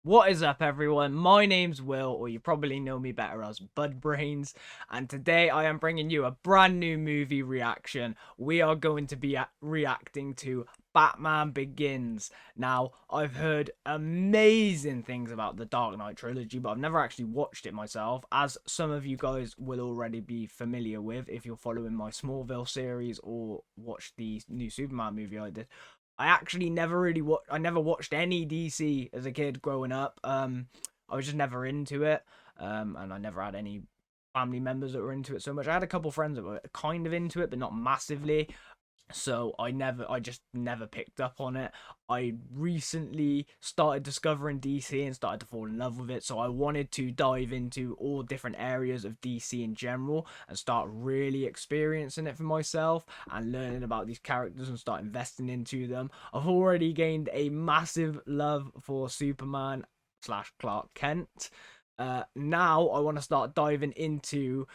What is up, everyone? My name's Will, or you probably know me better as BudBrainzz, and today I am bringing you a brand new movie reaction. We are going to be reacting to Batman Begins. Now, I've heard amazing things about the Dark Knight trilogy, but I've never actually watched it myself, as some of you guys will already be familiar with if you're following my Smallville series or watched the new Superman movie I did. I actually I never watched any DC as a kid growing up. I was just never into it. And I never had any family members that were into it so much. I had a couple friends that were kind of into it, but not massively. So I just never picked up on it. I recently started discovering DC and started to fall in love with it, so I wanted to dive into all different areas of DC in general and start really experiencing it for myself and learning about these characters and start investing into them. I've already gained a massive love for Superman / Clark Kent. Now I want to start diving into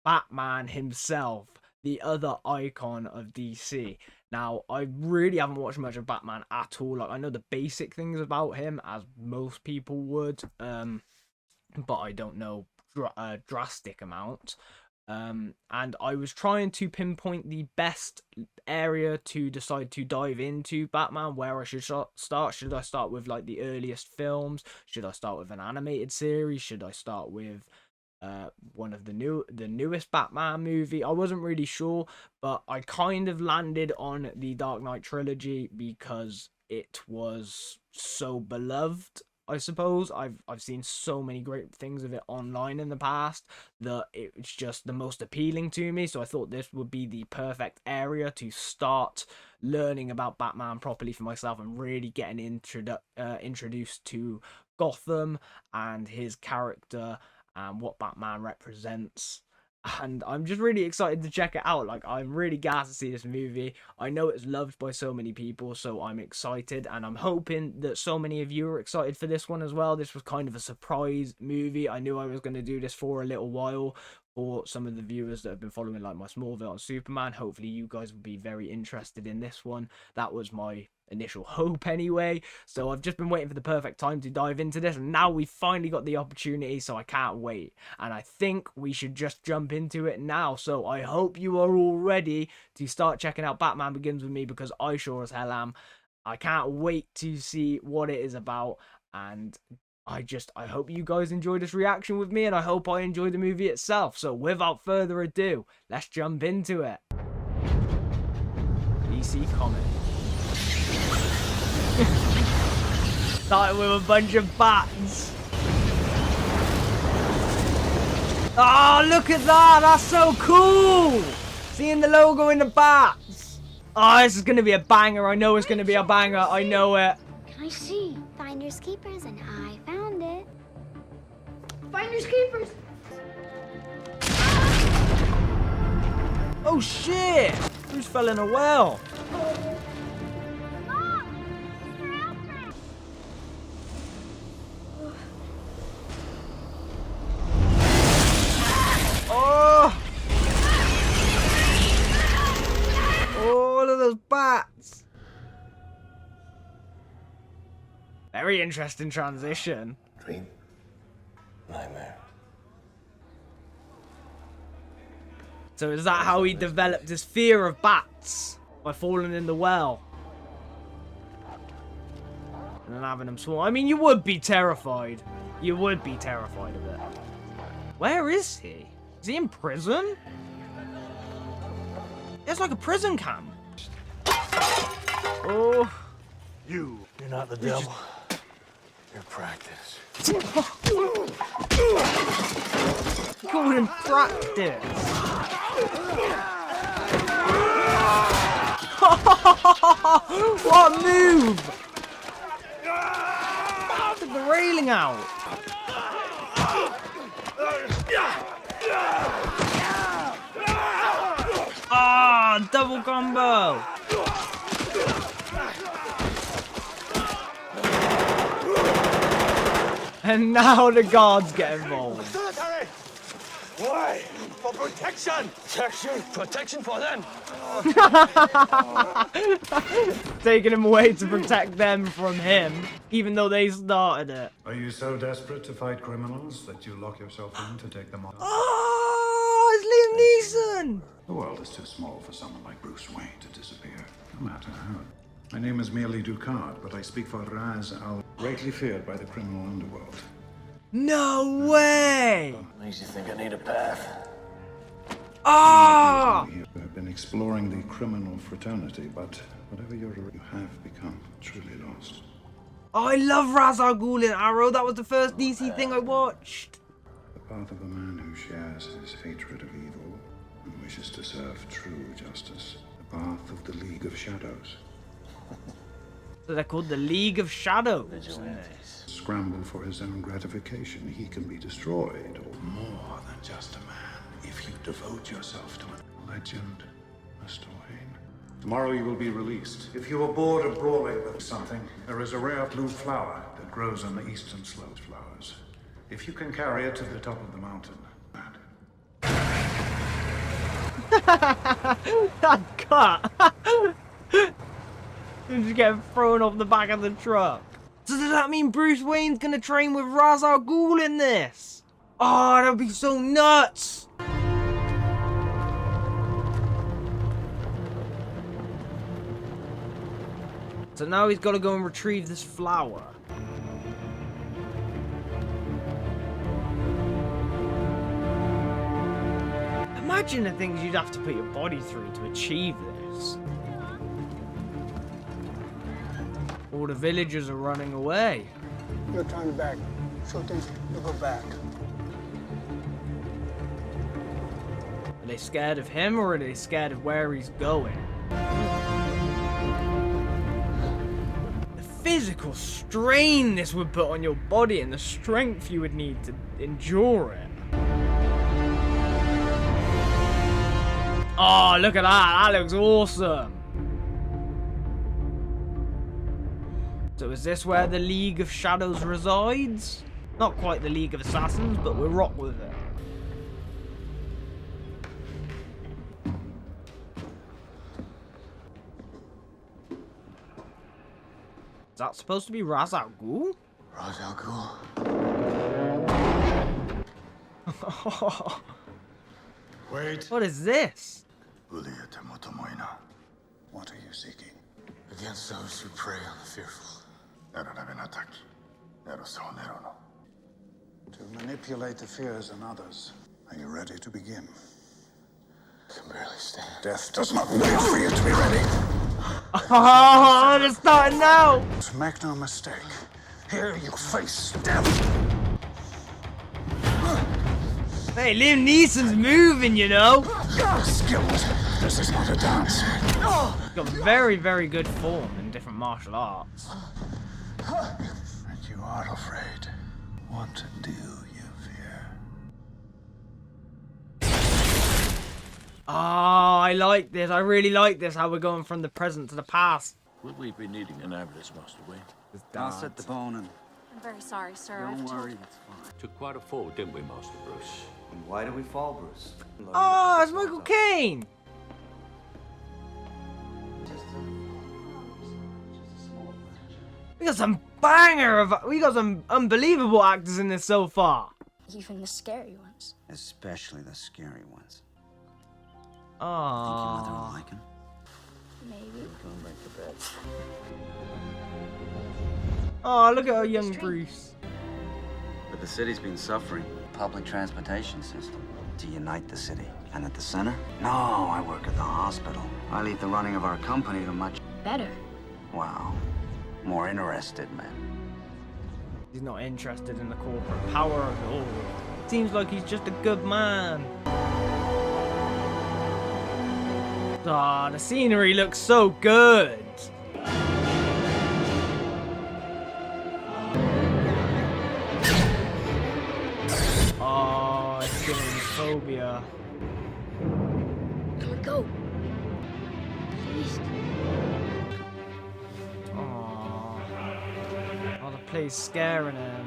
Batman himself, the other icon of DC. Now, I really haven't watched much of Batman at all. Like, I know the basic things about him, as most people would, but I don't know a drastic amount. And I was trying to pinpoint the best area to decide to dive into Batman, where I should start. Should I start with like the earliest films? Should I start with an animated series? Should I start with one of the newest Batman movie? I wasn't really sure, but I kind of landed on the Dark Knight trilogy because it was so beloved. I suppose I've seen so many great things of it online in the past that it's just the most appealing to me, so I thought this would be the perfect area to start learning about Batman properly for myself and really getting introduced to Gotham and his character and what Batman represents. And I'm just really excited to check it out. Like, I'm really gassed to see this movie. I know it's loved by so many people, so I'm excited, and I'm hoping that so many of you are excited for this one as well. This was kind of a surprise movie. I knew I was going to do this for a little while. For some of the viewers that have been following like my Smallville and Superman, hopefully you guys will be very interested in this one. That was my initial hope anyway. So I've just been waiting for the perfect time to dive into this, and now we've finally got the opportunity, so I can't wait. And I think we should just jump into it now. So I hope you are all ready to start checking out Batman Begins with me, because I sure as hell am. I can't wait to see what it is about, and I hope you guys enjoy this reaction with me, and I hope I enjoy the movie itself. So without further ado, let's jump into it. DC Comics. Starting with a bunch of bats. Oh, look at that! That's so cool! Seeing the logo in the bats. Oh, this is going to be a banger. I know it's going to be a banger. I know it. Can I see? Finders keepers, and I found it. Finders keepers. Oh shit! Who's fell in a well? Oh! All of those bats. Very interesting transition. Dream. Nightmare. So is that how he developed his fear of bats? By falling in the well? And then having them swarm? I mean, you would be terrified. You would be terrified of it. Where is he? Is he in prison? It's like a prison camp. Oh. You're not the devil. You're practice. Going in practice. What move? Took the railing out. Ah, double combo. And now the guards get involved. Why? for protection! Protection? Protection for them! Taking him away to protect them from him, even though they started it. Are you so desperate to fight criminals that you lock yourself in to take them on? Oh, it's Liam Neeson! The world is too small for someone like Bruce Wayne to disappear, no matter how. My name is merely Ducard, but I speak for Raz Al, greatly feared by the criminal underworld. No way! Makes you think I need a path. Ah! You have been exploring the criminal fraternity, but whatever you have become truly lost. Oh, I love Ra's al Ghul in Arrow. That was the first DC thing I watched. The path of a man who shares his hatred of evil and wishes to serve true justice. The path of the League of Shadows. So they're called the League of Shadows. Vigilantes. Scramble for his own gratification. He can be destroyed, or more than just a man, if you devote yourself to a legend, Mr. Wayne. Tomorrow you will be released. If you are bored of brawling with something, there is a rare blue flower that grows on the eastern slopes flowers. If you can carry it to the top of the mountain, That cut. You just get thrown off the back of the truck. So does that mean Bruce Wayne's gonna train with Ra's al Ghul in this? Oh, that'd be so nuts. So now he's got to go and retrieve this flower. Imagine the things you'd have to put your body through to achieve this. All the villagers are running away. You're turning back. So things you go back. Are they scared of him or are they scared of where he's going? The physical strain this would put on your body and the strength you would need to endure it. Oh, look at that. That looks awesome. So is this where the League of Shadows resides? Not quite the League of Assassins, but we'll rock with it. Is that supposed to be Ra's al Ghul? Ra's al Ghul. wait. What is this? What are you seeking? Against those who prey on the fearful. To manipulate the fears in others. Are you ready to begin? I can barely stand. Death does not wait for you to be ready. Oh, it's starting now. Make no mistake. Here you face death. Hey, Liam Neeson's moving, you know. Skilled. This is not a dance. Got very, very good form in different martial arts. And you are afraid. What do you fear? Oh, I like this. I really like this. How we're going from the present to the past. Would we be needing an ambulance, Master Wayne? I'll set the bone and... I'm very sorry, sir. Don't worry, it's fine. Took quite a fall, didn't we, Master Bruce? And why do we fall, Bruce? Oh, it's Michael Caine. We got some we got some unbelievable actors in this so far. Even the scary ones. Especially the scary ones. Think your Oh. mother will like him? Maybe. Going back to bed. Oh, look at our young Bruce. But the city's been suffering. Public transportation system to unite the city. And at the center? No, I work at the hospital. I leave the running of our company to much... Better. Wow. More interested men. He's not interested in the corporate power of it all. Seems like he's just a good man. Ah, the scenery looks so good. Oh, it's giving me phobia. Come on, go. Please. Oh, the place scaring him.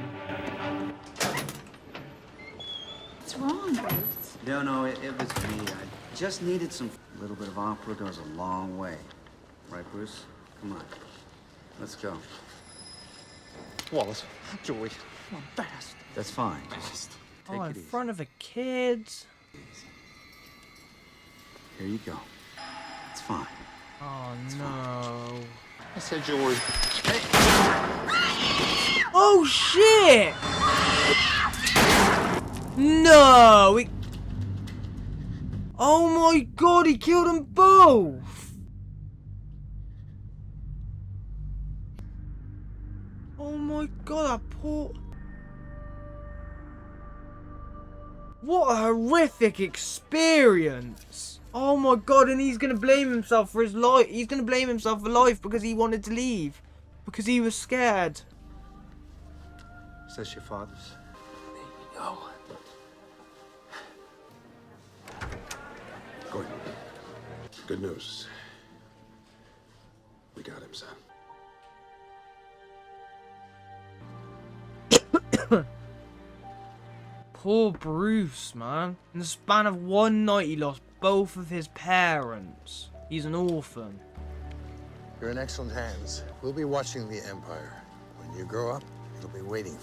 What's wrong, Bruce? No, it was me. I just needed some... A little bit of opera goes a long way. Right, Bruce? Come on. Let's go. Wallace, Joey, come on, fast. That's fine. Just take Oh, in it easy. front of a kid. Here you go. It's fine. Oh no. I said Joey. Oh shit! No! Oh my god, he killed them both! Oh my god, that poor... What a horrific experience! Oh my god, and he's gonna blame himself for his life. He's gonna blame himself for life because he wanted to leave. Because he was scared. Is this your father's? No. Go ahead. Good news. We got him, son. Poor Bruce, man. In the span of one night, he lost both of his parents. He's an orphan. You're in excellent hands. We'll be watching the Empire. When you grow up, it'll be waiting.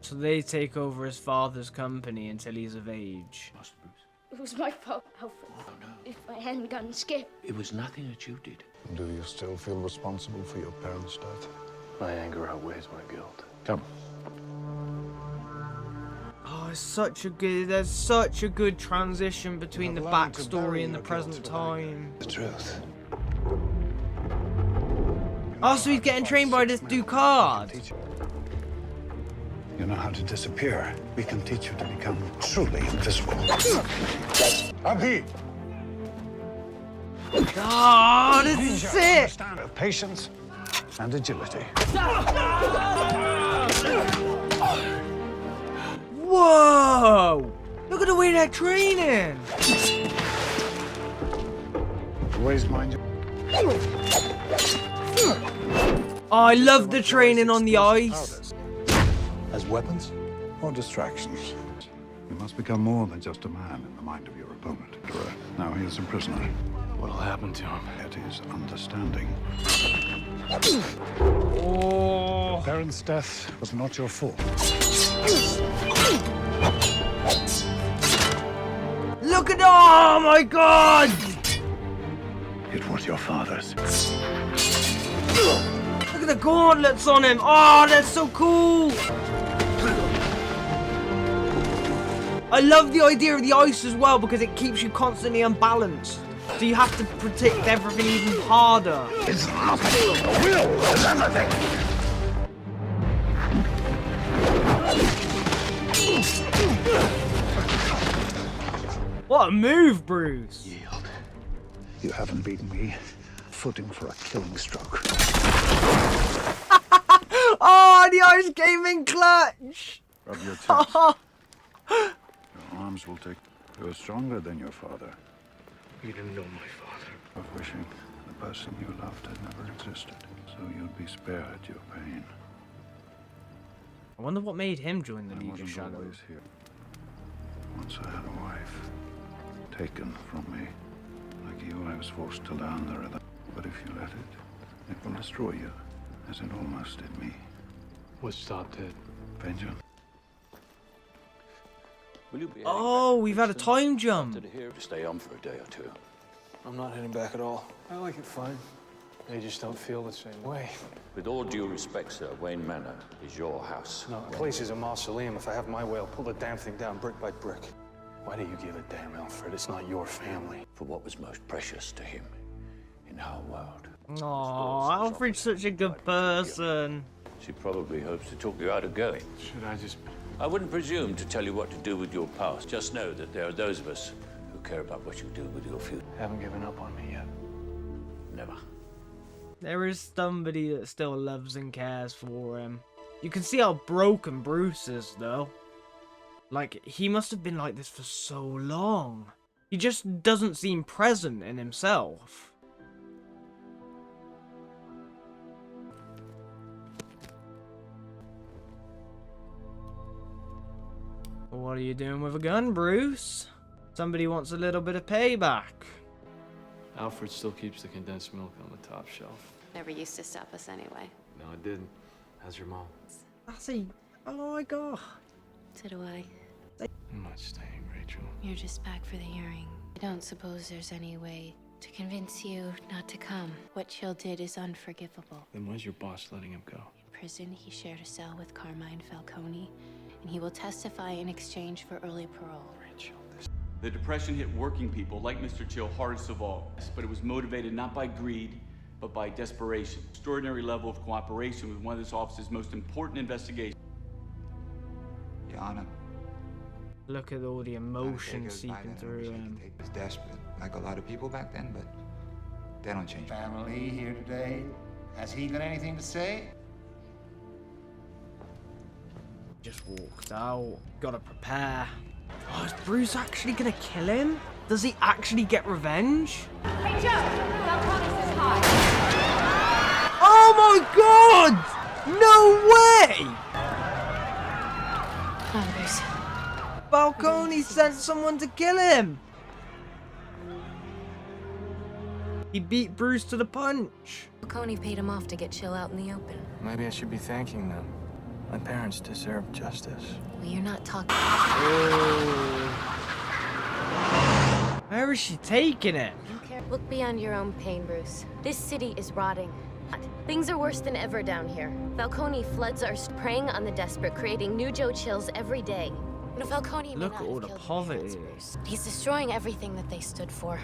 So they take over his father's company until he's of age. Master Bruce. It was my fault, Alfred. Oh, no. If I hadn't gotten scared. It was nothing that you did. Do you still feel responsible for your parents' death? My anger outweighs my guilt. Come. Oh, it's such a good... There's such a good transition between the You've learned to backstory bury and the your present guilt time. The truth. Oh, so he's getting trained by this Ducard. You know how to disappear. We can teach you to become truly invisible. Abhi! Oh, this is sick! Understand of patience and agility. Whoa! Look at the way they're training! Always mind you. Oh, I love the training on the ice. As weapons or distractions. You must become more than just a man in the mind of your opponent. Now he is a prisoner. What'll happen to him? It is understanding. Oh. Parents' death was not your fault. Look at... Oh my god! It was your father's. Look at the gauntlets on him! Oh, that's so cool! I love the idea of the ice as well because it keeps you constantly unbalanced. So you have to protect everything even harder. It's nothing. The will is everything. What a move, Bruce! Yield. You haven't beaten me. Footing for a killing stroke. Oh, the ice came in clutch! Rub your chest. Your arms will take... You're stronger than your father. You didn't know my father. Of wishing the person you loved had never existed, so you'd be spared your pain. I wonder what made him join the I League of wasn't Shadows. always here. Once I had a wife, taken from me. Like you, I was forced to learn the rhythm. But if you let it, it will destroy you, as it almost did me. What's Stott dead? Vengeance. Will you be heading Oh, back we've had a Kingston? time jump. Wanted to hear to stay on for a day or two. I'm not heading back at all. I like it fine. They just don't feel the same way. With all due respect, sir, Wayne Manor is your house. No, the place is a mausoleum. If I have my way, I'll pull the damn thing down brick by brick. Why do you give a damn, Alfred? It's not your family. For what was most precious to him in our world. Oh, Alfred's such a good person. She probably hopes to talk you out of going. Should I just... I wouldn't presume to tell you what to do with your past. Just know that there are those of us who care about what you do with your future. Haven't given up on me yet. Never. There is somebody that still loves and cares for him. You can see how broken Bruce is, though. Like, he must have been like this for so long. He just doesn't seem present in himself. What are you doing with a gun, Bruce? Somebody wants a little bit of payback. Alfred still keeps the condensed milk on the top shelf. Never used to stop us anyway. No, I didn't. How's your mom? That's a... Oh my god. So do I. I'm not staying, Rachel. You're just back for the hearing. I don't suppose there's any way to convince you not to come. What Chill did is unforgivable. Then why's your boss letting him go? In prison, he shared a cell with Carmine Falcone, and he will testify in exchange for early parole. Rachel, The Depression hit working people like Mr. Chill hardest of all, but it was motivated not by greed, but by desperation. Extraordinary level of cooperation with one of this office's most important investigations. Your Honor. Look at all the emotion seeping through him. He was desperate, like a lot of people back then, but they don't change. Family here today. Has he got anything to say? Just walked out. Gotta prepare. Oh, is Bruce actually gonna kill him? Does he actually get revenge? Hey, Joe! Falcone says hi. Oh my god! No way! Come on, Bruce. Falcone sent someone to kill him! He beat Bruce to the punch. Falcone paid him off to get Chill out in the open. Maybe I should be thanking them. My parents deserve justice. Well, you're not talking. Where is she taking it? Look beyond your own pain, Bruce. This city is rotting. Things are worse than ever down here. Falcone floods are preying on the desperate, creating new Joe Chills every day. No, Falcone Look at all the poverty. He's destroying everything that they stood for.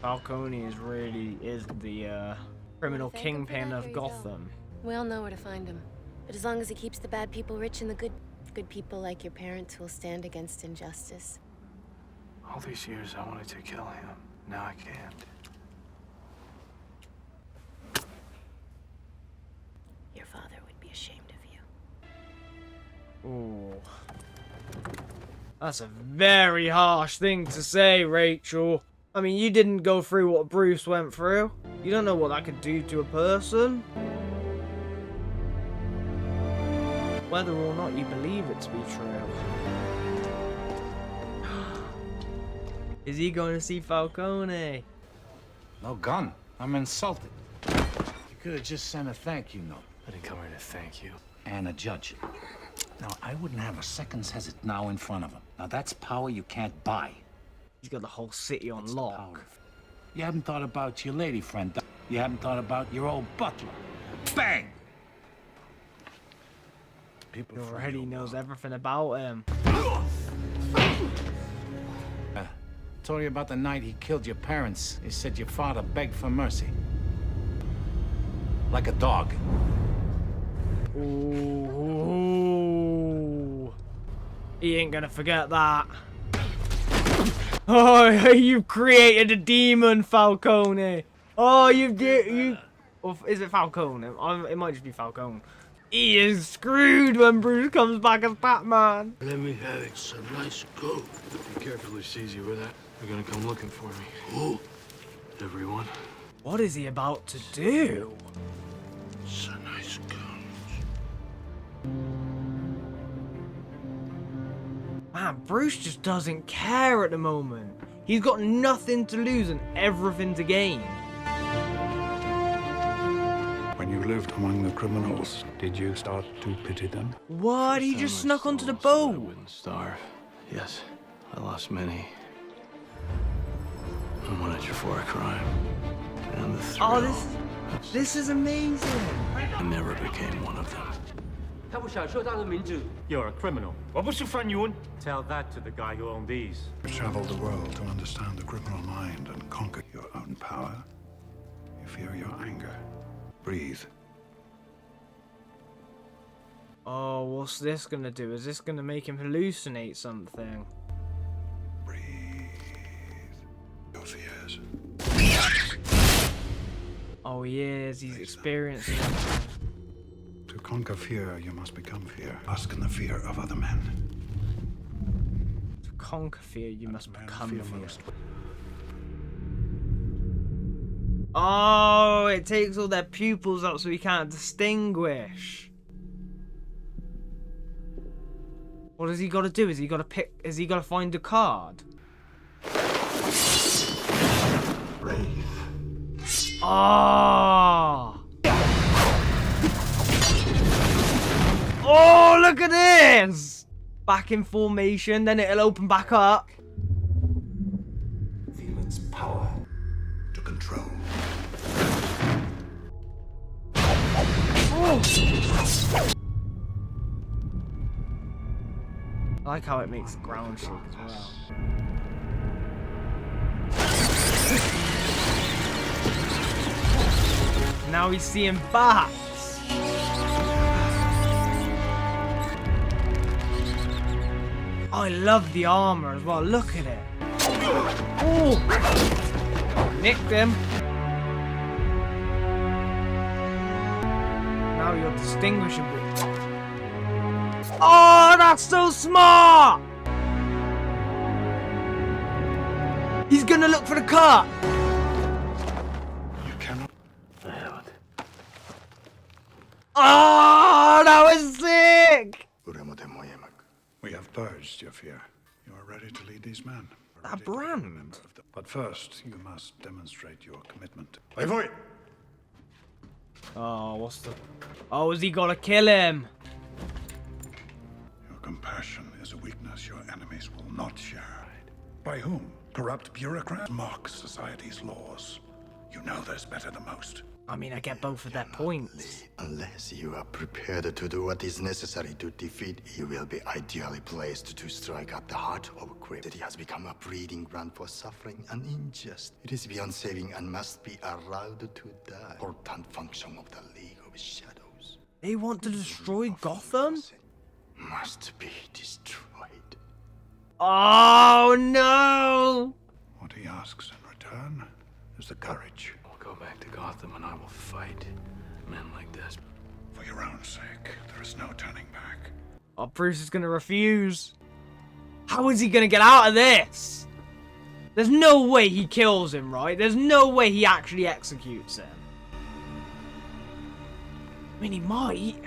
Falcone is the criminal kingpin of Gotham. We all know where to find him. But as long as he keeps the bad people rich and the good people like your parents will stand against injustice. All these years I wanted to kill him. Now I can't. Your father would be ashamed of you. Ooh. That's a very harsh thing to say, Rachel. I mean, you didn't go through what Bruce went through. You don't know what that could do to a person. Whether or not you believe it to be true. Is he going to see Falcone? No gun. I'm insulted. You could have just sent a thank you note. I didn't come here to thank you. And a judge. Now, I wouldn't have a second's hesitation now in front of him. Now, that's power you can't buy. He's got the whole city on lock. You haven't thought about your lady friend. You haven't thought about your old butler. Bang! He already knows everything about him. Told you about the night he killed your parents. He said your father begged for mercy. Like a dog. Ooh. He ain't gonna forget that. Oh, you've created a demon, Falcone. Oh, you. Or is it Falcone? It might just be Falcone. He is screwed when Bruce comes back as Batman. Let me have it. It's a nice coat. Be careful who sees you with that. They're gonna come looking for me. Who? Everyone. What is he about to do? It's a nice coat. Man, Bruce just doesn't care at the moment. He's got nothing to lose and everything to gain. When you lived among the criminals, did you start to pity them? What? He just snuck onto the boat. I wouldn't starve. Yes, I lost many. I wanted you for a crime. And the thrill. Oh, this is amazing. I never became one of them. You're a criminal. Tell that to the guy who owned these. You traveled the world to understand the criminal mind and conquer your own power. You fear your anger. Breathe. Oh, what's this gonna do? Is this gonna make him hallucinate something? Your fears. Oh, he is. He's experiencing it. To conquer fear, you must become fear. Bask in the fear of other men. To conquer fear, you must become fear. Oh, it takes all their pupils out so he can't distinguish. What has he got to do? Is he got to pick? Is he got to find a card? Ah! Oh, look at this! Back in formation, then it'll open back up. Feel its power to control. Oh. I like how it makes the ground shake as well. Now he's seeing bats. I love the armor as well. Look at it. Oh, nicked him. Now you're distinguishable. Oh, that's so smart! He's gonna look for the cut. You cannot. I haven't. Oh, that was sick! We have purged your fear. You are ready to lead these men. That brand. But first, you must demonstrate your commitment. Oh, what's the... Oh, has he gotta kill him? Your compassion is a weakness your enemies will not share. By whom? Corrupt bureaucrats mock society's laws. You know this better than most. I mean, I get both of their points. Unless you are prepared to do what is necessary to defeat, you will be ideally placed to strike at the heart of a crypt. It has become a breeding ground for suffering and injustice. It is beyond saving and must be allowed to die. Important function of the League of Shadows. They want to destroy Gotham? Must be destroyed. Oh, no! What he asks in return is the courage. I'll go back to Gotham and I will fight men like this. For your own sake, there is no turning back. Oh, Bruce is gonna refuse. How is he gonna get out of this? There's no way he kills him, right? There's no way he actually executes him. I mean, he might.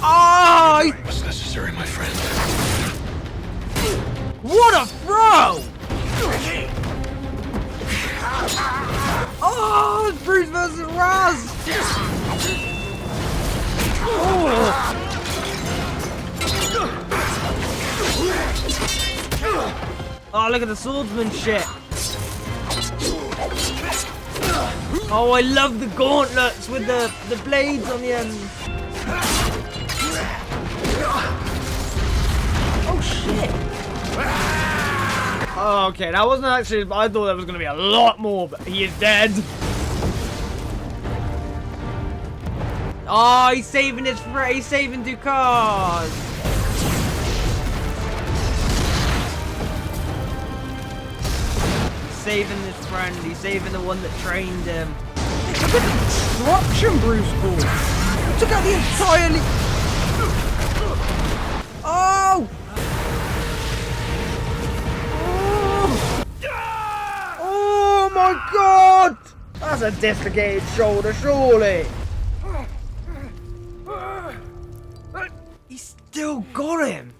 Oh! What's necessary, my friend? What a throw! Oh, it's Bruce versus Raz! Oh. Oh, look at the swordsmanship! Oh, I love the gauntlets with the blades on the end. Oh shit! Oh, okay, that wasn't actually. I thought there was gonna be a lot more, but he is dead. Oh, he's saving his friend. He's saving Ducard. He's saving his friend. He's saving the one that trained him. Look at the destruction Bruce caused. He took out the entire. Oh! Oh my god! That's a dislocated shoulder, surely. He still got him.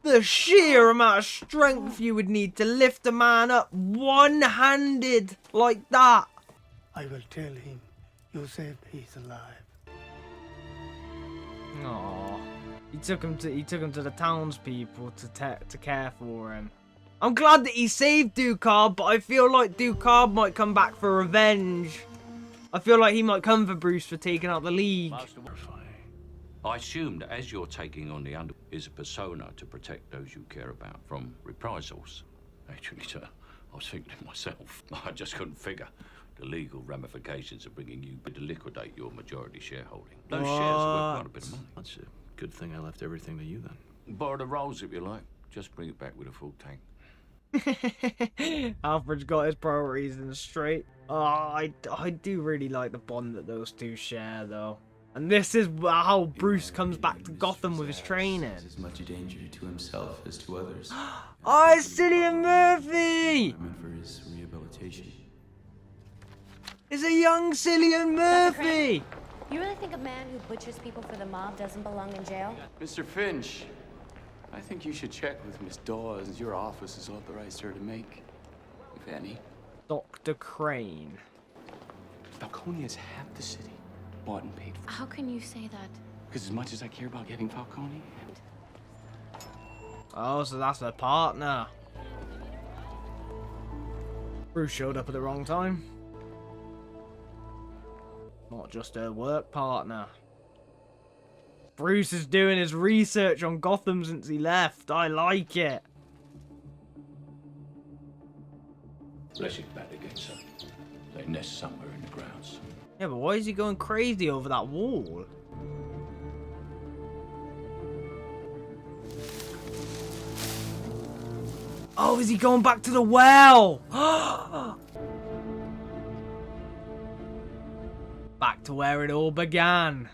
The sheer amount of strength you would need to lift a man up one-handed like that. I will tell him you said he's alive. Aww. He took him to the townspeople to care for him. I'm glad that he saved Ducard, but I feel like Ducard might come back for revenge. I feel like he might come for Bruce for taking out the League. I assume that as you're taking on the under is a persona to protect those you care about from reprisals. Actually, sir, I was thinking to myself, I just couldn't figure the legal ramifications of bringing you to liquidate your majority shareholding. Those shares are worth quite a bit of money. That's a good thing I left everything to you then. Borrow the rolls if you like. Just bring it back with a full tank. Alfred's got his priorities in straight. Oh, I do really like the bond that those two share, though. And this is how Bruce comes back to Gotham with his training. As much danger to himself as to others. Oh, it's Cillian Murphy! For his rehabilitation. It's a young Cillian Murphy! You really think a man who butchers people for the mob doesn't belong in jail? Mr. Finch, I think you should check with Miss Dawes. Your office has authorized her to make, if any. Dr. Crane. Falcone has half the city bought and paid for. How can you say that? Because as much as I care about getting Falcone... Oh, so that's her partner. Bruce showed up at the wrong time. Not just her work partner. Bruce is doing his research on Gotham since he left. I like it. Let's get back again, sir. They nest somewhere in the grounds. Yeah, but why is he going crazy over that wall? Oh, is he going back to the well? Back to where it all began.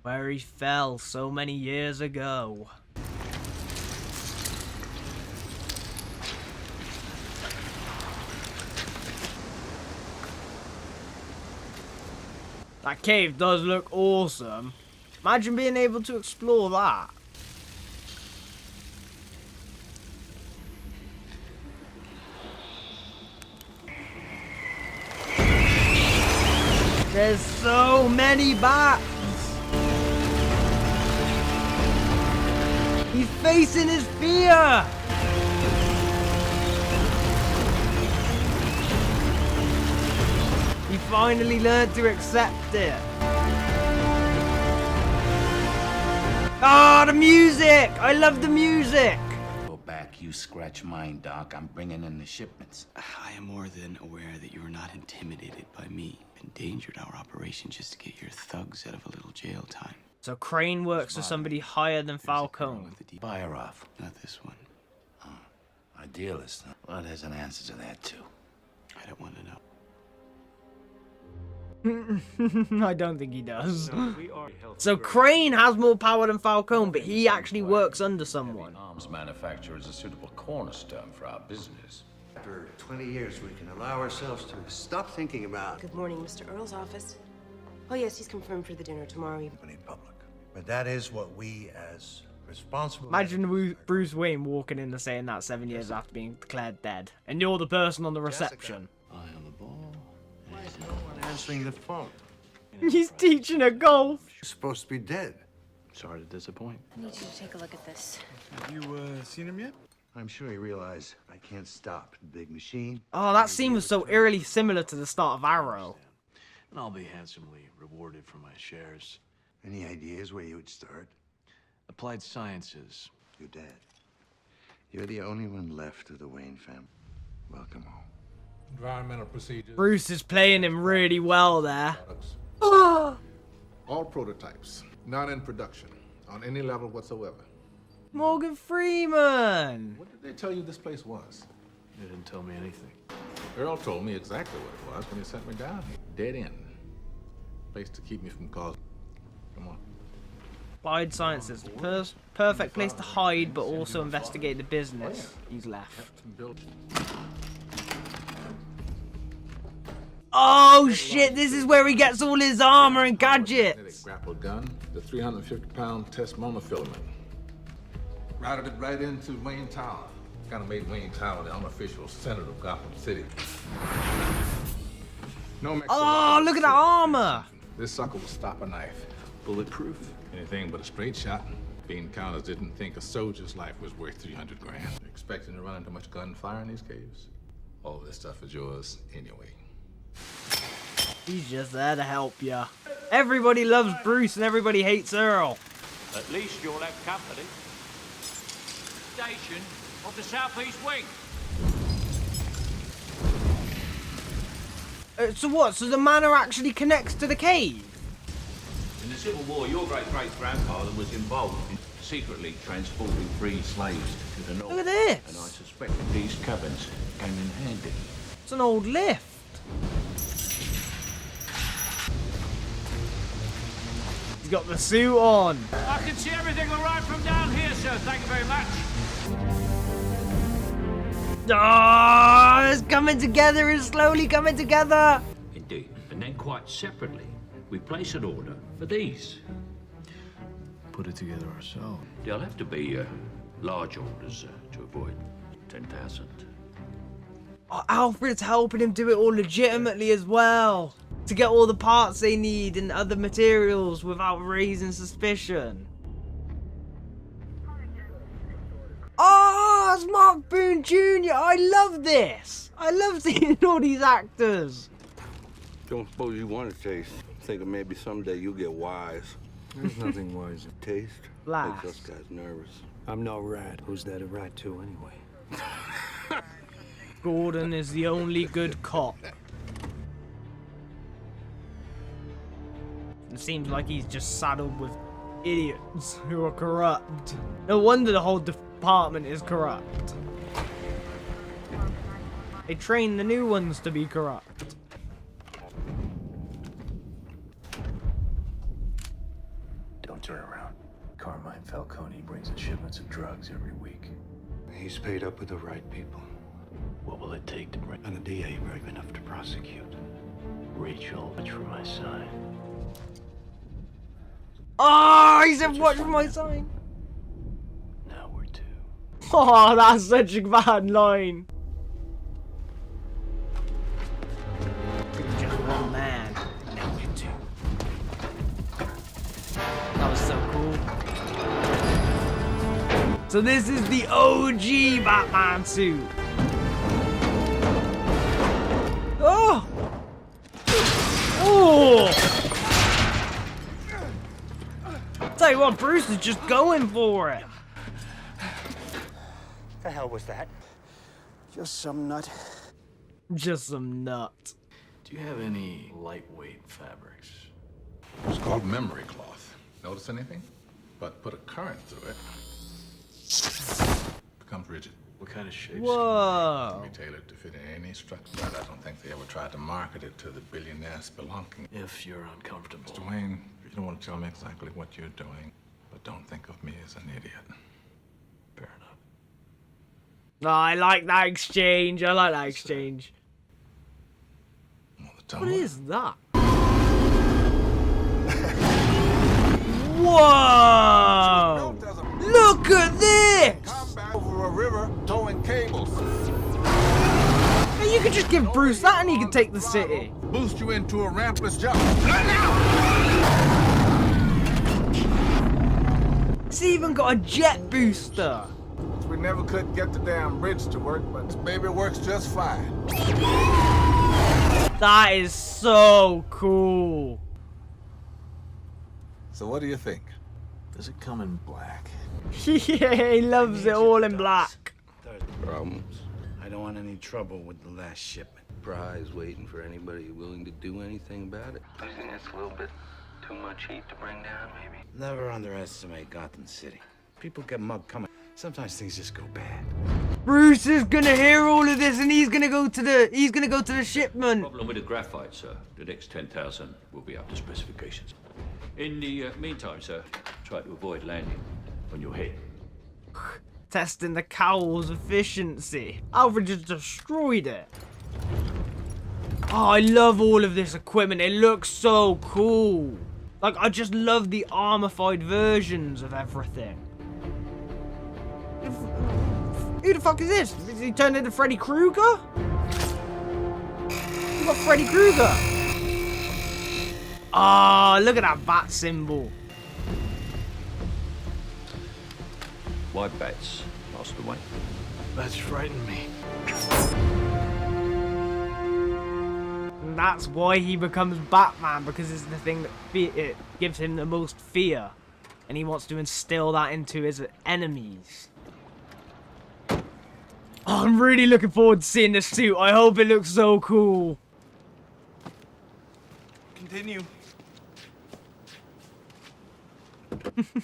Where he fell so many years ago. That cave does look awesome. Imagine being able to explore that. There's so many bats. He's facing his fear. He finally learned to accept it. Ah, the music! I love the music! Go back, you scratch mine, Doc. I'm bringing in the shipments. I am more than aware that you are not intimidated by me. Endangered our operation just to get your thugs out of a little jail time. So Crane works for somebody higher than Falcone. Buy her off. Not this one. Idealist. Huh? Well, there's an answer to that, too. I don't want to know. I don't think he does. So Crane has more power than Falcone, but he actually works under someone. Arms manufacture is a suitable cornerstone for our business. After 20 years, we can allow ourselves to stop thinking about Good morning, Mr. Earl's office. Oh, yes, he's confirmed for the dinner tomorrow evening. public. But that is what we, as responsible... Imagine Bruce Wayne walking in and saying that 7 years after being declared dead. And you're the person on the reception. Eye on the ball. Why is no one answering the phone? He's teaching her golf. She's supposed to be dead. Sorry to disappoint. I need you to take a look at this. Have you seen him yet? I'm sure you realize I can't stop the big machine. Oh, that scene was so eerily similar to the start of Arrow. And I'll be handsomely rewarded for my shares. Any ideas where you would start? Applied sciences. Your dad. You're the only one left of the Wayne family. Welcome home. Environmental procedures. Bruce is playing him really well there. All prototypes, not in production, on any level whatsoever. Morgan Freeman! What did they tell you this place was? They didn't tell me anything. Earl told me exactly what it was when he sent me down here. Dead end. Place to keep me from causing. Come on. Applied Sciences, perfect place to hide, but also investigate the business he's left. Oh shit, this is where he gets all his armor and gadgets! Grapple gun, the 350-pound test monofilament. Routed it right into Wayne Tower. Kind of made Wayne Tower the unofficial center of Gotham City. No oh, look at the armor! This sucker will stop a knife. Bulletproof? Anything but a straight shot. Bean counters didn't think a soldier's life was worth 300 grand. Expecting to run into much gunfire in these caves? All this stuff is yours anyway. He's just there to help ya. Everybody loves Bruce and everybody hates Earl. At least you'll have company. Station of the southeast wing. So what? So the manor actually connects to the cave? In the Civil War, your great-great-grandfather was involved in secretly transporting free slaves to the north. Look at this. And I suspect that these cabins came in handy. It's an old lift. He's got the suit on. I can see everything all right from down here, sir. Thank you very much. Oh, it's coming together. It's slowly coming together. Indeed. And And then quite separately, we place an order for these. Put it together ourselves. They'll have to be large orders to avoid 10,000. Oh, Alfred's helping him do it all legitimately as well. To get all the parts they need and other materials without raising suspicion. Oh, it's Mark Boone Jr. I love this. I love seeing all these actors. Don't suppose you want to taste. Thinking maybe someday you'll get wise. There's nothing wise in Taste Blast. makes us guys nervous. I'm no rat. Who's there to rat to anyway? Gordon is the only good cop. It seems like he's just saddled with idiots who are corrupt. No wonder the whole department is corrupt. They train the new ones to be corrupt. Don't turn around. Carmine Falcone brings in shipments of drugs every week. He's paid up with the right people. What will it take to bring... And a DA brave enough to prosecute. Rachel, watch for my sign. Oh, he said watch for my sign. Now we're two. Oh, that's such a bad line. Just one man. Now we're two. That was so cool. So this is the OG Batman suit. Oh! Oh! Tell you what, Bruce is just going for it. The hell was that? Just some nut. Just some nut. Do you have any lightweight fabrics? It's called memory cloth. Notice anything? But put a current through it. Becomes rigid. What kind of shape? Whoa. Can be tailored to fit in any structure. But I don't think they ever tried to market it to the billionaire spelunking. If you're uncomfortable. Mr. Wayne, you don't want to tell me exactly what you're doing, but don't think of me as an idiot. Fair enough. Oh, I like that exchange. I like that exchange. What is that? Whoa! Look at this! Over a river, towing cables. Hey, you could just give Bruce that and he could take the city. Boost you into a rampless jump. It's even got a jet booster. We never could get the damn bridge to work, but this baby works just fine. That is so cool. So what do you think? Does it come in black? Yeah, he loves it all in black. Problems? I don't want any trouble with the last shipment. Prize waiting for anybody willing to do anything about it. I think it's a little bit too much heat to bring down, maybe. Never underestimate Gotham City. People get mugged coming. Sometimes things just go bad. Bruce is gonna hear all of this and he's gonna go to the shipment. Problem with the graphite, sir. The next 10,000 will be up to specifications. In the meantime, sir, try to avoid landing on your head. Testing the cowl's efficiency. Alfred just destroyed it. Oh, I love all of this equipment. It looks so cool. Like, I just love the armorified versions of everything. Who the fuck is this? Is he turned into Freddy Krueger? You got Freddy Krueger. Ah, look at that bat symbol. Why bats, Master Wayne? Bats frighten me. And that's why he becomes Batman, because it's the thing that it gives him the most fear. And he wants to instill that into his enemies. Oh, I'm really looking forward to seeing this suit. I hope it looks so cool. Continue.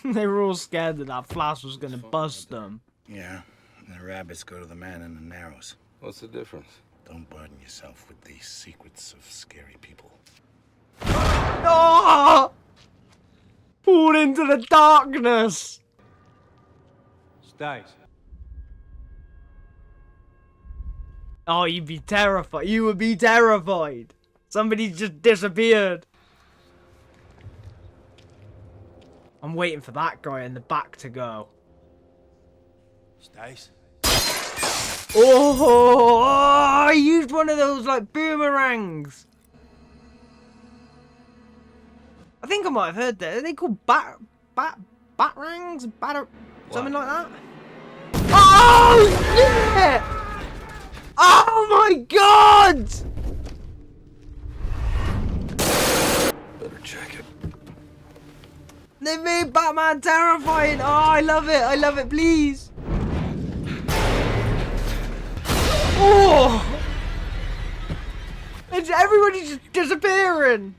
They were all scared that that Flash was gonna bust them. Yeah, and the rabbits go to the man in the narrows. What's the difference? Don't burden yourself with the secrets of scary people. Oh! Pulled into the darkness. Stays. Oh, you'd be terrified. You would be terrified. Somebody just disappeared. I'm waiting for that guy in the back to go. Stace? Oh, I used one of those like boomerangs. I think I might have heard that. Are they called batarangs? Something like that? Oh, shit! Oh my god! Better check it. They made Batman terrifying. Oh, I love it. I love it. Please. Oh! It's everybody's just disappearing.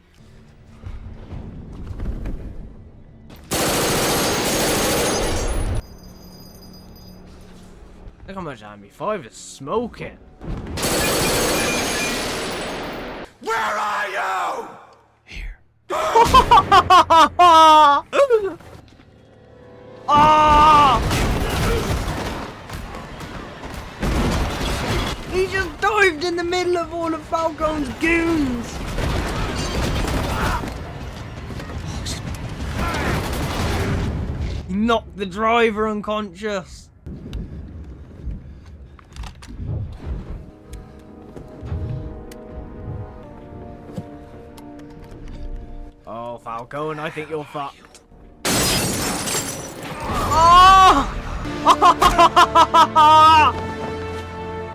Look how much Army 5 is smoking. Where are you? Ah! He just dived in the middle of all of Falcone's goons. He knocked the driver unconscious. Oh, Falcone, I think you're fucked. Oh!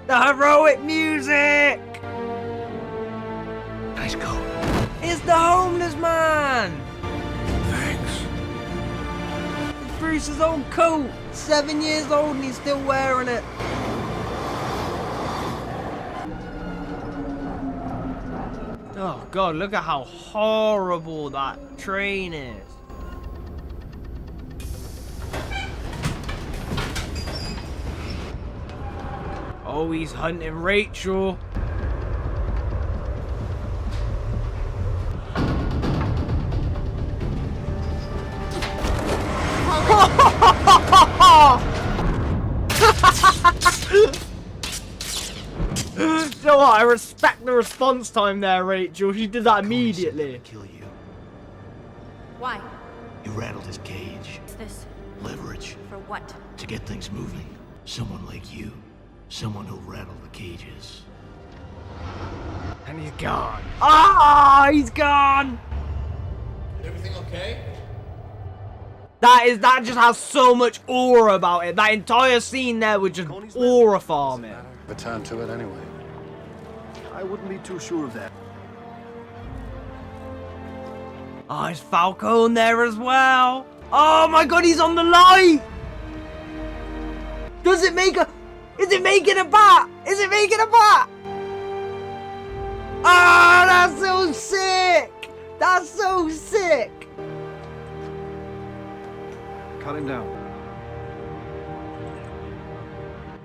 The heroic music! Nice coat. It's the homeless man! Thanks. It's Bruce's old coat. 7 years old and he's still wearing it. Oh god, look at how horrible that train is. Oh, he's hunting Rachel. So what? I respect the response time there, Rachel. She did that immediately. Kill you. Why? You rattled his cage. What's this? Leverage. For what? To get things moving. Someone like you. Someone who'll rattle the cages. And he's gone. Ah, he's gone. Everything okay? That just has so much aura about it. That entire scene there was just aura farming. Return to it anyway. I wouldn't be too sure of that. Oh, is Falcone there as well? Oh my god, he's on the light! Does it make a... Is it making a bat? Is it making a bat? Ah, that's so sick! That's so sick! Cut him down.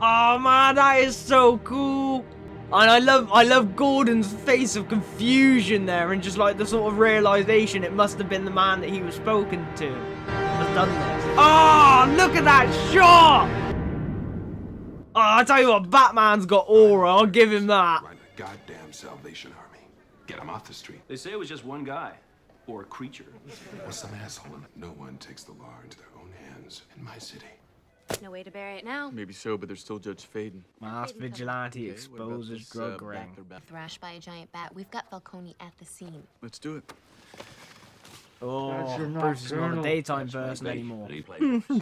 Oh man, that is so cool! And I love Gordon's face of confusion there and just like the sort of realization it must have been the man that he was spoken to has done this. Oh, look at that shot! Oh, I tell you what, Batman's got aura. I'll give him that. Run a goddamn Salvation Army. Get him off the street. They say it was just one guy. Or a creature. Or some asshole. No one takes the law into their own hands in my city. No way to bury it now. Maybe so, but there's still Judge Faden. Masked vigilante exposes drug ring. Thrashed by a giant bat. We've got Falcone at the scene. Let's do it. Oh, Bruce is not a daytime person anymore.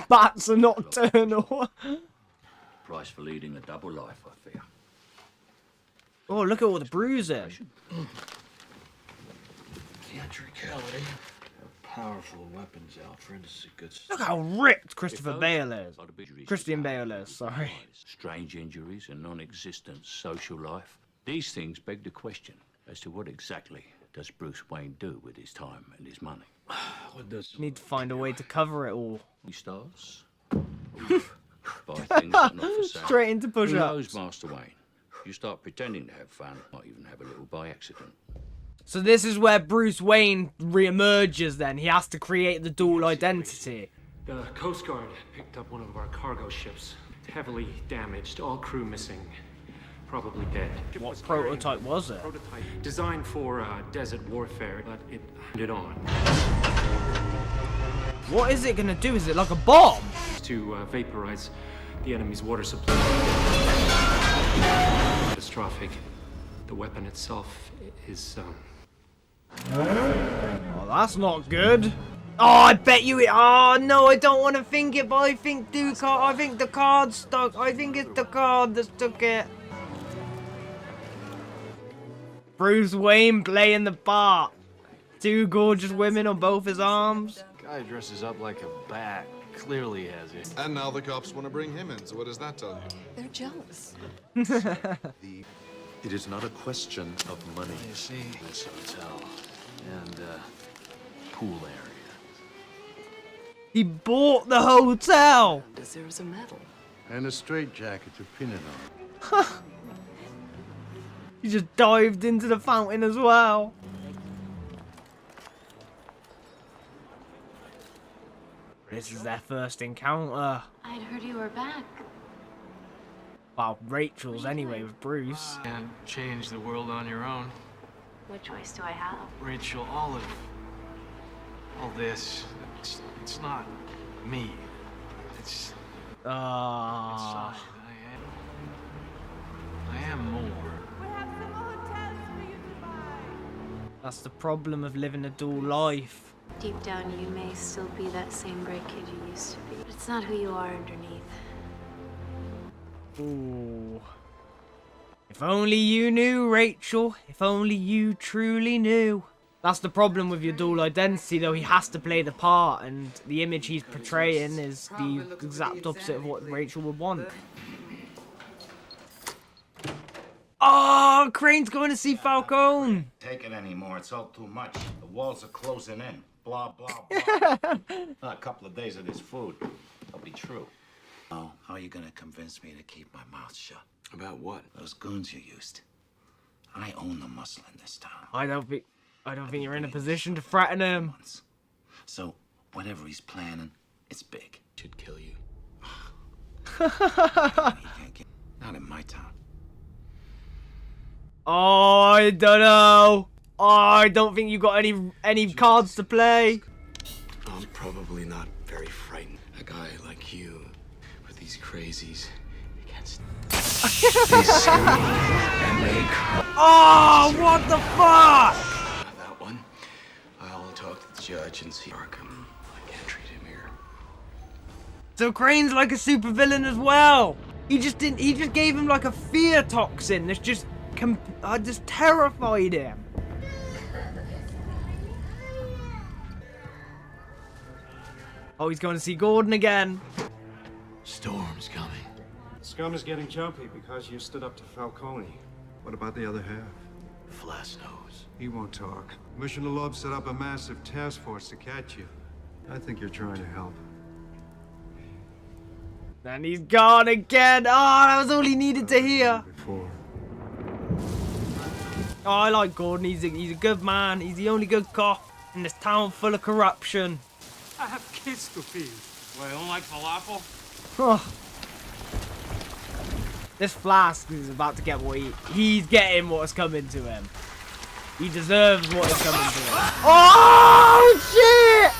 Bats are nocturnal. Price for leading a double life, I fear. Oh, look at all the bruising. Theatricality of powerful weapons, Alfred. Is a good Look how ripped Christopher Bale is. Christian Bale is, sorry. Strange injuries and non-existent social life. These things beg the question as to what exactly does Bruce Wayne do with his time and his money? What does Need to find a way to cover it all. He starts. Buy things that are not for sale. Straight into Who push-ups. knows, Master Wayne? You start pretending to have fun, might even have a little by accident. So this is where Bruce Wayne re-emerges then. He has to create the dual identity. The Coast Guard picked up one of our cargo ships. Heavily damaged, all crew missing. probably dead. What prototype was it? Prototype designed for desert warfare, but it ended on. What is it gonna do? Is it like a bomb? To vaporize the enemy's water supply. Catastrophic. The weapon itself is Oh, that's not good. Oh, I bet you it. Oh no, I don't want to think it, but I think I think the card's stuck. I think it's the card that took it. Bruce Wayne playing the part. Two gorgeous women on both his arms. Guy dresses up like a bat. Clearly has it. And now the cops want to bring him in, so what does that tell you? They're jealous. It is not a question of money. You see, this hotel and pool area. He bought the hotel. Deserves a medal. And a straitjacket to pin it on. He just dived into the fountain as well. This is their first encounter. I'd heard you were back. Well, Rachel's anyway with Bruce. And change the world on your own. What choice do I have? Rachel, all this, it's not me. It's Ah. I am more. That's the problem of living a dual life. Deep down, you may still be that same great kid you used to be. But it's not who you are underneath. Ooh. If only you knew, Rachel. If only you truly knew. That's the problem with your dual identity, though. He has to play the part, and the image he's portraying is the exact opposite of what Rachel would want. Oh, Crane's going to see Falcone. Take it anymore. It's all too much. The walls are closing in. Blah, blah, blah. A couple of days of this food. It'll be true. Oh, how are you going to convince me to keep my mouth shut? About what? Those goons you used. I own the muscle in this town. I don't think you're in a position to threaten him. So, whatever he's planning, it's big. Should kill you. Not in my town. Oh, I don't know. Oh, I don't think you got any cards to play. I'm probably not very frightened. A guy like you, with these crazies, against they scream and they cry. Oh, what the fuck? That one, I'll talk to the judge and see Arkham. I can't treat him here. So Crane's like a supervillain as well. He just gave him like a fear toxin that's just terrified him. Oh, he's going to see Gordon again. Storm's coming. Scum is getting jumpy because you stood up to Falcone. What about the other half? Flass knows. He won't talk. Commissioner Love set up a massive task force to catch you. I think you're trying to help. And he's gone again. Oh, that was all he needed to hear. Before. Oh, I like Gordon. He's a good man. He's the only good cop in this town full of corruption. I have kids to feed. Well, you don't like falafel? Oh. This Flask is about to get what he's getting what's coming to him. He deserves what is coming to him. Oh, shit!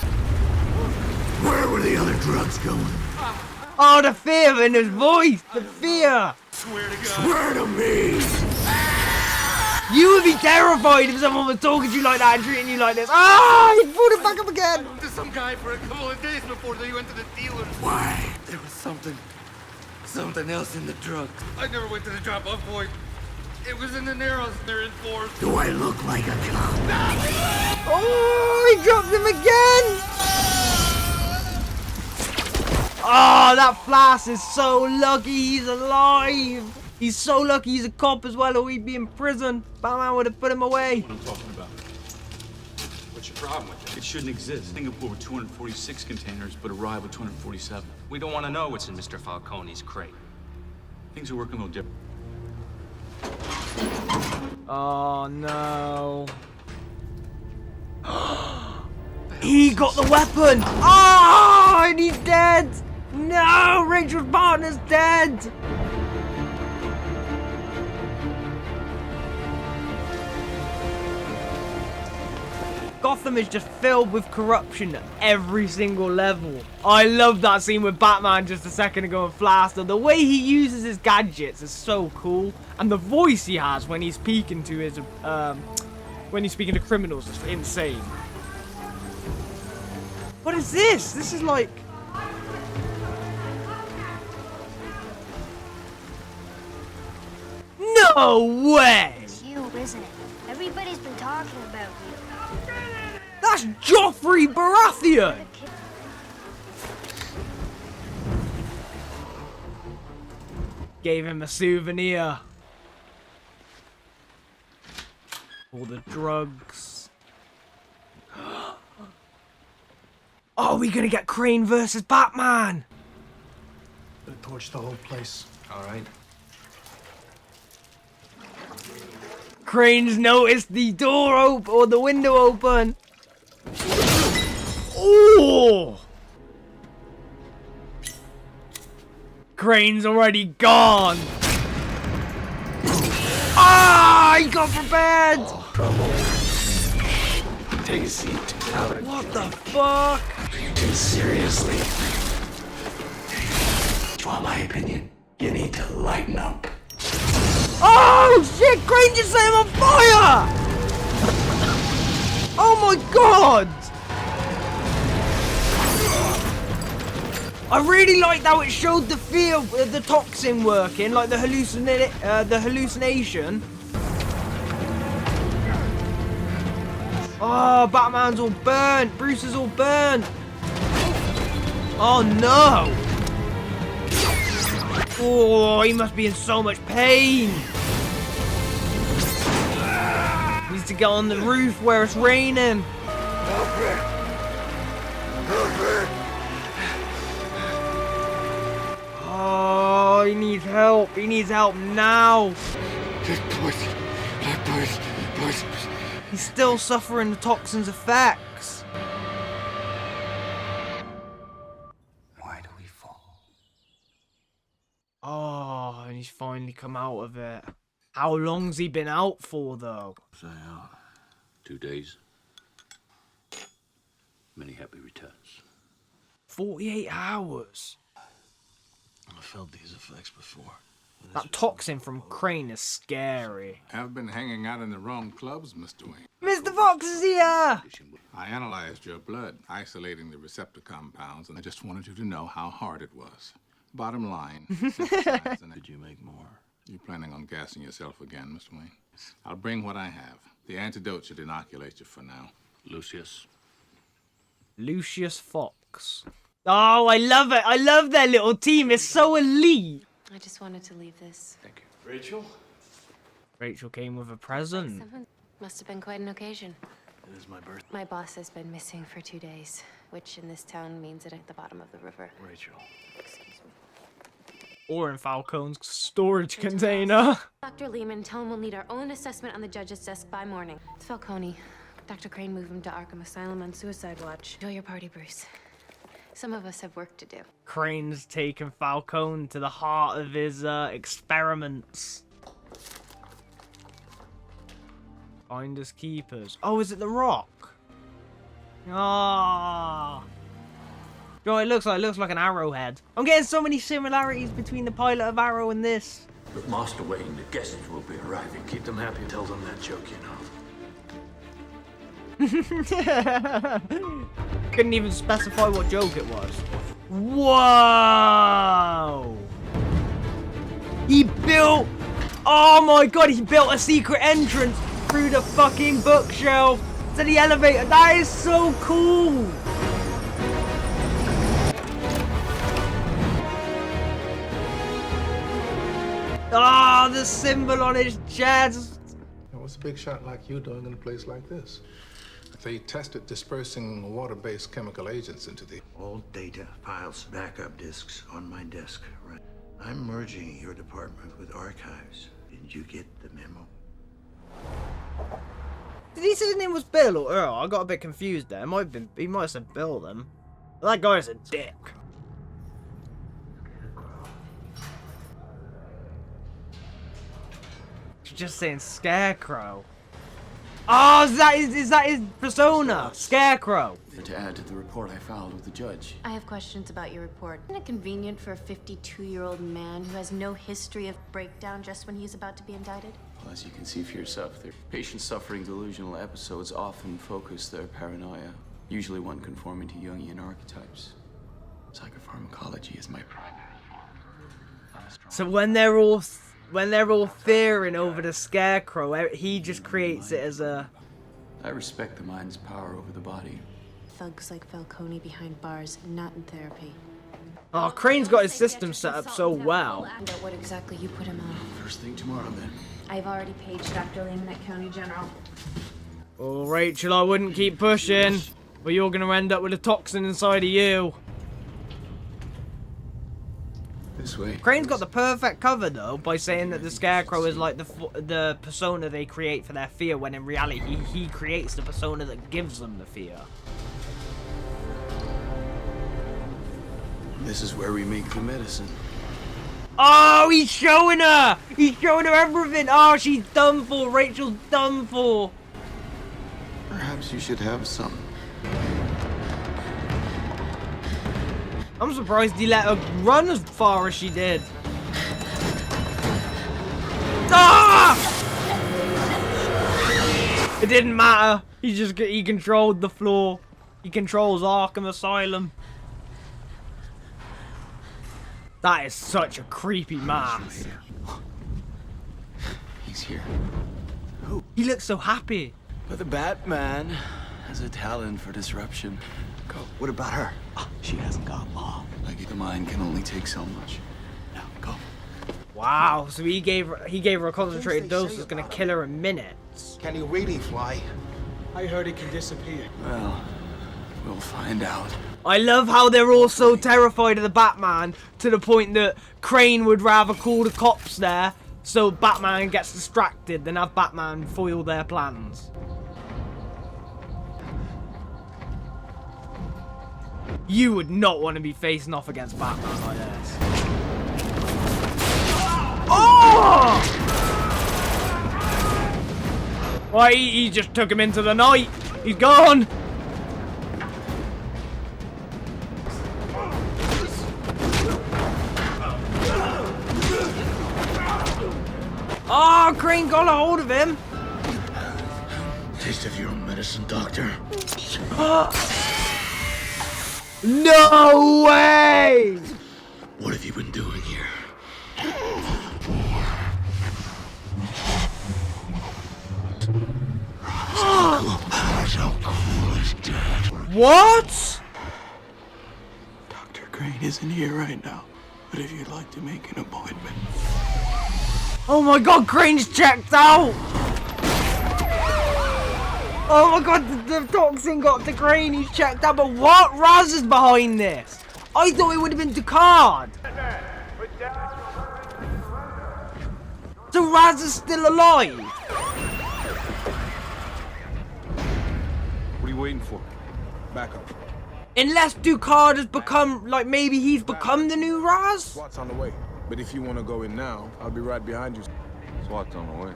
Where were the other drugs going? Oh, the fear in his voice! The fear! Swear to God. Swear to me! You would be terrified if someone was talking to you like that and treating you like this. Ah! He pulled it back up again! To some guy for a couple of days before they went to the dealer. Why? There was something else in the drugs. I never went to the drop-off point. It was in the Narrows. They're in force. Do I look like a cop? Oh, he dropped him again! Oh, that Flask is so lucky he's alive. He's so lucky he's a cop as well, or he'd be in prison. Batman would have put him away. What I'm talking about. What's your problem with it? It shouldn't exist. Singapore with 246 containers, but arrived with 247. We don't want to know what's in Mr. Falcone's crate. Things are working a little different. Oh, no. He got the weapon! Oh, and he's dead! No, Rachel's partner's dead! Gotham is just filled with corruption at every single level. I love that scene with Batman just a second ago and Flaster. The way he uses his gadgets is so cool. And the voice he has when he's speaking to his, when he's speaking to criminals is insane. What is this? This is like... No way! It's you, isn't it? Everybody's been talking about you. That's Joffrey Baratheon! Gave him a souvenir. All the drugs. Oh, we gonna get Crane versus Batman! Gonna torch the whole place. All right. Crane's noticed the door open, or the window open. Oh! Crane's already gone. Ah! He got prepared! Take a seat. What the fuck? Too seriously. Do you want my opinion? You need to lighten up. Oh shit! Crane just set him on fire! Oh my god! I really liked how it showed the fear of the toxin working, like the hallucination. Oh, Batman's all burnt. Bruce is all burnt. Oh no! Oh, he must be in so much pain. Needs to get on the roof where it's raining. Help me. Help me. Oh, he needs help. He needs help now. He's still suffering the toxin's effects. Why do we fall? Oh, and he's finally come out of it. How long's he been out for, though? 2 days. Many happy returns. 48 hours. I've felt these effects before. That toxin from Crane is scary. I've been hanging out in the wrong clubs, Mr. Wayne. Mr. Fox is here! I analyzed your blood, isolating the receptor compounds, and I just wanted you to know how hard it was. Bottom line, Could you make more? You planning on gassing yourself again, Mr. Wayne? I'll bring what I have. The antidote should inoculate you for now. Lucius. Lucius Fox. Oh, I love it. I love their little team. It's so elite. I just wanted to leave this. Thank you. Rachel? Rachel came with a present. Someone must have been quite an occasion. It is my birthday. My boss has been missing for 2 days, which in this town means it at the bottom of the river. Rachel. Excuse me. Or in Falcone's storage container. Dr. Lehman, tell him we'll need our own assessment on the judge's desk by morning. It's Falcone. Dr. Crane moved him to Arkham Asylum on suicide watch. Enjoy your party, Bruce. Some of us have work to do. Crane's taken Falcone to the heart of his experiments. Finders keepers. Oh, is it the Rock? Ah. Oh, it looks like an arrowhead. I'm getting so many similarities between the pilot of Arrow and this. But Master Wayne, the guests will be arriving. Keep them happy. Tell them that joke, you know. Couldn't even specify what joke it was. Whoa! He built... Oh my god, he built a secret entrance through the fucking bookshelf to the elevator. That is so cool! Ah, the symbol on his chest. What's a big shot like you doing in a place like this? They tested dispersing water-based chemical agents into the... All data, files, backup disks on my desk, right? I'm merging your department with archives. Did you get the memo? Did he say his name was Bill or Earl? I got a bit confused there. He might have said Bill then. That guy's a dick. She's just saying Scarecrow. Oh, is that his persona? Scarecrow. To add to the report I filed with the judge. I have questions about your report. Isn't it convenient for a 52-year-old man who has no history of breakdown just when he's about to be indicted? Well, as you can see for yourself, patients suffering delusional episodes often focus their paranoia, usually one conforming to Jungian archetypes. Psychopharmacology is my primary. So when they're all fearing over the Scarecrow, he just creates it as a... I respect the mind's power over the body. Thugs like Falcone behind bars, not in therapy. Oh, Crane's got his system set up so well. Find out what exactly you put him on. First thing tomorrow, then. I've already paged Dr. Lehman at County General. Oh, Rachel, I wouldn't keep pushing, but you're gonna end up with a toxin inside of you. This way. Crane's got the perfect cover though by saying that the Scarecrow is like the persona they create for their fear, when in reality he creates the persona that gives them the fear. This is where we make the medicine. Oh, he's showing her! He's showing her everything! Oh, she's done for! Rachel's done for! Perhaps you should have some. I'm surprised he let her run as far as she did. Ah! It didn't matter. He controlled the floor. He controls Arkham Asylum. That is such a creepy mask. He's here. Who? He looks so happy. But the Batman has a talent for disruption. Go. What about her? Oh, she hasn't got long. Like the mind can only take so much. Now, go. Wow, so he gave her a concentrated dose that's gonna kill her in minutes. Can he really fly? I heard he can disappear. Well, we'll find out. I love how they're all so terrified of the Batman to the point that Crane would rather call the cops there so Batman gets distracted than have Batman foil their plans. You would not want to be facing off against Batman like this. Oh! Right, he just took him into the night. He's gone. Oh, Crane got a hold of him. Taste of your own medicine, Doctor. No way! What have you been doing here? What? Dr. Crane isn't here right now, but if you'd like to make an appointment. Oh my god, Crane's checked out! Oh my god, the toxin got to Crane, he's checked out, but what? Raz is behind this! I thought it would have been Ducard! So Raz is still alive? What are you waiting for? Back up. Unless Ducard has become, like maybe he's become the new Raz? SWAT's on the way. But if you want to go in now, I'll be right behind you. SWAT's on the way.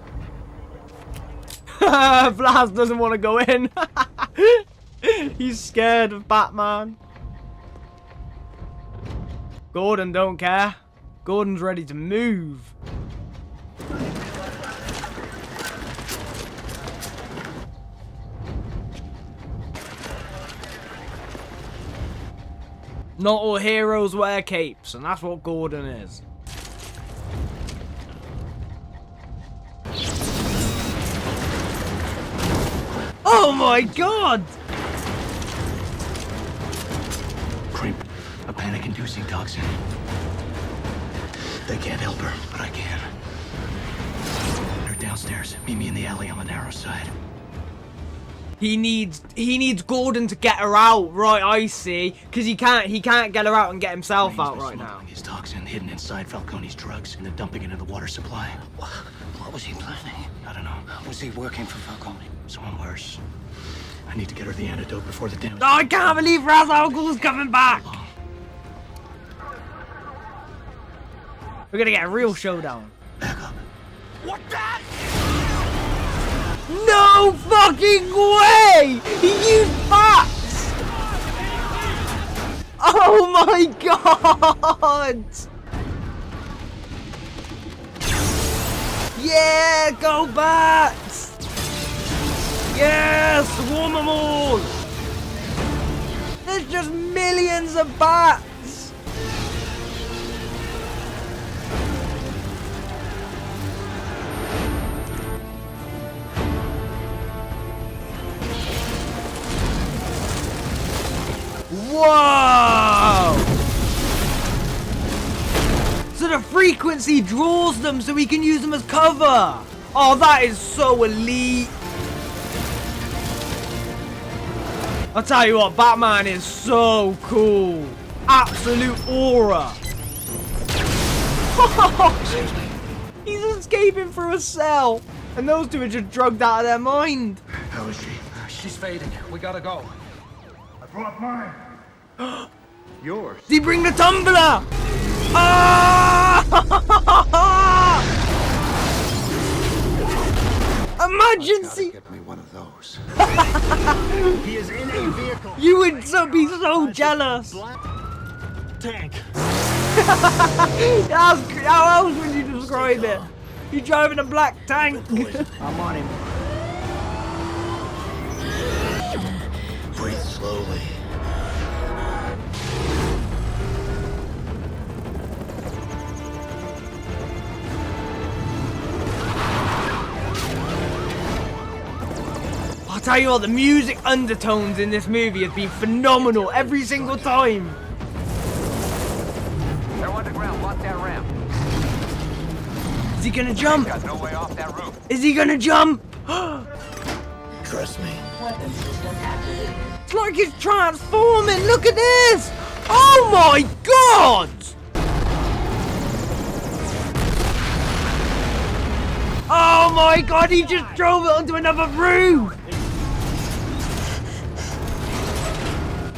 Blas doesn't want to go in. He's scared of Batman. Gordon don't care. Gordon's ready to move. Not all heroes wear capes, and that's what Gordon is. Oh my god! Creep. A panic-inducing toxin. They can't help her, but I can. They're downstairs. Meet me in the alley on the narrow side. He needs Gordon to get her out, right? I see, because he can't get her out and get himself out right now. His toxin hidden inside Falcone's drugs and then dumping it into the water supply. What was he planning? I don't know. Was he working for Falcone? Someone worse. I need to get her the antidote before the damage. I can't believe Ra's al Ghul's coming back. We're gonna get a real showdown. Back up. No No fucking way! He used bats! Oh my god! Yeah, go bats! Yes, swarm them all! There's just millions of bats! Whoa! So the frequency draws them so we can use them as cover! Oh, that is so elite! I'll tell you what, Batman is so cool! Absolute aura! He's escaping through a cell! And those two are just drugged out of their mind! How is she? She's fading. We gotta go. I brought mine. Yours. Did he bring the tumbler? Ah! Imagine see. Get me one of those. He is in a vehicle. You would be so jealous. Tank. How else would you describe it? You're driving a black tank. I'm on him. Breathe slowly. I'll tell you what, the music undertones in this movie have been phenomenal every single time. They're underground, block that ramp. Is he gonna jump? Got no way off that roof. Is he gonna jump? Trust me. It's like he's transforming. Look at this. Oh my god. Oh my god, he just drove it onto another roof.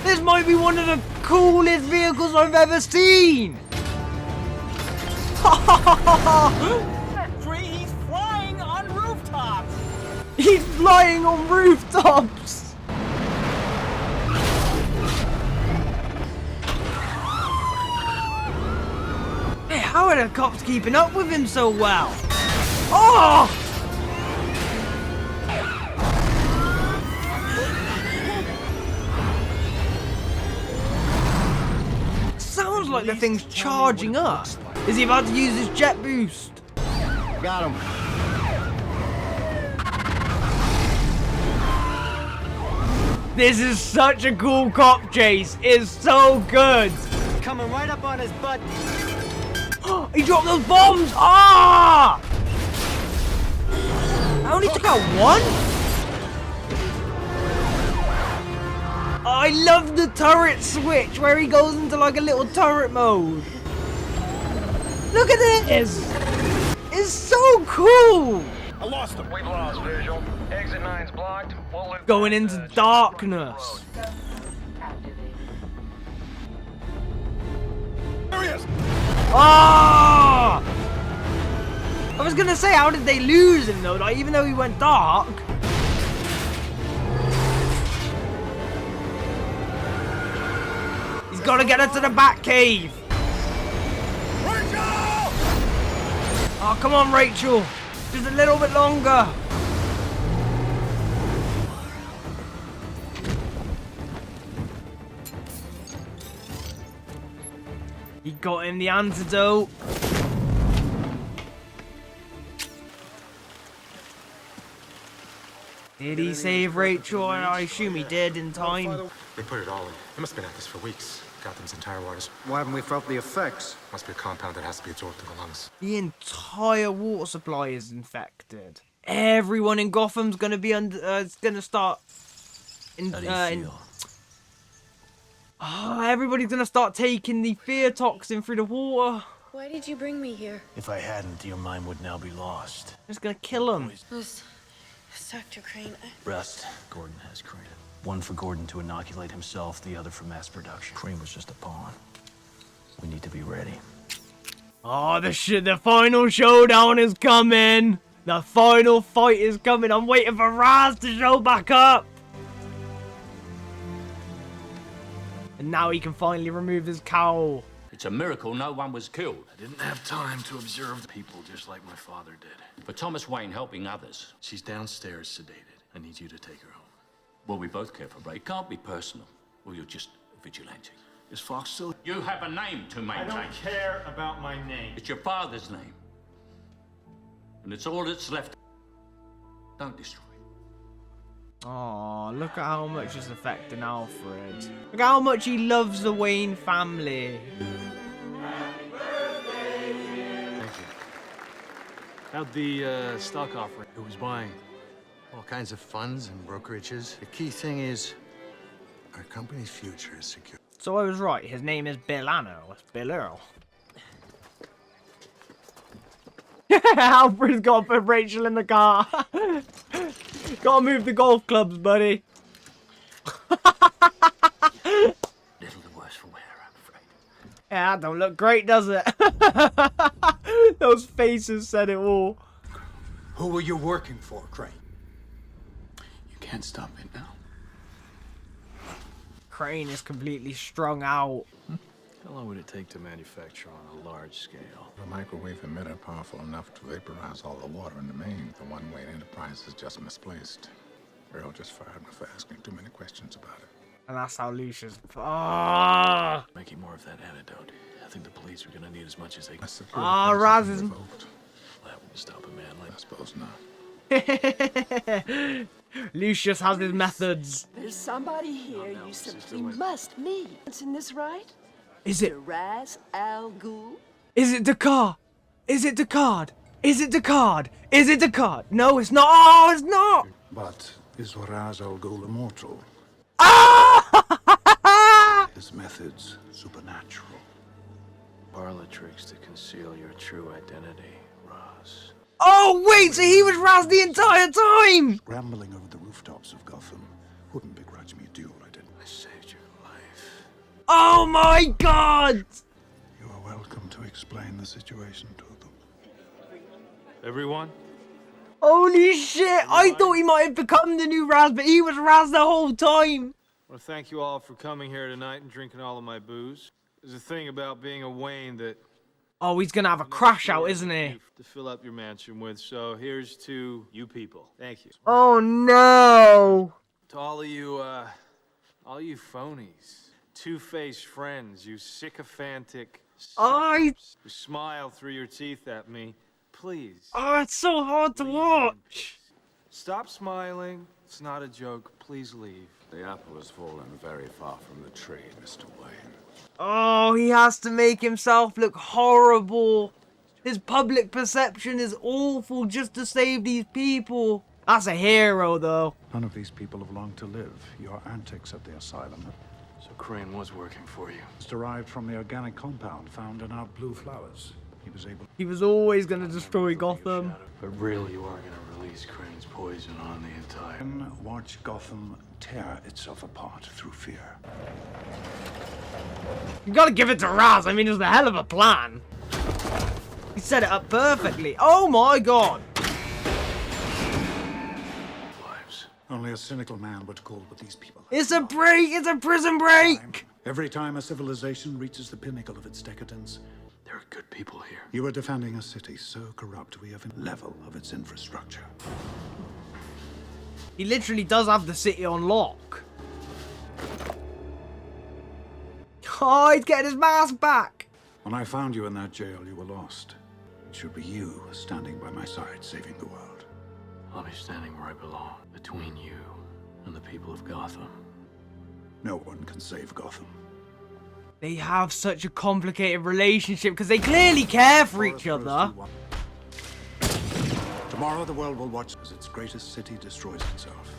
This might be one of the coolest vehicles I've ever seen. He's flying on rooftops. He's flying on rooftops. Hey, how are the cops keeping up with him so well? Oh! Sounds like the thing's charging up. Is he about to use his jet boost? Got him. This is such a cool cop chase. It's so good. Coming right up on his butt. He dropped those bombs. Ah! I only took out one? I love the turret switch where he goes into like a little turret mode. Look at this! It's so cool! I lost him. We've lost visual. Exit 9's blocked. We'll loop Going into darkness. There he is. Ah! I was gonna say, how did they lose him though? Like, even though he went dark. He's gotta get her to the Bat Cave. Rachel! Oh, come on, Rachel. Just a little bit longer. He got him the antidote. Did he save Rachel? I assume he did in time. They put it all in. They must have been at this for weeks. Gotham's entire waters. Why haven't we felt the effects? Must be a compound that has to be absorbed in the lungs. The entire water supply is infected. Everyone in Gotham's gonna be under. It's gonna start. How do you feel? Everybody's gonna start taking the fear toxin through the water. Why did you bring me here? If I hadn't, your mind would now be lost. It's gonna kill him. Was Dr. Crane? Rest. Gordon has Crane. One for Gordon to inoculate himself, the other for mass production. Crane was just a pawn. We need to be ready. Oh, the final showdown is coming. The final fight is coming. I'm waiting for Raz to show back up. And now he can finally remove his cowl. It's a miracle no one was killed. I didn't have time to observe people just like my father did. For Thomas Wayne helping others. She's downstairs sedated. I need you to take her home. Well, we both care for Ray. It can't be personal. Well, you're just a vigilante. Is Fox still? You have a name to maintain. I don't care about my name. It's your father's name. And it's all that's left. Don't destroy it. Oh, look at how much it's affecting Alfred. Look at how much he loves the Wayne family. Thank you. How'd the stock offering? Who was buying? All kinds of funds and brokerages. The key thing is our company's future is secure. So I was right. His name is Bill Anno. It's Bill Earl. Alfred's got to put Rachel in the car. Gotta move the golf clubs, buddy. Little the worse for wear, I'm afraid. Yeah, that don't look great, does it? Those faces said it all. Who were you working for, Crane? You can't stop it now. Crane is completely strung out. How long would it take to manufacture on a large scale? The microwave emitter powerful enough to vaporize all the water in the main. The one-way enterprise is just misplaced. Earl just fired me for asking too many questions about it. And that's how Lucius... Ah! Making more of that antidote. I think the police are gonna need as much as they can. Ah, Raz is... That won't stop a man like... I suppose not. Lucius has his methods. There's somebody here you simply must meet. Isn't this right? Is it Raz Al Ghul? Is it Descartes? Is it Descartes? Is it Descartes? Is it Descartes? No, it's not. Oh, it's not. But is Raz Al Ghul immortal? Ah! His methods supernatural. Parlor tricks to conceal your true identity, Raz. Oh, wait, so he was Raz the entire time! Scrambling over the rooftops of Gotham. Wouldn't begrudge me a duel I did. I saved your life. Oh my god! You are welcome to explain the situation to them. Everyone? Holy shit! I thought he might have become the new Raz, but he was Raz the whole time! I want to thank you all for coming here tonight and drinking all of my booze. There's a thing about being a Wayne that... Oh, he's gonna have a crash out, isn't he? ...to fill up your mansion with, so here's to you people. Thank you. Oh no! To all of you phonies. Two-faced friends, you sycophantic suckers who smile through your teeth at me. Please. Oh, it's so hard to watch. Stop smiling. It's not a joke. Please leave. The apple has fallen very far from the tree, Mr. Wayne. Oh, he has to make himself look horrible. His public perception is awful just to save these people. That's a hero, though. None of these people have long to live. Your antics at the asylum. So Crane was working for you. It's derived from the organic compound found in our blue flowers. He was always going to destroy Gotham. But really, you are going to release Crane's poison on the entire... And watch Gotham tear itself apart through fear. You gotta give it to Raz. I mean, it was a hell of a plan. He set it up perfectly. Oh my god. Lives. Only a cynical man would call what these people have. It's a break. It's a prison break. Every time a civilization reaches the pinnacle of its decadence, there are good people here. You are defending a city so corrupt we have a level of its infrastructure. He literally does have the city on lock. Oh, he's getting his mask back. When I found you in that jail, you were lost. It should be you standing by my side, saving the world. I'll be standing where I belong, between you and the people of Gotham. No one can save Gotham. They have such a complicated relationship because they clearly care for each other. Tomorrow the world will watch as its greatest city destroys itself.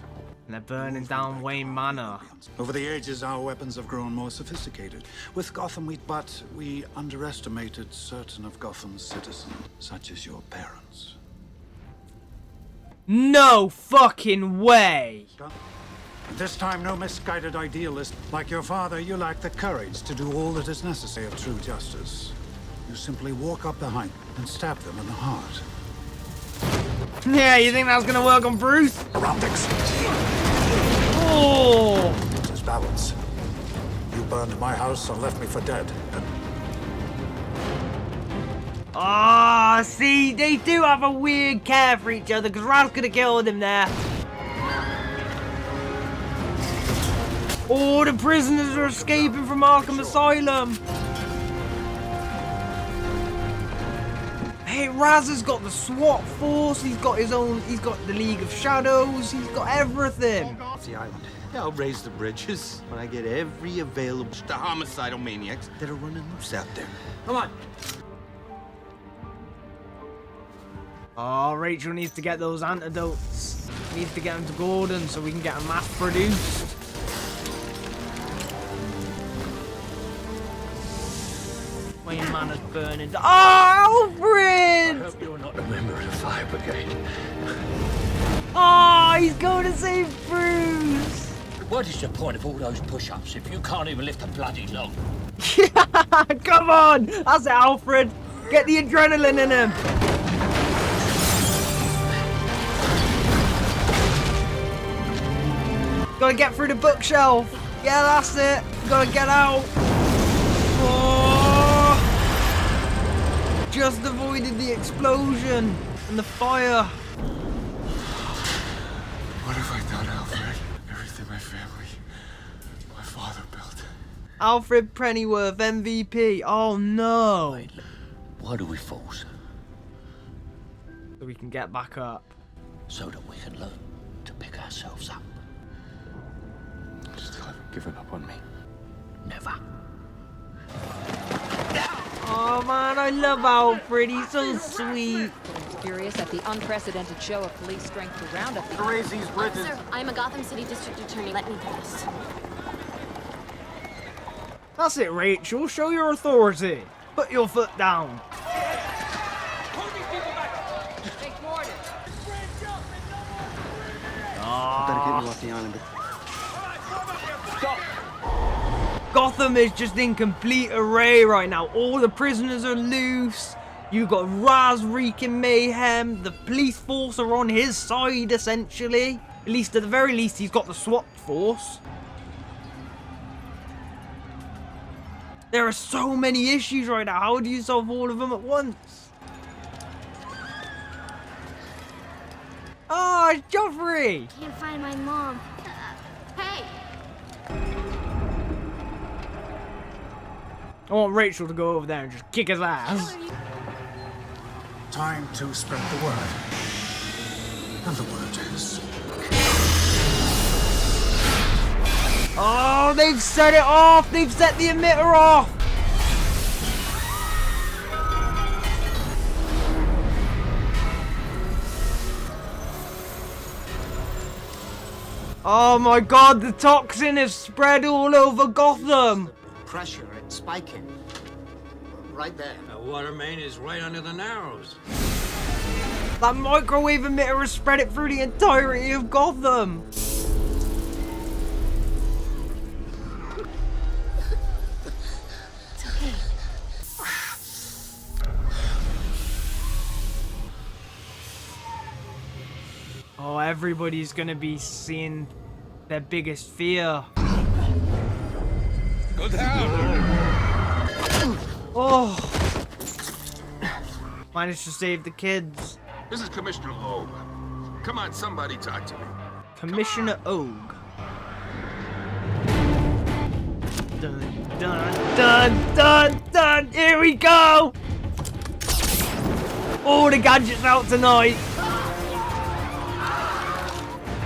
And they're burning down Wayne Manor. Over the ages, our weapons have grown more sophisticated. With Gotham, we underestimated certain of Gotham's citizens, such as your parents. No fucking way! This time, no misguided idealist. Like your father, you lack the courage to do all that is necessary of true justice. You simply walk up behind and stab them in the heart. Yeah, you think that's gonna work on Bruce? Optics. Oh! His balance. You burned my house and left me for dead. Ah, see, they do have a weird care for each other because Raz could have killed him there. Oh, the prisoners are escaping from Arkham Asylum. Hey, Raz has got the SWAT force, he's got his own, he's got the League of Shadows, he's got everything. The island. Yeah, I'll raise the bridges when I get every available the homicidal maniacs that are running loose out there. Come on. Oh, Rachel needs to get those antidotes. Needs to get them to Gordon so we can get them mass produced. My man is burning. Oh, Alfred! I hope you're not a member of the fire brigade. Oh, he's going to save Bruce. What is the point of all those push-ups if you can't even lift a bloody log? Come on! That's it, Alfred. Get the adrenaline in him. Gotta get through the bookshelf. Yeah, that's it. Gotta get out. Oh! Just avoided the explosion and the fire. What have I done, Alfred? Everything my family, my father built. Alfred Pennyworth, MVP. Oh no. Why do we fall, sir? So we can get back up. So that we can learn to pick ourselves up. You still haven't given up on me. Never. Oh man, I love Alfred. He's so sweet. Furious at the unprecedented show of police strength to round up the Raise these bridges. Officer, I'm a Gotham City district attorney. Let me pass. That's it, Rachel. Show your authority. Put your foot down. Better get me off the island. Gotham is just in complete array right now. All the prisoners are loose. You've got Raz wreaking mayhem. The police force are on his side, essentially. At least, at the very least, he's got the SWAT force. There are so many issues right now. How do you solve all of them at once? Oh, it's Joffrey! Can't find my mom. Hey! I want Rachel to go over there and just kick his ass. Time to spread the word. And the word is... Oh, they've set it off! They've set the emitter off! Oh my god, the toxin is spread all over Gotham! Pressure, it's spiking. Right there. The water main is right under the Narrows. That microwave emitter has spread it through the entirety of Gotham! It's okay. Oh, everybody's gonna be seeing their biggest fear. Go down! Oh! Managed to save the kids. This is Commissioner Loeb. Come on, somebody talk to me. Commissioner Og. Dun, dun, dun, dun, dun! Here we go! All the gadgets out tonight!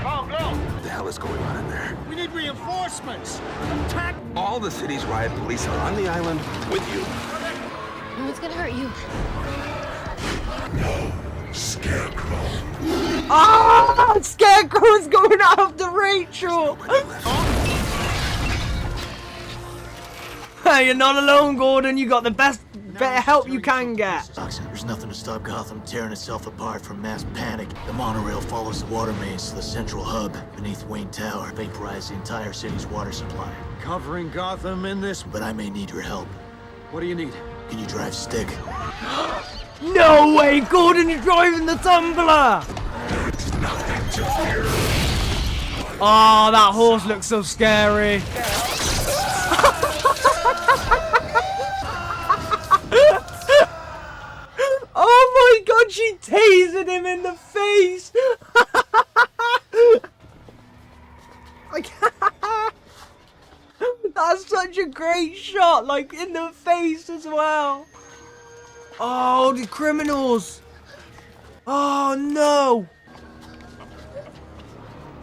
What the hell is going on in there? We need reinforcements. Attack! All the city's riot police are on the island with you. No one's gonna hurt you. No, Scarecrow. Ah! Scarecrow's going after Rachel! Hey, you're not alone, Gordon. You got the better help you can get. Toxin, there's nothing to stop Gotham tearing itself apart from mass panic. The monorail follows the water mains to the central hub beneath Wayne Tower, vaporize the entire city's water supply. Covering Gotham in this. But I may need your help. What do you need? Can you drive stick? No way! Gordon is driving the tumbler! Oh, that horse looks so scary. Oh my god, she tasered him in the face! That's such a great shot, like in the face as well. Oh, the criminals. Oh no.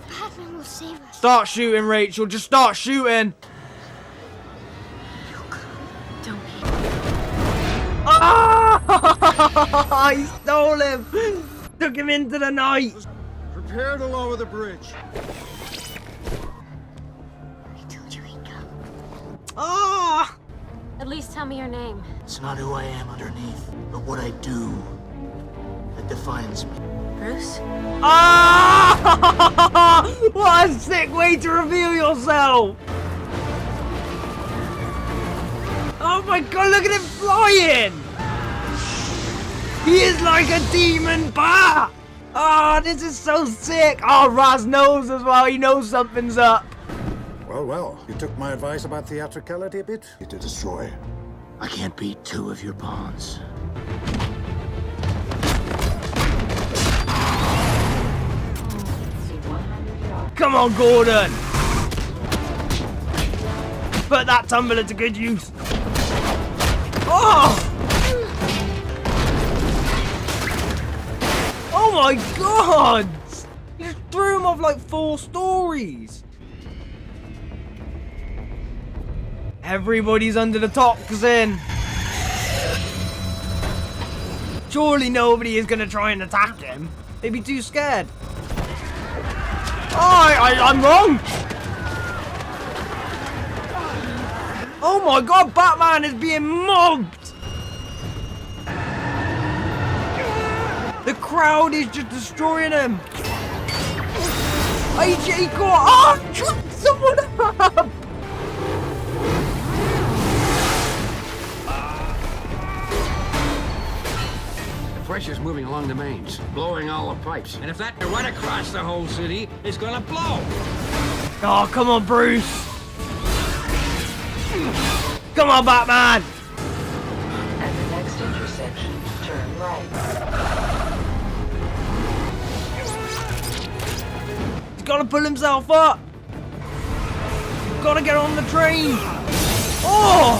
Batman will save us. Start shooting, Rachel. Just start shooting. Don't be. Ah! He stole him. Took him into the night. Prepare to lower the bridge. I told you he'd come. Ah! At least tell me your name. It's not who I am underneath, but what I do that defines me. Bruce? Ah! What a sick way to reveal yourself! Oh my god, look at him flying! He is like a demon bat! Oh, this is so sick! Oh, Raz knows as well, he knows something's up. Well, well, you took my advice about theatricality a bit? To destroy. I can't beat two of your pawns. Come on, Gordon! Put that tumbler to good use. Oh! Oh my god! You just threw him off like 4 stories. Everybody's under the toxin. Surely nobody is gonna try and attack him. They'd be too scared. Oh, I'm wrong. Oh my god, Batman is being mobbed. The crowd is just destroying him. He got up. Someone up. Pressure's moving along the mains, blowing all the pipes. And if that run across the whole city, it's gonna blow. Oh, come on, Bruce. Come on, Batman. At the next intersection, turn right. He's got to pull himself up. Got to get on the train. Oh!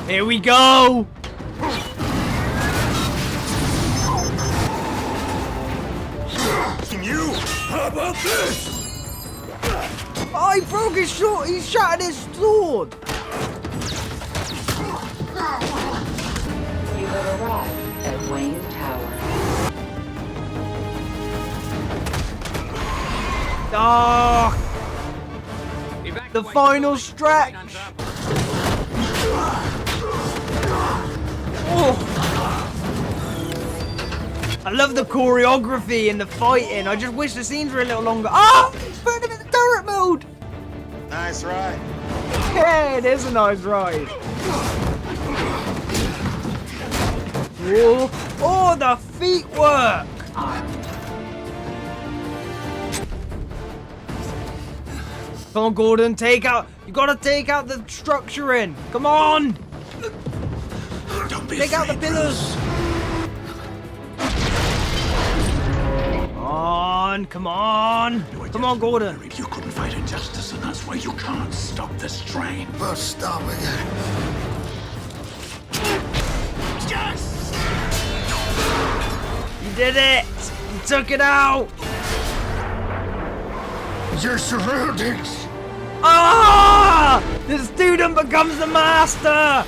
Here we go. You? How about this? Oh, he broke his sword. He shattered his sword. You have arrived at Wayne Tower. Oh! The final stretch. Oh! I love the choreography and the fighting. I just wish the scenes were a little longer. Oh! He's putting him in the turret mode! Nice ride. Yeah, it is a nice ride. Whoa. Oh, the feet work! Come on, Gordon, take out. You gotta take out the structure in. Come on! Don't be take out the pillars. Come on! Come on, Gordon! You couldn't fight injustice, and that's why you can't stop this train. We're stopping it. Yes! You did it! You took it out! Your surroundings! Ah! The student becomes the master!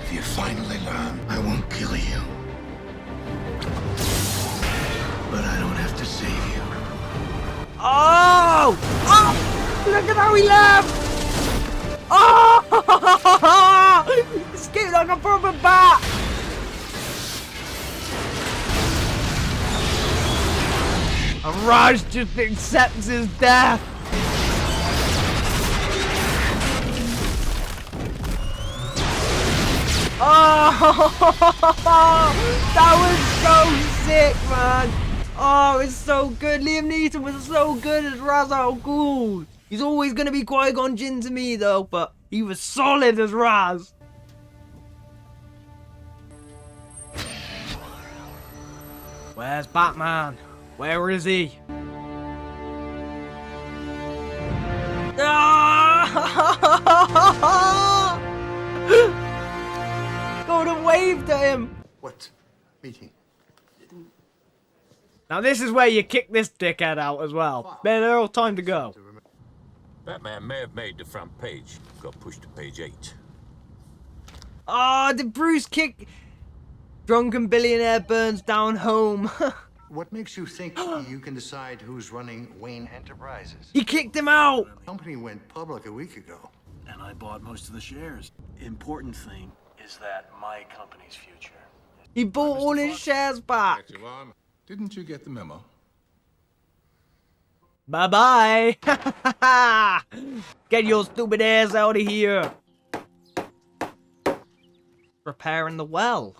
If you finally learn, I won't kill you. But I don't have to save you. Oh! Oh! Look at how he left! Oh! Escaped like a proper bat! And Raj just accepts his death. Oh! That was so sick, man. Oh, it's so good. Liam Neeson was so good as Ra's al Ghul. He's always going to be Qui-Gon Jinn to me, though, but he was solid as Raz. Where's Batman? Where is he? Go to wave to him. What? Meeting? Now this is where you kick this dickhead out as well. Man, they're all time to go. Batman may have made the front page. Got pushed to page 8. Ah, did Bruce kick... Drunken billionaire burns down home. What makes you think you can decide who's running Wayne Enterprises? He kicked him out. The company went public a week ago. And I bought most of the shares. Important thing is that my company's future. He bought all his shares back. Didn't you get the memo? Bye-bye. Get your stupid ass out of here. Repairing the well.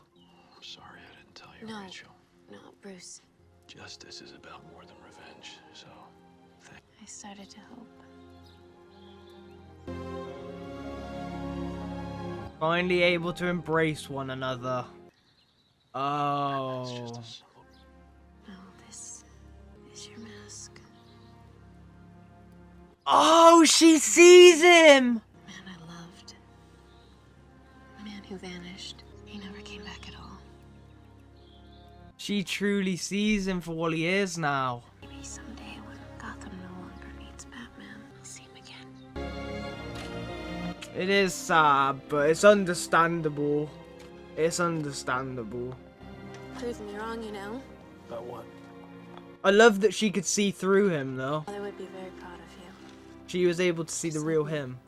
I'm sorry I didn't tell you, Rachel. No, Bruce. Justice is about more than revenge, so I started to hope. Finally able to embrace one another. Oh. No, this is your mask. Oh, she sees him! The man I loved. The man who vanished. He never came back at all. She truly sees him for what he is now. Maybe someday when Gotham no longer needs Batman, I'll see him again. It is sad, but it's understandable. It's understandable. Proves me wrong, you know. About what? I love that she could see through him, though. Mother would be very proud of you. She was able to see the real him.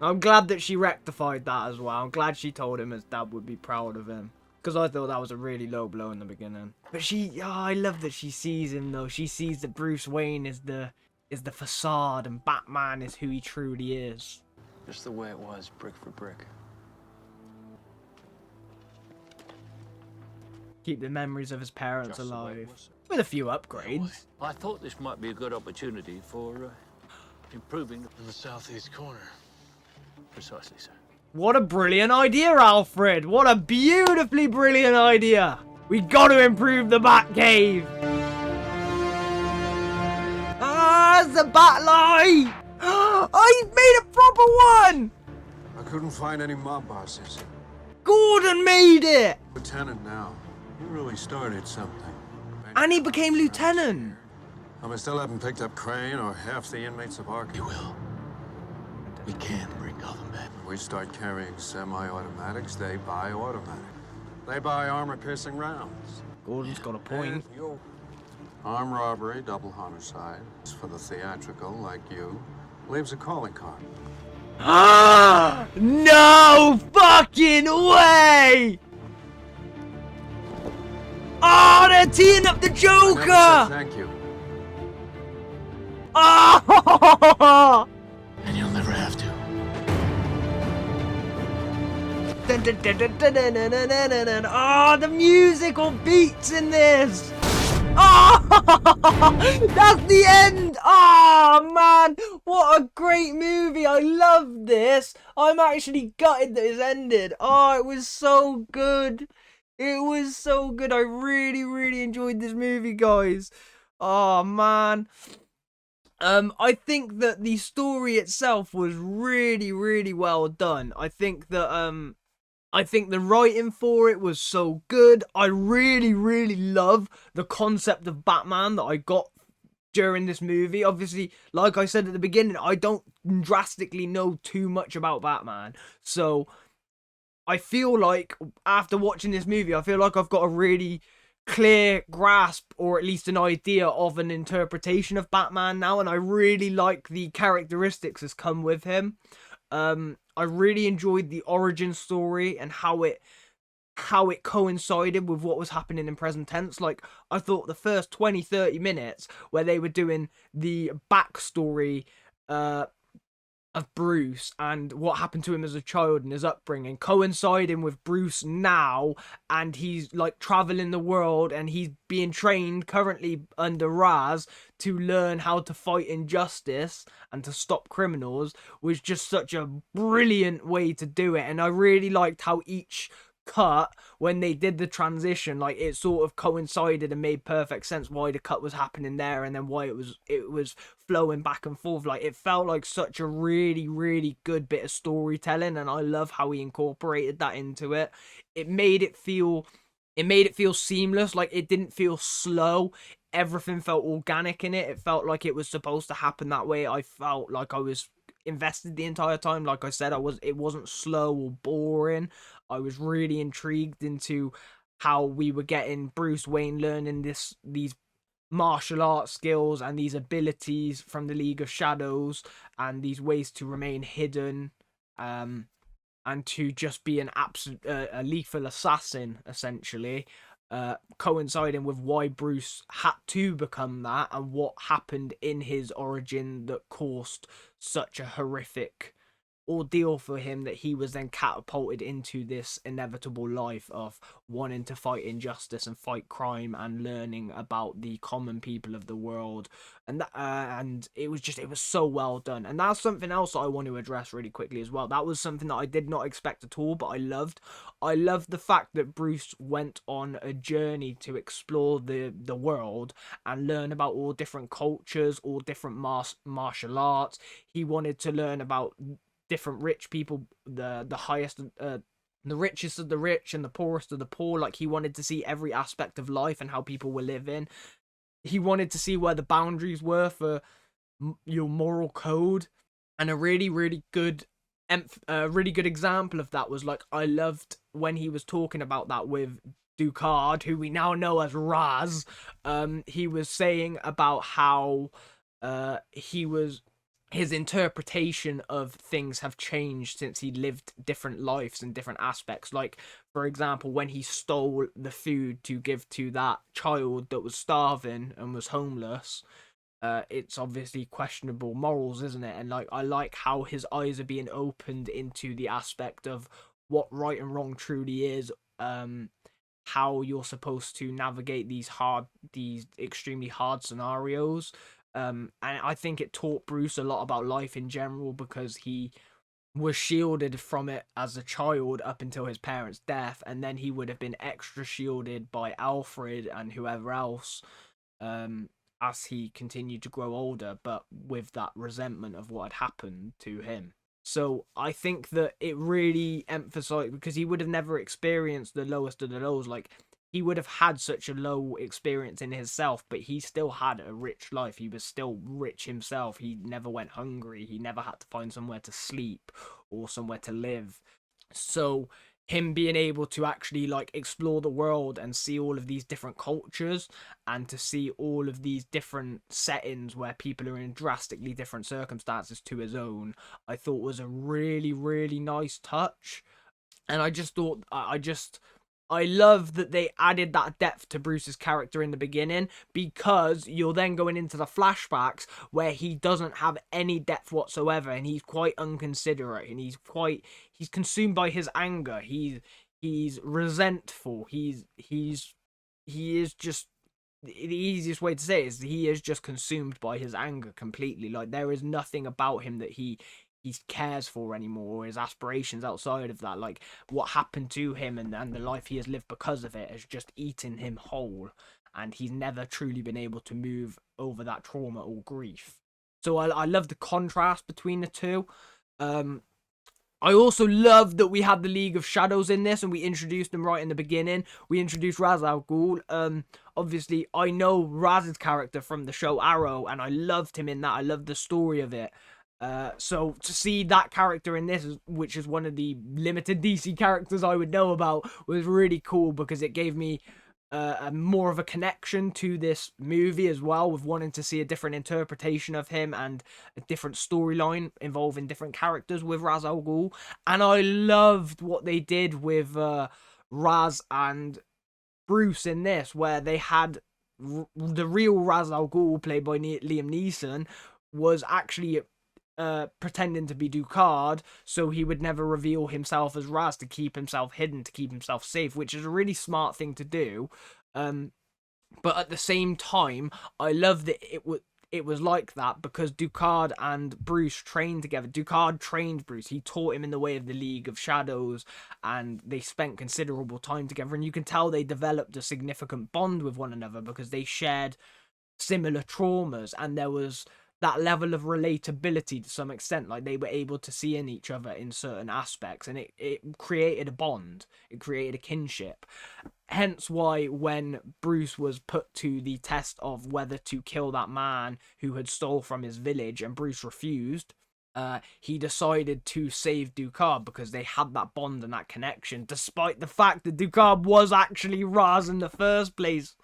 I'm glad that she rectified that as well. I'm glad she told him his dad would be proud of him. Because I thought that was a really low blow in the beginning. But I love that she sees him, though. She sees that Bruce Wayne is the facade and Batman is who he truly is. just the way it was, brick for brick. Keep the memories of his parents alive. With a few upgrades. I thought this might be a good opportunity for improving in the southeast corner. Precisely, sir. What a brilliant idea, Alfred! What a beautifully brilliant idea! We gotta improve the Batcave! Ah, it's the Batlight! Oh, he's made a proper one! I couldn't find any mob bosses. Gordon made it! Lieutenant now. You really started something. And he became lieutenant. I still haven't picked up Crane or half the inmates of Arkham. You will. We can bring Gotham back. We start carrying semi-automatics, they buy automatic. They buy armor-piercing rounds. Gordon's got a point. Armed robbery, double homicide. For the theatrical, like you, leaves a calling card. Ah! No fucking way! Oh, they're teeing up the Joker! Thank you. Oh! And you'll never have to. Oh, the musical beats in this! Oh! That's the end! Oh, man! What a great movie! I love this! I'm actually gutted that it's ended. Oh, it was so good! It was so good. I really, really enjoyed this movie, guys. Oh, man. I think that the story itself was really, really well done. I think that, I think the writing for it was so good. I really, really love the concept of Batman that I got during this movie. Obviously, like I said at the beginning, I don't drastically know too much about Batman. So, I feel like, after watching this movie, I feel like I've got a really clear grasp, or at least an idea of an interpretation of Batman now, and I really like the characteristics that's come with him. I really enjoyed the origin story and how it coincided with what was happening in present tense. Like, I thought the first 20-30 minutes where they were doing the backstory of Bruce and what happened to him as a child and his upbringing coinciding with Bruce now, and he's like traveling the world and he's being trained currently under Raz to learn how to fight injustice and to stop criminals, was just such a brilliant way to do it. And I really liked how each cut, when they did the transition, like it sort of coincided and made perfect sense why the cut was happening there and then why it was flowing back and forth. Like it felt like such a really good bit of storytelling, and I love how he incorporated that into it. It made it feel seamless. Like it didn't feel slow. Everything felt organic in it. It felt like it was supposed to happen that way. I felt like I was invested the entire time. Like I said, it wasn't slow or boring. I was really intrigued into how we were getting Bruce Wayne learning these martial arts skills and these abilities from the League of Shadows and these ways to remain hidden, and to just be an absolute a lethal assassin, essentially, coinciding with why Bruce had to become that and what happened in his origin that caused such a horrific ordeal for him, that he was then catapulted into this inevitable life of wanting to fight injustice and fight crime and learning about the common people of the world. And it was so well done. And that's something else that I want to address really quickly as well. That was something that I did not expect at all, but I loved the fact that Bruce went on a journey to explore the world and learn about all different cultures, all different martial arts. He wanted to learn about different rich people, the richest of the rich and the poorest of the poor. Like he wanted to see every aspect of life and how people were living. He wanted to see where the boundaries were for your moral code. And a really good example of that was, like, I loved when he was talking about that with Ducard, who we now know as Raz. He was saying about how his interpretation of things have changed since he lived different lives and different aspects. Like, for example, when he stole the food to give to that child that was starving and was homeless, it's obviously questionable morals, isn't it? And like, I like how his eyes are being opened into the aspect of what right and wrong truly is, how you're supposed to navigate these extremely hard scenarios. And I think it taught Bruce a lot about life in general, because he was shielded from it as a child up until his parents' death, and then he would have been extra shielded by Alfred and whoever else, as he continued to grow older, but with that resentment of what had happened to him. So I think that it really emphasized, because he would have never experienced the lowest of the lows. Like, he would have had such a low experience in himself, but he still had a rich life. He was still rich himself. He never went hungry. He never had to find somewhere to sleep or somewhere to live. So him being able to actually, like, explore the world and see all of these different cultures and to see all of these different settings where people are in drastically different circumstances to his own, I thought was a really nice touch. And I just thought, I love that they added that depth to Bruce's character in the beginning, because you're then going into the flashbacks where he doesn't have any depth whatsoever, and he's quite inconsiderate, and he's consumed by his anger. He's resentful. He is just, the easiest way to say it is he is just consumed by his anger completely. Like, there is nothing about him that he cares for anymore, or his aspirations outside of that. Like, what happened to him and the life he has lived because of it has just eaten him whole, and he's never truly been able to move over that trauma or grief. So I love the contrast between the two. I also love that we had the League of Shadows in this, and we introduced them right in the beginning. We introduced Ra's al Ghul. Obviously, I know Raz's character from the show Arrow, and I loved him in that. I loved the story of it. So to see that character in this, which is one of the limited DC characters I would know about, was really cool, because it gave me more of a connection to this movie as well, with wanting to see a different interpretation of him and a different storyline involving different characters with Ra's al Ghul. And I loved what they did with Raz and Bruce in this, where they had the real Ra's al Ghul, played by Liam Neeson, was actually pretending to be Ducard, so he would never reveal himself as Raz, to keep himself hidden, to keep himself safe, which is a really smart thing to do. But at the same time, I love that it was like that because Ducard and Bruce trained together. Ducard trained Bruce. He taught him in the way of the League of Shadows, and they spent considerable time together. And you can tell they developed a significant bond with one another because they shared similar traumas, and there was that level of relatability to some extent. Like, they were able to see in each other in certain aspects, and it created a bond. It created a kinship. Hence why when Bruce was put to the test of whether to kill that man who had stole from his village, and Bruce refused, he decided to save Ducard because they had that bond and that connection, despite the fact that Ducard was actually Raz in the first place,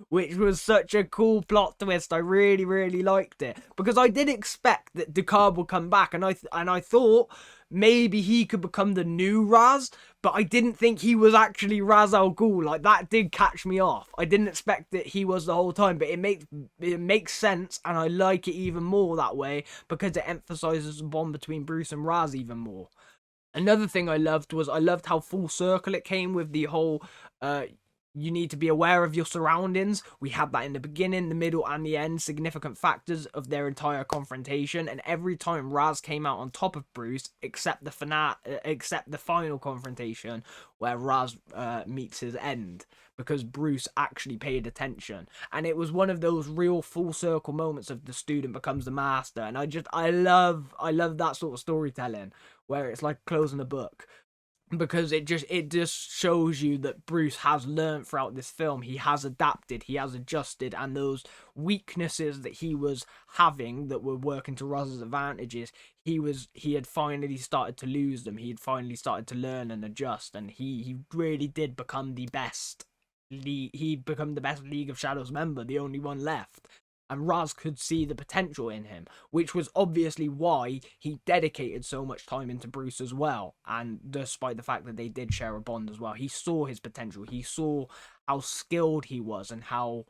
which was such a cool plot twist. I really, really liked it because I did expect that Ducard would come back, and I thought maybe he could become the new Raz, but I didn't think he was actually Ra's al Ghul. Like, that did catch me off. I didn't expect that he was the whole time, but it makes sense, and I like it even more that way because it emphasizes the bond between Bruce and Raz even more. Another thing I loved how full circle it came with the whole you need to be aware of your surroundings. We had that in the beginning, the middle, and the end, significant factors of their entire confrontation. And every time Raz came out on top of Bruce, except the final confrontation where Raz meets his end, because Bruce actually paid attention. And it was one of those real full circle moments of the student becomes the master. And I love that sort of storytelling where it's like closing a book. Because it just shows you that Bruce has learned throughout this film. He has adapted, he has adjusted, and those weaknesses that he was having that were working to Raz's advantages, he had finally started to lose them. He had finally started to learn and adjust, and he really did become the best. He become the best League of Shadows member, the only one left. And Raz could see the potential in him, which was obviously why he dedicated so much time into Bruce as well. And despite the fact that they did share a bond as well, he saw his potential. He saw how skilled he was and how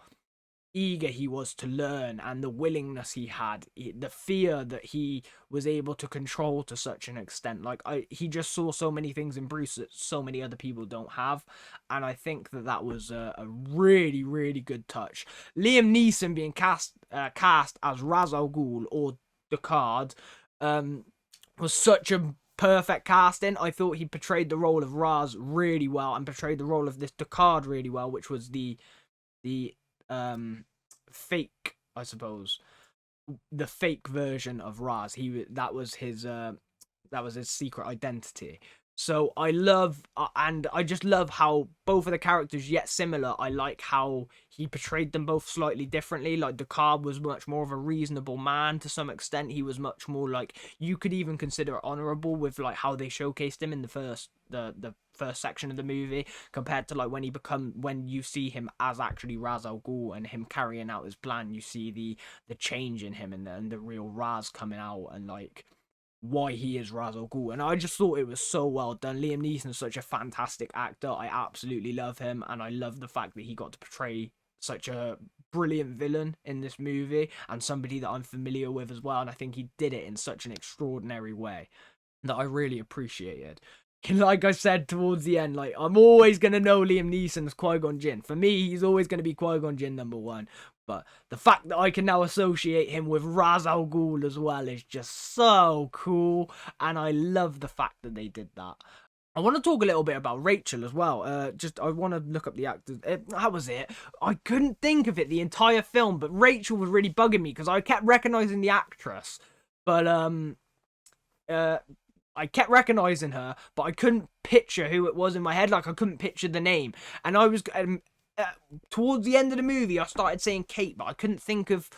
eager he was to learn, and the willingness he had, the fear that he was able to control to such an extent. Like, he just saw so many things in Bruce that so many other people don't have, and I think that was a really, really good touch. Liam Neeson being cast as Ra's al Ghul, or Ducard, was such a perfect casting. I thought he portrayed the role of Raz really well, and portrayed the role of this Ducard really well, which was the fake, I suppose, the fake version of Raz. That was his secret identity. So I love, and I just love how both of the characters, yet similar, I like how he portrayed them both slightly differently. Like, Ducard was much more of a reasonable man to some extent. He was much more, like, you could even consider honorable with, like, how they showcased him in the first section of the movie, compared to, like, when you see him as actually Ra's al Ghul and him carrying out his plan. You see the change in him, and the real Raz coming out, and, like, why he is Ra's al Ghul. And I just thought it was so well done. Liam Neeson is such a fantastic actor. I absolutely love him, and I love the fact that he got to portray such a brilliant villain in this movie, and somebody that I'm familiar with as well. And I think he did it in such an extraordinary way that I really appreciated. Like I said towards the end, like, I'm always going to know Liam Neeson as Qui-Gon Jinn. For me, he's always going to be Qui-Gon Jinn #1. But the fact that I can now associate him with Ra's al Ghul as well is just so cool. And I love the fact that they did that. I want to talk a little bit about Rachel as well. I want to look up the actors. That was it. I couldn't think of it the entire film, but Rachel was really bugging me because I kept recognizing the actress. But, I kept recognizing her, but I couldn't picture who it was in my head. Like, I couldn't picture the name. And I was, towards the end of the movie, I started saying Kate, but I couldn't think of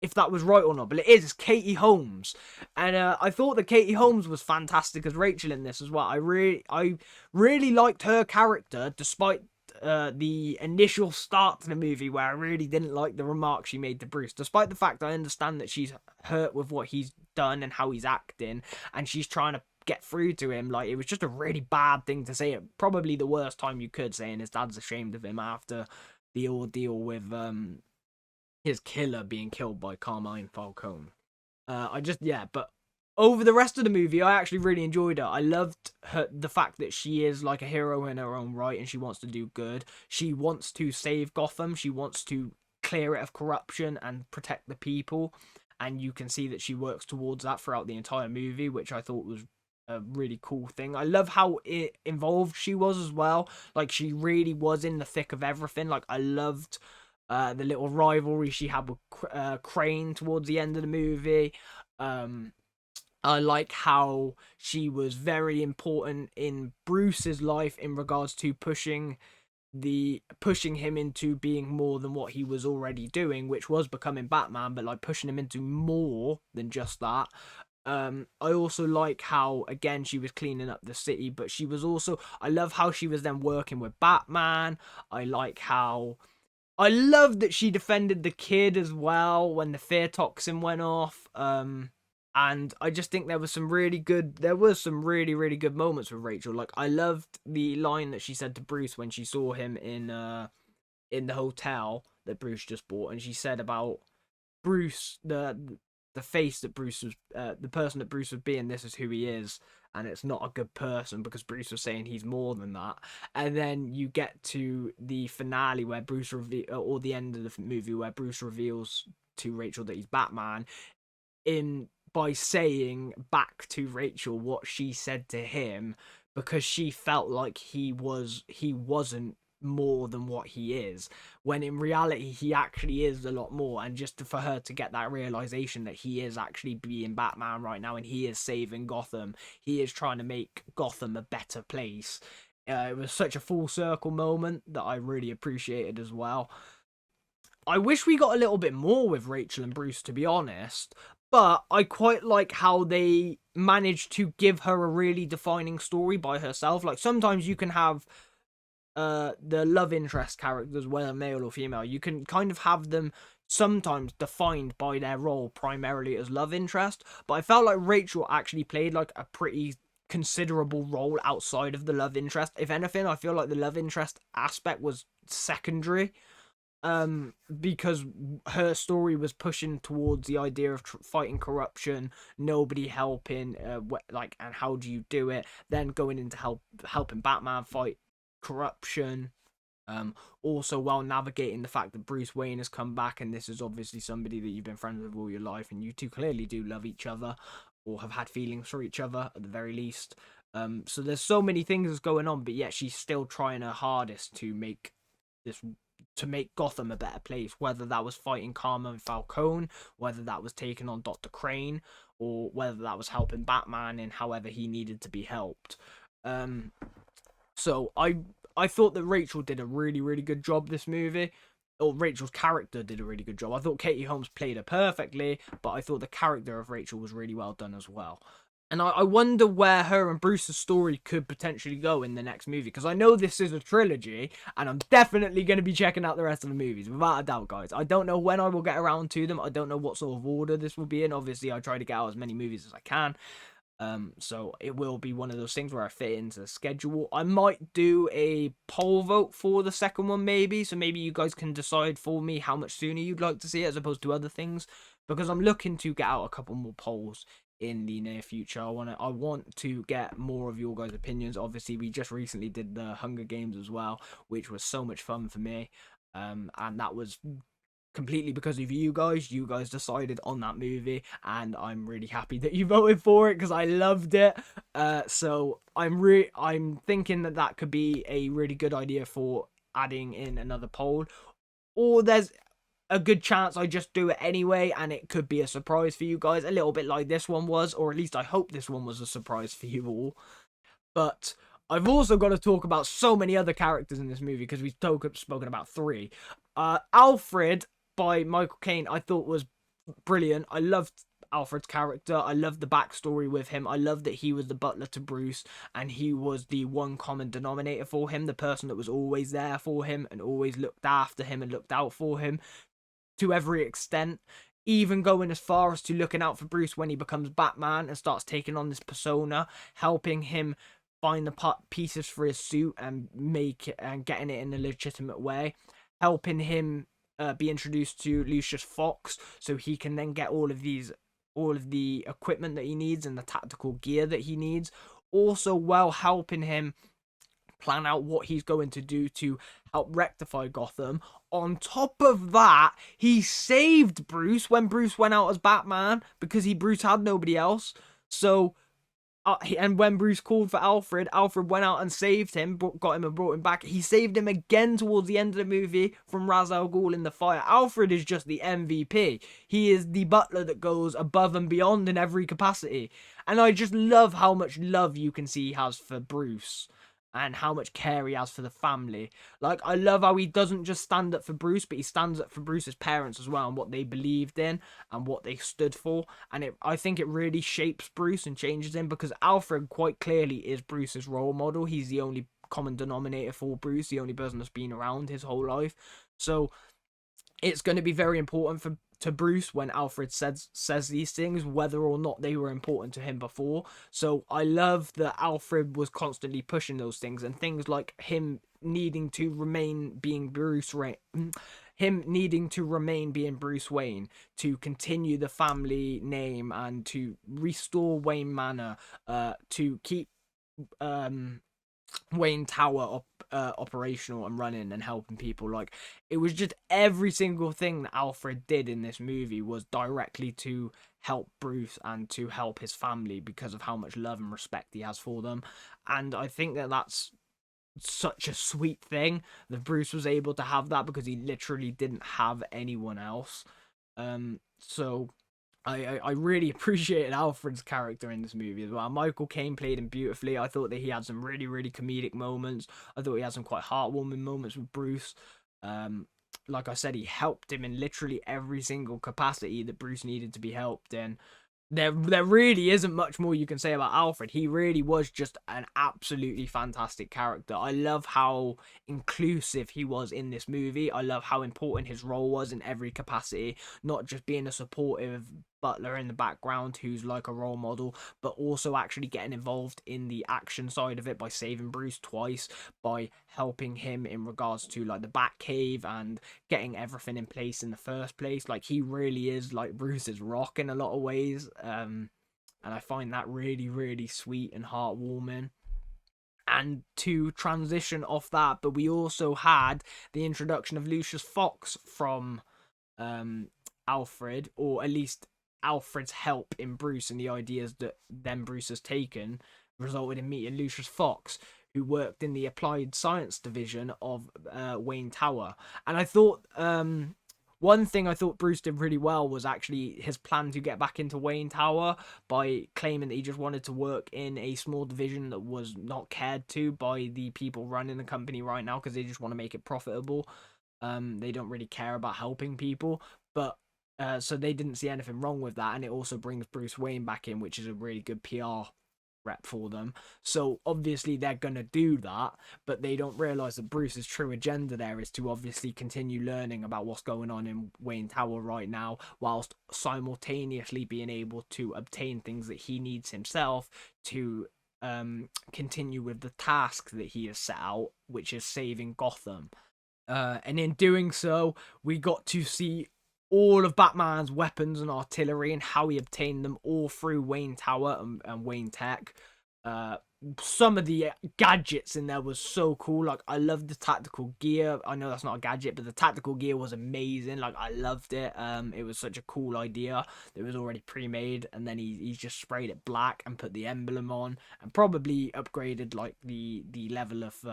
if that was right or not. But it's Katie Holmes. And I thought that Katie Holmes was fantastic as Rachel in this as well. I really liked her character, despite the initial start to the movie where I really didn't like the remarks she made to Bruce. Despite the fact I understand that she's hurt with what he's done and how he's acting, and she's trying to get through to him. Like, it was just a really bad thing to say. Probably the worst time you could, saying his dad's ashamed of him after the ordeal with his killer being killed by Carmine Falcone. But over the rest of the movie, I actually really enjoyed her. I loved the fact that she is like a hero in her own right and she wants to do good. She wants to save Gotham. She wants to clear it of corruption and protect the people. And you can see that she works towards that throughout the entire movie, which I thought was a really cool thing. I love how involved she was as well. Like, she really was in the thick of everything. Like, I loved the little rivalry she had with Crane towards the end of the movie. I like how she was very important in Bruce's life in regards to pushing him into being more than what he was already doing, which was becoming Batman, but like pushing him into more than just that. I also like how, again, she was cleaning up the city, but she was also, I love how she was then working with Batman. I love that she defended the kid as well when the fear toxin went off. And I just think there was some really really good moments with Rachel. Like, I loved the line that she said to Bruce when she saw him in the hotel that Bruce just bought, and she said about Bruce, the face that Bruce was, the person that Bruce was being, this is who he is, and it's not a good person, because Bruce was saying he's more than that. And then you get to the finale where or the end of the movie where Bruce reveals to Rachel that he's Batman, by saying back to Rachel what she said to him, because she felt like he wasn't more than what he is, when in reality he actually is a lot more. And just for her to get that realization that he is actually being Batman right now, and he is saving Gotham, he is trying to make Gotham a better place. It was such a full circle moment that I really appreciated as well. I wish we got a little bit more with Rachel and Bruce, to be honest, but I quite like how they managed to give her a really defining story by herself. Like, sometimes you can have the love interest characters, whether male or female, you can kind of have them sometimes defined by their role primarily as love interest, but I felt like Rachel actually played like a pretty considerable role outside of the love interest. If anything, I feel like the love interest aspect was secondary, because her story was pushing towards the idea of fighting corruption, nobody helping, and how do you do it, then going into helping Batman fight corruption, also while navigating the fact that Bruce Wayne has come back, and this is obviously somebody that you've been friends with all your life, and you two clearly do love each other, or have had feelings for each other at the very least. So there's so many things going on, but yet she's still trying her hardest to make Gotham a better place, whether that was fighting Carmine Falcone, whether that was taking on Dr. Crane, or whether that was helping Batman in however he needed to be helped. So I thought that Rachel did a really, really good job this movie. Or Rachel's character did a really good job. I thought Katie Holmes played her perfectly, but I thought the character of Rachel was really well done as well. And I wonder where her and Bruce's story could potentially go in the next movie, because I know this is a trilogy, and I'm definitely going to be checking out the rest of the movies, without a doubt, guys. I don't know when I will get around to them. I don't know what sort of order this will be in. Obviously, I try to get out as many movies as I can. So it will be one of those things where I fit into the schedule. I might do a poll vote for the second one, maybe. So maybe you guys can decide for me how much sooner you'd like to see it as opposed to other things, because I'm looking to get out a couple more polls in the near future. I want to get more of your guys' opinions. Obviously, we just recently did the Hunger Games as well, which was so much fun for me. And that was completely because of you guys. You guys decided on that movie, and I'm really happy that you voted for it because I loved it. So I'm thinking that could be a really good idea for adding in another poll, or there's a good chance I just do it anyway and it could be a surprise for you guys, a little bit like this one was, or at least I hope this one was a surprise for you all. But I've also got to talk about so many other characters in this movie, because we've spoken about three. Alfred by Michael Caine I thought was brilliant. I loved Alfred's character. I loved the backstory with him. I loved that he was the butler to Bruce, and he was the one common denominator for him, the person that was always there for him and always looked after him and looked out for him to every extent, even going as far as to looking out for Bruce when he becomes Batman and starts taking on this persona, helping him find the pieces for his suit and make it and getting it in a legitimate way, helping him be introduced to Lucius Fox so he can then get all of these all of the equipment that he needs and the tactical gear that he needs, also while helping him plan out what he's going to do to help rectify Gotham. On top of that, he saved Bruce when Bruce went out as Batman because Bruce had nobody else. So, and when Bruce called for Alfred, Alfred went out and saved him, got him and brought him back. He saved him again towards the end of the movie from Ra's al Ghul in the fire. Alfred is just the MVP. He is the butler that goes above and beyond in every capacity. And I just love how much love you can see he has for Bruce and how much care he has for the family. Like, I love how he doesn't just stand up for Bruce, but he stands up for Bruce's parents as well and what they believed in and what they stood for. And I think it really shapes Bruce and changes him, because Alfred quite clearly is Bruce's role model. He's the only common denominator for Bruce, the only person that's been around his whole life. So it's going to be very important to Bruce when Alfred says these things, whether or not they were important to him before. So I love that Alfred was constantly pushing those things, and things like him needing to remain being Bruce Wayne, to continue the family name and to restore Wayne Manor, to keep Wayne Tower operational and running and helping people. Like, it was just every single thing that Alfred did in this movie was directly to help Bruce and to help his family because of how much love and respect he has for them. And I think that that's such a sweet thing that Bruce was able to have that, because he literally didn't have anyone else. So I really appreciated Alfred's character in this movie as well. Michael Caine played him beautifully. I thought that he had some really, really comedic moments. I thought he had some quite heartwarming moments with Bruce. Like I said, he helped him in literally every single capacity that Bruce needed to be helped in. There really isn't much more you can say about Alfred. He really was just an absolutely fantastic character. I love how inclusive he was in this movie. I love how important his role was in every capacity, not just being a supportive butler in the background who's like a role model, but also actually getting involved in the action side of it by saving Bruce twice, by helping him in regards to like the Batcave and getting everything in place in the first place. Like, he really is like Bruce's rock in a lot of ways, and I find that really, really sweet and heartwarming. And to transition off that, but we also had the introduction of Lucius Fox from Alfred, or at least Alfred's help in Bruce and the ideas that then Bruce has taken resulted in meeting Lucius Fox, who worked in the applied science division of Wayne Tower. And I thought one thing I thought Bruce did really well was actually his plan to get back into Wayne Tower by claiming that he just wanted to work in a small division that was not cared to by the people running the company right now, because they just want to make it profitable. They don't really care about helping people, but so they didn't see anything wrong with that, and it also brings Bruce Wayne back in, which is a really good PR rep for them. So obviously they're gonna do that, but they don't realize that Bruce's true agenda there is to obviously continue learning about what's going on in Wayne Tower right now, whilst simultaneously being able to obtain things that he needs himself to continue with the task that he has set out, which is saving Gotham. And in doing so, we got to see all of Batman's weapons and artillery and how he obtained them all through Wayne Tower and Wayne Tech. Some of the gadgets in there was so cool. Like, I loved the tactical gear. I know that's not a gadget, but the tactical gear was amazing. Like, I loved it. It was such a cool idea. It was already pre-made, and then he just sprayed it black and put the emblem on, and probably upgraded like the level of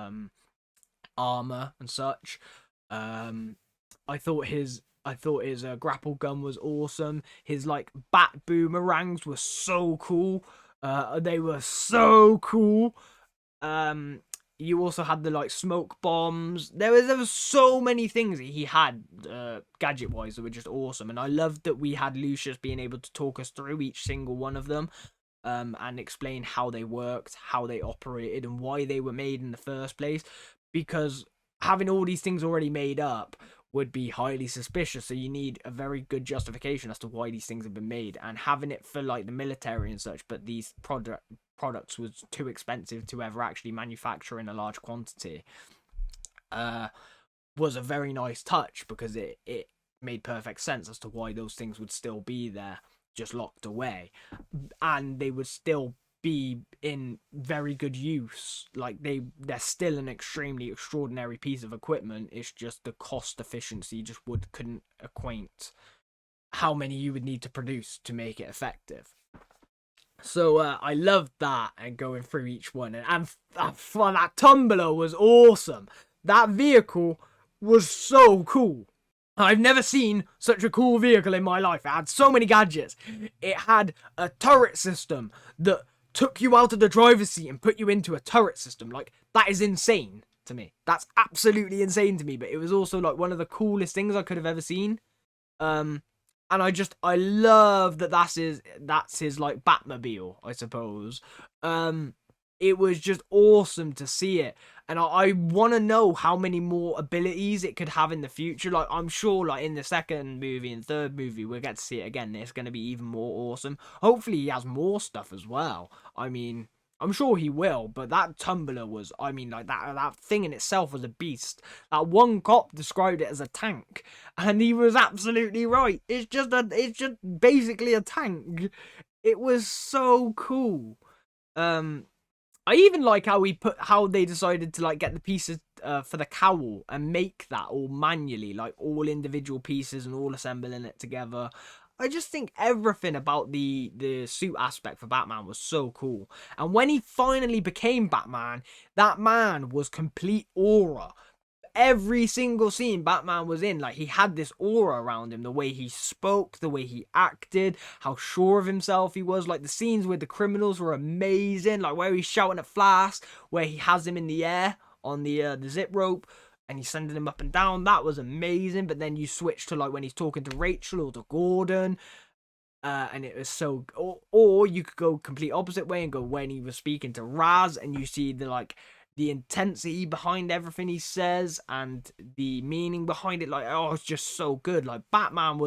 armor and such. I thought his grapple gun was awesome. His like bat boomerangs were so cool. They were so cool. You also had the like smoke bombs. There was so many things that he had gadget wise that were just awesome, and I loved that we had Lucius being able to talk us through each single one of them. And explain how they worked, how they operated, and why they were made in the first place. Because having all these things already made up would be highly suspicious, so you need a very good justification as to why these things have been made, and having it for like the military and such, but these products was too expensive to ever actually manufacture in a large quantity, was a very nice touch, because it made perfect sense as to why those things would still be there. just locked away, and they would still be in very good use. Like they're still an extremely extraordinary piece of equipment. It's just the cost efficiency just couldn't acquaint how many you would need to produce to make it effective. So I loved that, and going through each one, and that tumbler was awesome. That vehicle was so cool. I've never seen such a cool vehicle in my life. It had so many gadgets. It had a turret system that took you out of the driver's seat and put you into a turret system. Like, that is insane to me. That's absolutely insane to me. But it was also like one of the coolest things I could have ever seen. And I love that that's his like Batmobile, I suppose. It was just awesome to see it, and I want to know how many more abilities it could have in the future. Like, I'm sure, like in the second movie and third movie, we'll get to see it again. It's going to be even more awesome. Hopefully, he has more stuff as well. I mean, I'm sure he will, but that tumbler was, I mean, like that thing in itself was a beast. That one cop described it as a tank, and he was absolutely right. It's just basically a tank. It was so cool. I even like how they decided to like get the pieces for the cowl and make that all manually, like all individual pieces and all assembling it together. I just think everything about the suit aspect for Batman was so cool. And when he finally became Batman, that man was complete aura. Every single scene Batman was in, like, he had this aura around him. The way he spoke, the way he acted, how sure of himself he was. Like, the scenes with the criminals were amazing. Like, where he's shouting at Flash, where he has him in the air on the zip rope, and he's sending him up and down. That was amazing. But then you switch to, like, when he's talking to Rachel or to Gordon, and it was so... Or you could go complete opposite way and go when he was speaking to Raz, and you see the intensity behind everything he says and the meaning behind it. Like, oh, it's just so good. Like, Batman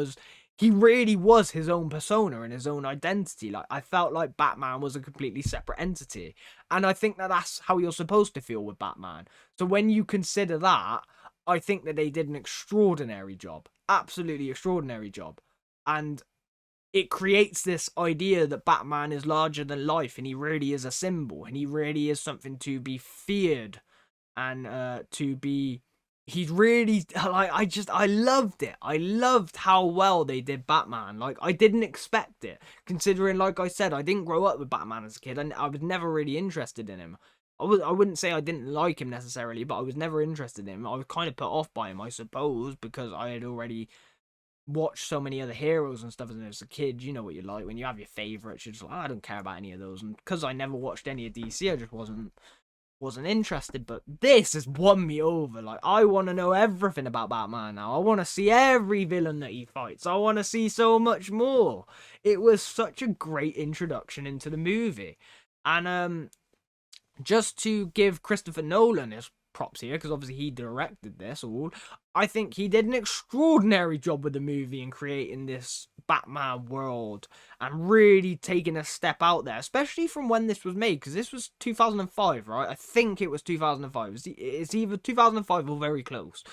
he really was his own persona and his own identity. Like, I felt like Batman was a completely separate entity, and I think that that's how you're supposed to feel with Batman. So when you consider that, I think that they did an extraordinary job, absolutely extraordinary job. And it creates this idea that Batman is larger than life, and he really is a symbol, and he really is something to be feared, and he's really, like, I loved it. I loved how well they did Batman. Like, I didn't expect it, considering, like I said, I didn't grow up with Batman as a kid, and I was never really interested in him. I wouldn't say I didn't like him necessarily, but I was never interested in him. I was kind of put off by him, I suppose, because I had already watch so many other heroes and stuff as a kid. You know what you like when you have your favorites. You're just like, oh, I don't care about any of those. And because I never watched any of DC, I just wasn't interested. But this has won me over. Like, I want to know everything about Batman now. I want to see every villain that he fights. I want to see so much more. It was such a great introduction into the movie. And just to give Christopher Nolan his props here, because obviously he directed this all, I think he did an extraordinary job with the movie and creating this Batman world and really taking a step out there, especially from when this was made, because this was 2005, right? I think it was 2005. It's either 2005 or very close.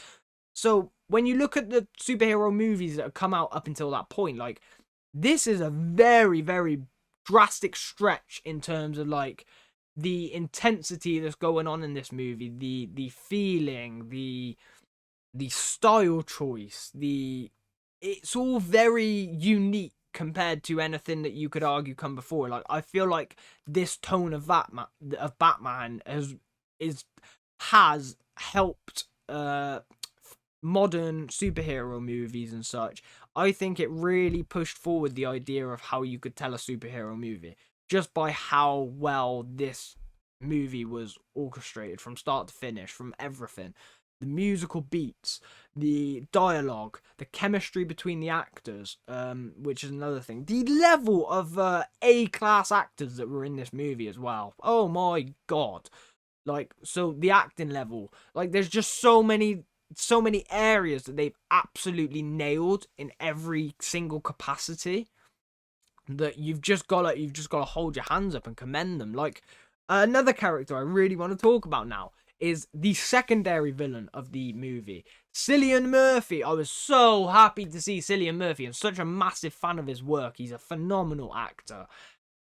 So when you look at the superhero movies that have come out up until that point, like, this is a very, very drastic stretch in terms of, like, the intensity that's going on in this movie, the feeling, the style choice, it's all very unique compared to anything that you could argue come before. Like, I feel like this tone of Batman has helped modern superhero movies and such. I think it really pushed forward the idea of how you could tell a superhero movie, just by how well this movie was orchestrated from start to finish, from everything. The musical beats, the dialogue, the chemistry between the actors, which is another thing. The level of A-class actors that were in this movie as well. Oh my god. Like, so the acting level, like, there's just so many areas that they've absolutely nailed in every single capacity, that you've just got to hold your hands up and commend them. Like, another character I really want to talk about now is the secondary villain of the movie, Cillian Murphy. I was so happy to see Cillian Murphy. I'm such a massive fan of his work. He's a phenomenal actor.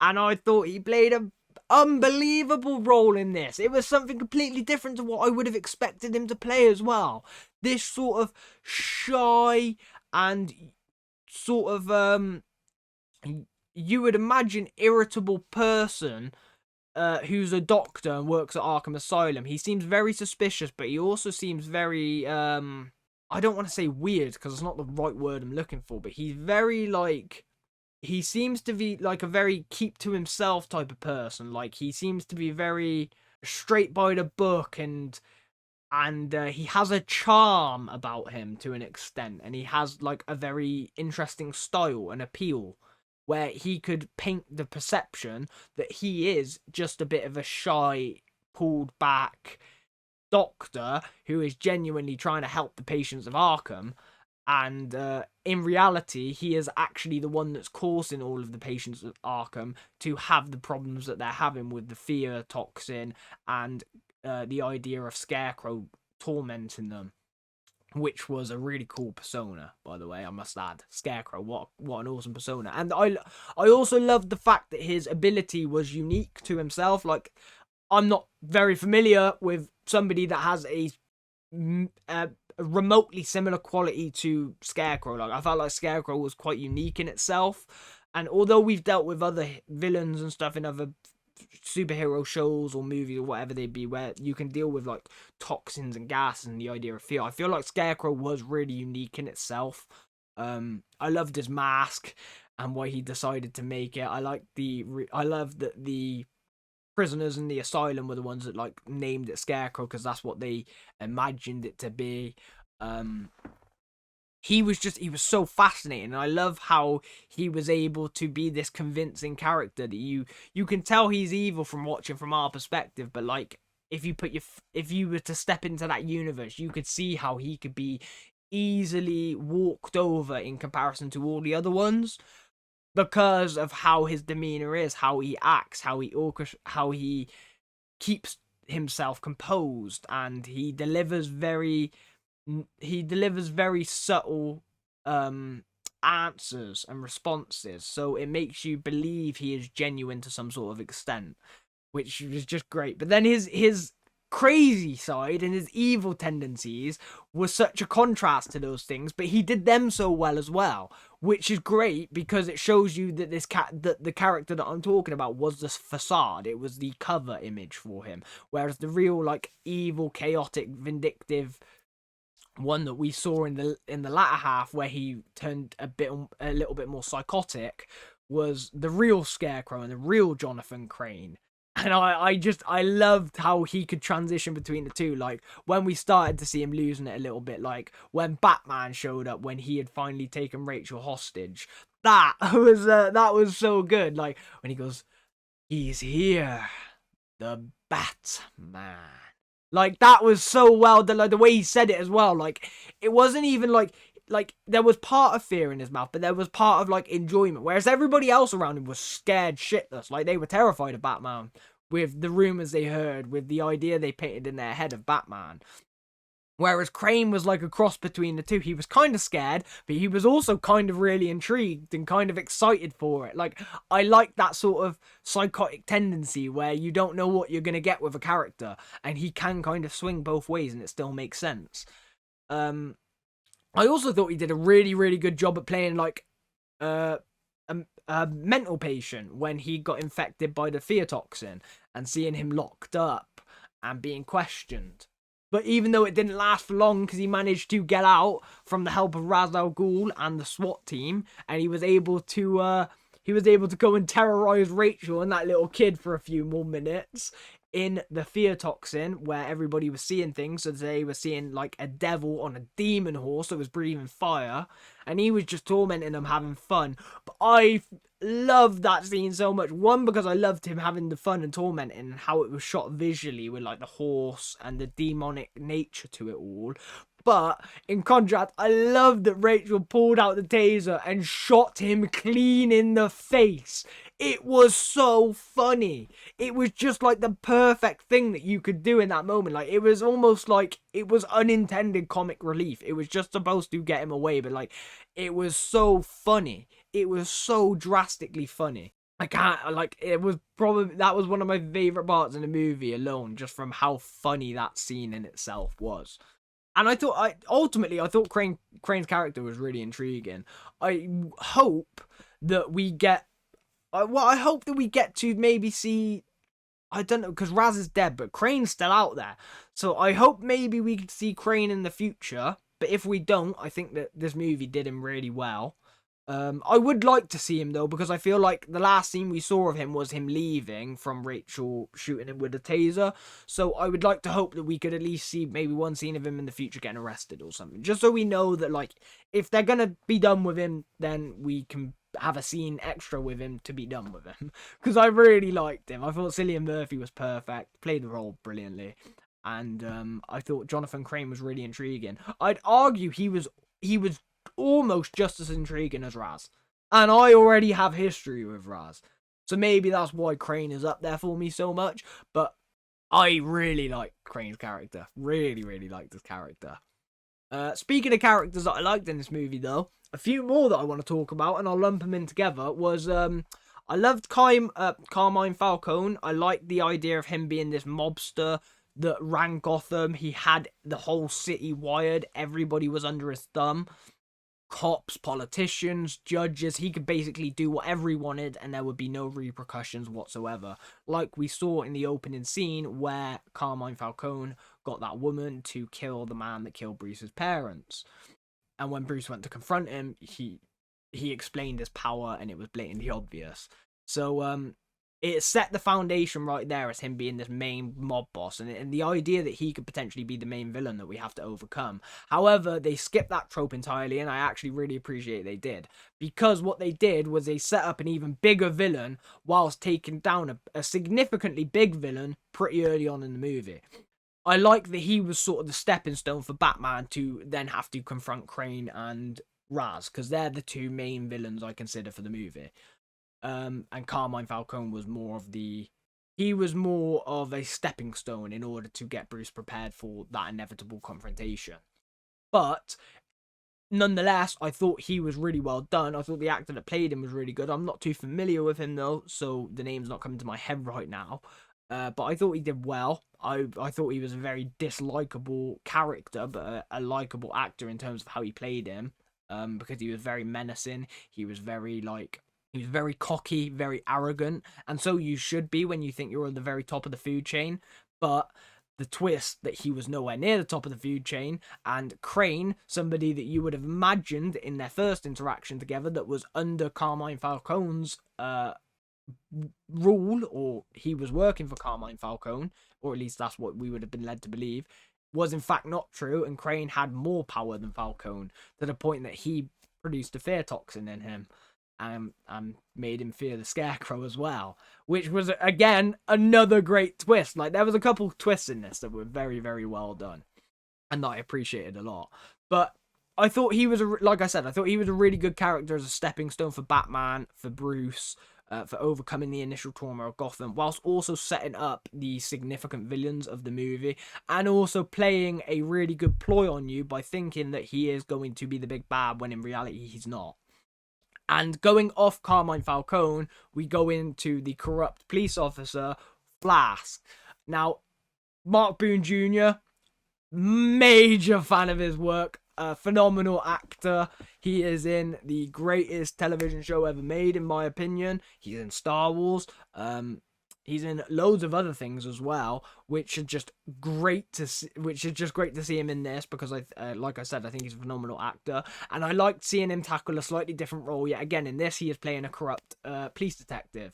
And I thought he played an unbelievable role in this. It was something completely different to what I would have expected him to play as well. This sort of shy and sort of, you would imagine irritable person who's a doctor and works at Arkham Asylum. He seems very suspicious, but he also seems very, I don't want to say weird because it's not the right word I'm looking for, but he's very, like, he seems to be like a very keep to himself type of person. Like, he seems to be very straight by the book, and he has a charm about him to an extent, and he has like a very interesting style and appeal, where he could paint the perception that he is just a bit of a shy, pulled back doctor who is genuinely trying to help the patients of Arkham. And in reality, he is actually the one that's causing all of the patients of Arkham to have the problems that they're having with the fear toxin and the idea of Scarecrow tormenting them. Which was a really cool persona, by the way, I must add. Scarecrow, what an awesome persona. And I also loved the fact that his ability was unique to himself. Like, I'm not very familiar with somebody that has a remotely similar quality to Scarecrow. Like, I felt like Scarecrow was quite unique in itself. And although we've dealt with other villains and stuff in other superhero shows or movies or whatever they be, where you can deal with like toxins and gas and the idea of fear, I feel like Scarecrow was really unique in itself. I loved his mask and why he decided to make it. I love that the prisoners in the asylum were the ones that like named it Scarecrow because that's what they imagined it to be. He was so fascinating, and I love how he was able to be this convincing character that you can tell he's evil from watching from our perspective, but like if you were to step into that universe, you could see how he could be easily walked over in comparison to all the other ones because of how his demeanor is, how he acts, how he keeps himself composed, and he delivers very subtle answers and responses, so it makes you believe he is genuine to some sort of extent, which is just great. But then his crazy side and his evil tendencies was such a contrast to those things, but he did them so well as well, which is great because it shows you that that the character that I'm talking about was the facade. It was the cover image for him, whereas the real like evil, chaotic, vindictive one that we saw in the latter half, where he turned a little bit more psychotic, was the real Scarecrow and the real Jonathan Crane. And I loved how he could transition between the two. Like when we started to see him losing it a little bit, like when Batman showed up when he had finally taken Rachel hostage. That was so good. Like when he goes, "He's here, the Batman." Like that was so well done. Like the way he said it as well. Like it wasn't even like there was part of fear in his mouth, but there was part of like enjoyment. Whereas everybody else around him was scared shitless. Like they were terrified of Batman with the rumors they heard, with the idea they painted in their head of Batman. Whereas Crane was like a cross between the two. He was kind of scared, but he was also kind of really intrigued and kind of excited for it. Like, I like that sort of psychotic tendency where you don't know what you're going to get with a character, and he can kind of swing both ways and it still makes sense. I also thought he did a really, really good job at playing like a mental patient when he got infected by the fear toxin and seeing him locked up and being questioned. But even though it didn't last for long because he managed to get out from the help of Ra's al Ghul and the SWAT team, and he was able to go and terrorize Rachel and that little kid for a few more minutes in the fear toxin, where everybody was seeing things. So they were seeing like a devil on a demon horse that was breathing fire, and he was just tormenting them, having fun. But I loved that scene so much. One, because I loved him having the fun and tormenting, and how it was shot visually with like the horse and the demonic nature to it all. But in contrast, I loved that Rachel pulled out the taser and shot him clean in the face. It was so funny. It was just like the perfect thing that you could do in that moment. Like, it was almost like it was unintended comic relief. It was just supposed to get him away, but like, it was so funny. It was so drastically funny. I can't, like, it was probably, that was one of my favorite parts in the movie alone, just from how funny that scene in itself was. And I thought Crane's character was really intriguing. I hope that we get, I hope that we get to maybe see, I don't know, because Raz is dead, but Crane's still out there. So I hope maybe we could see Crane in the future. But if we don't, I think that this movie did him really well. I would like to see him, though, because I feel like the last scene we saw of him was him leaving from Rachel shooting him with a taser. So I would like to hope that we could at least see maybe one scene of him in the future getting arrested or something. Just so we know that, like, if they're going to be done with him, then we can have a scene extra with him to be done with him. Because I really liked him. I thought Cillian Murphy was perfect, played the role brilliantly. And I thought Jonathan Crane was really intriguing. I'd argue he was almost just as intriguing as Raz. And I already have history with Raz. So maybe that's why Crane is up there for me so much. But I really like Crane's character. Really, really liked his character. Speaking of characters that I liked in this movie, though, a few more that I want to talk about, and I'll lump them in together, was I loved Carmine Falcone. I liked the idea of him being this mobster that ran Gotham. He had the whole city wired. Everybody was under his thumb. Cops, politicians, judges, he could basically do whatever he wanted and there would be no repercussions whatsoever. Like we saw in the opening scene where Carmine Falcone got that woman to kill the man that killed Bruce's parents. And when Bruce went to confront him, he explained his power and it was blatantly obvious. So it set the foundation right there as him being this main mob boss, and the idea that he could potentially be the main villain that we have to overcome. However, they skipped that trope entirely, and I actually really appreciate they did. Because what they did was they set up an even bigger villain whilst taking down a significantly big villain pretty early on in the movie. I like that he was sort of the stepping stone for Batman to then have to confront Crane and Raz, because they're the two main villains I consider for the movie. And Carmine Falcone was more of a stepping stone in order to get Bruce prepared for that inevitable confrontation. But nonetheless, I thought he was really well done. I thought the actor that played him was really good. I'm not too familiar with him though, so the name's not coming to my head right now. But I thought he did well. I thought he was a very dislikable character, but a likable actor in terms of how he played him. Because he was very menacing. He was very cocky, very arrogant, and so you should be when you think you're on the very top of the food chain. But the twist that he was nowhere near the top of the food chain, and Crane, somebody that you would have imagined in their first interaction together that was under Carmine Falcone's rule, or he was working for Carmine Falcone, or at least that's what we would have been led to believe, was in fact not true, and Crane had more power than Falcone, to the point that he produced a fear toxin in him. And made him fear the Scarecrow as well, which was, again, another great twist. Like, there was a couple twists in this that were very, very well done, and that I appreciated a lot. But I thought he was, like I said, I thought he was a really good character as a stepping stone for Batman, for Bruce, for overcoming the initial trauma of Gotham, whilst also setting up the significant villains of the movie, and also playing a really good ploy on you by thinking that he is going to be the big bad when in reality he's not. And going off Carmine Falcone, we go into the corrupt police officer, Flask. Now, Mark Boone Jr., major fan of his work, a phenomenal actor. He is in the greatest television show ever made, in my opinion. He's in Star Wars. He's in loads of other things as well, which is just great to see. Which is just great to see him in this, because like I said, I think he's a phenomenal actor, and I liked seeing him tackle a slightly different role. Yet again, in this, he is playing a corrupt police detective,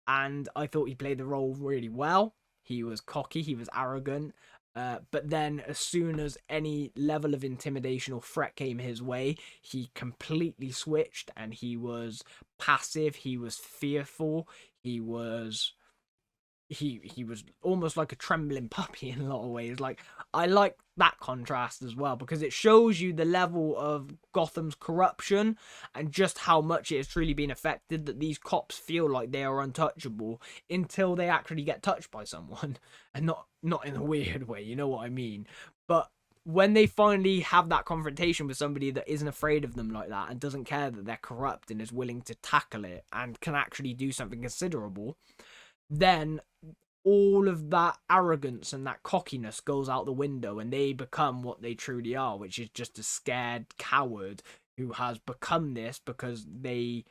and I thought he played the role really well. He was cocky, he was arrogant, but then as soon as any level of intimidation or threat came his way, he completely switched, and he was passive. He was fearful. He was he was almost like a trembling puppy in a lot of ways. Like, I like that contrast as well, because it shows you the level of Gotham's corruption and just how much it has truly been affected, that these cops feel like they are untouchable until they actually get touched by someone, and not in a weird way, you know what I mean? But when they finally have that confrontation with somebody that isn't afraid of them like that and doesn't care that they're corrupt and is willing to tackle it and can actually do something considerable, then all of that arrogance and that cockiness goes out the window, and they become what they truly are, which is just a scared coward who has become this because they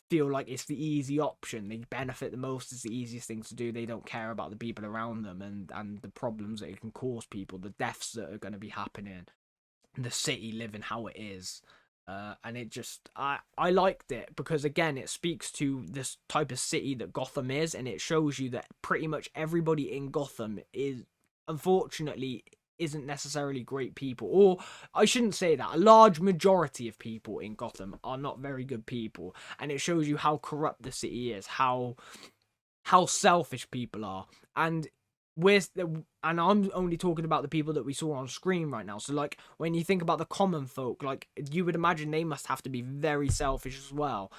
feel like it's the easy option. They benefit the most, it's the easiest thing to do. They don't care about the people around them and the problems that it can cause people, the deaths that are going to be happening, the city living how it is. And it just, I liked it because, again, it speaks to this type of city that Gotham is, and it shows you that pretty much everybody in Gotham is, unfortunately, isn't necessarily great people. Or I shouldn't say that. A large majority of people in Gotham are not very good people, and it shows you how corrupt the city is, how selfish people are, and and I'm only talking about the people that we saw on screen right now. So, like, when you think about the common folk, like, you would imagine they must have to be very selfish as well,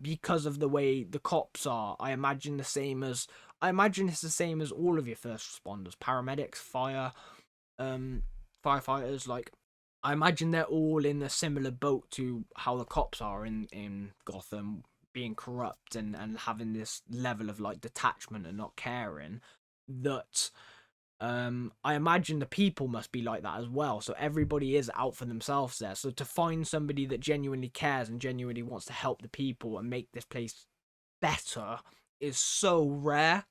because of the way the cops are. I imagine it's the same as all of your first responders, paramedics, firefighters. Like, I imagine they're all in a similar boat to how the cops are in Gotham, being corrupt and having this level of, like, detachment and not caring. That I imagine the people must be like that as well. So everybody is out for themselves there. So to find somebody that genuinely cares and genuinely wants to help the people and make this place better is so rare,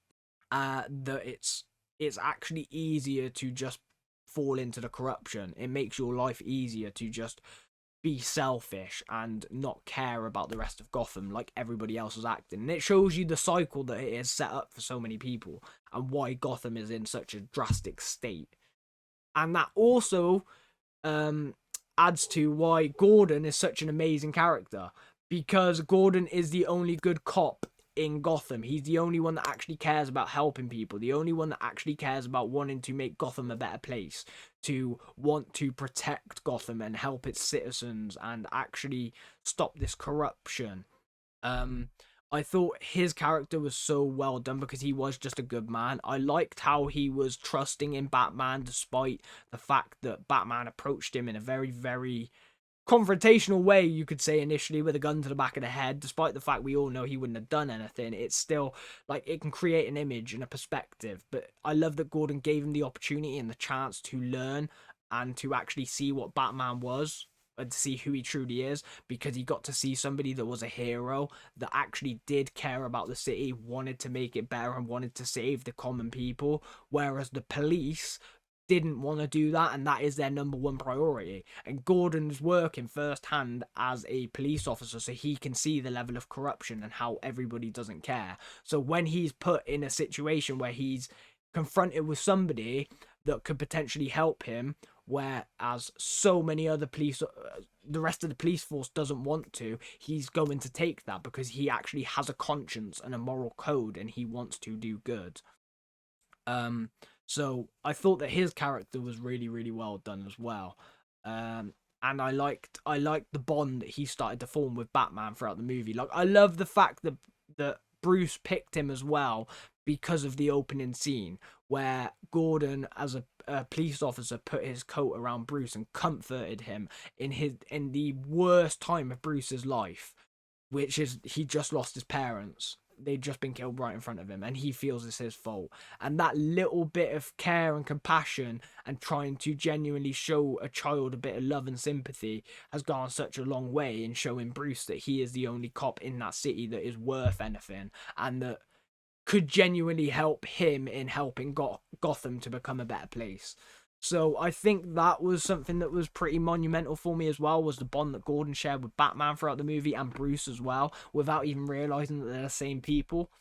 that it's actually easier to just fall into the corruption. It makes your life easier to just be selfish and not care about the rest of Gotham like everybody else is acting. And it shows you the cycle that it has set up for so many people and why Gotham is in such a drastic state. And that also adds to why Gordon is such an amazing character, because Gordon is the only good cop in Gotham. He's the only one that actually cares about helping people, the only one that actually cares about wanting to make Gotham a better place, to want to protect Gotham and help its citizens and actually stop this corruption. I thought his character was so well done because he was just a good man. I liked how he was trusting in Batman despite the fact that Batman approached him in a very, very confrontational way, you could say, initially, with a gun to the back of the head. Despite the fact we all know he wouldn't have done anything, it's still, like, it can create an image and a perspective. But I love that Gordon gave him the opportunity and the chance to learn and to actually see what Batman was and to see who he truly is, because he got to see somebody that was a hero, that actually did care about the city, wanted to make it better and wanted to save the common people, whereas the police didn't want to do that, and that is their number one priority. And Gordon's working firsthand as a police officer, so he can see the level of corruption and how everybody doesn't care. So when he's put in a situation where he's confronted with somebody that could potentially help him, whereas so many other police, the rest of the police force doesn't want to, he's going to take that because he actually has a conscience and a moral code and he wants to do good. So I thought that his character was really, really well done as well. And I liked the bond that he started to form with Batman throughout the movie. Like, I love the fact that Bruce picked him as well because of the opening scene where Gordon, as a police officer, put his coat around Bruce and comforted him in the worst time of Bruce's life, which is he just lost his parents. They'd just been killed right in front of him, and he feels it's his fault. And that little bit of care and compassion and trying to genuinely show a child a bit of love and sympathy has gone such a long way in showing Bruce that he is the only cop in that city that is worth anything and that could genuinely help him in helping Gotham to become a better place. So I think that was something that was pretty monumental for me as well, was the bond that Gordon shared with Batman throughout the movie and Bruce as well, without even realizing that they're the same people.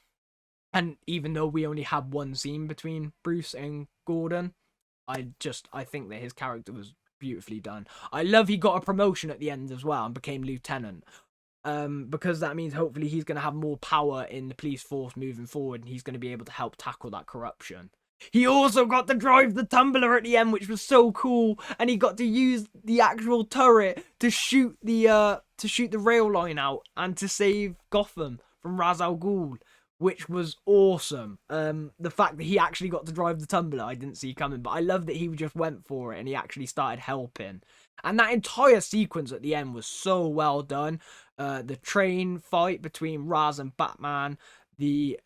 And even though we only had one scene between Bruce and Gordon, I think that his character was beautifully done. I love he got a promotion at the end as well and became lieutenant. because that means hopefully he's going to have more power in the police force moving forward, and he's going to be able to help tackle that corruption. He also got to drive the tumbler at the end, which was so cool, and he got to use the actual turret to shoot the rail line out and to save Gotham from Ra's al Ghul, which was awesome. The fact that he actually got to drive the tumbler, I didn't see coming, but I love that he just went for it and he actually started helping. And that entire sequence at the end was so well done. The train fight between Ra's and Batman, the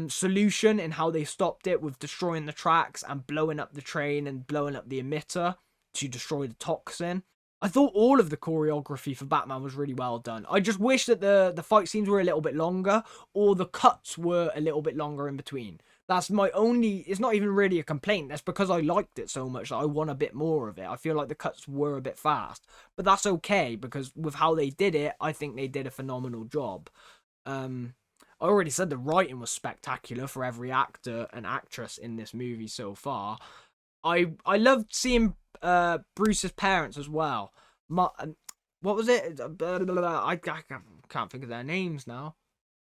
solution and how they stopped it with destroying the tracks and blowing up the train and blowing up the emitter to destroy the toxin. I thought all of the choreography for Batman was really well done. I just wish that the fight scenes were a little bit longer, or the cuts were a little bit longer in between. That's my only... It's not even really a complaint. That's because I liked it so much that I want a bit more of it. I feel like the cuts were a bit fast. But that's okay, because with how they did it, I think they did a phenomenal job. I already said the writing was spectacular for every actor and actress in this movie so far. I loved seeing Bruce's parents as well. What was it? I can't think of their names now.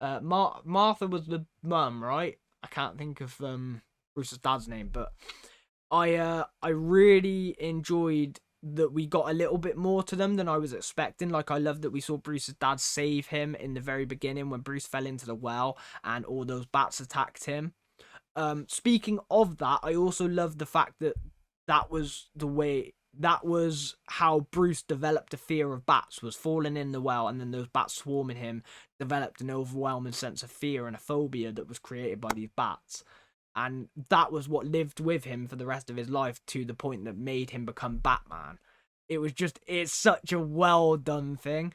Martha was the mum, right? I can't think of Bruce's dad's name, but I really enjoyed that we got a little bit more to them than I was expecting. Like, I love that we saw Bruce's dad save him in the very beginning when Bruce fell into the well and all those bats attacked him. Speaking of that, I also love the fact that that was how Bruce developed a fear of bats, was falling in the well, and then those bats swarming him developed an overwhelming sense of fear and a phobia that was created by these bats. And that was what lived with him for the rest of his life, to the point that made him become Batman. It's such a well done thing.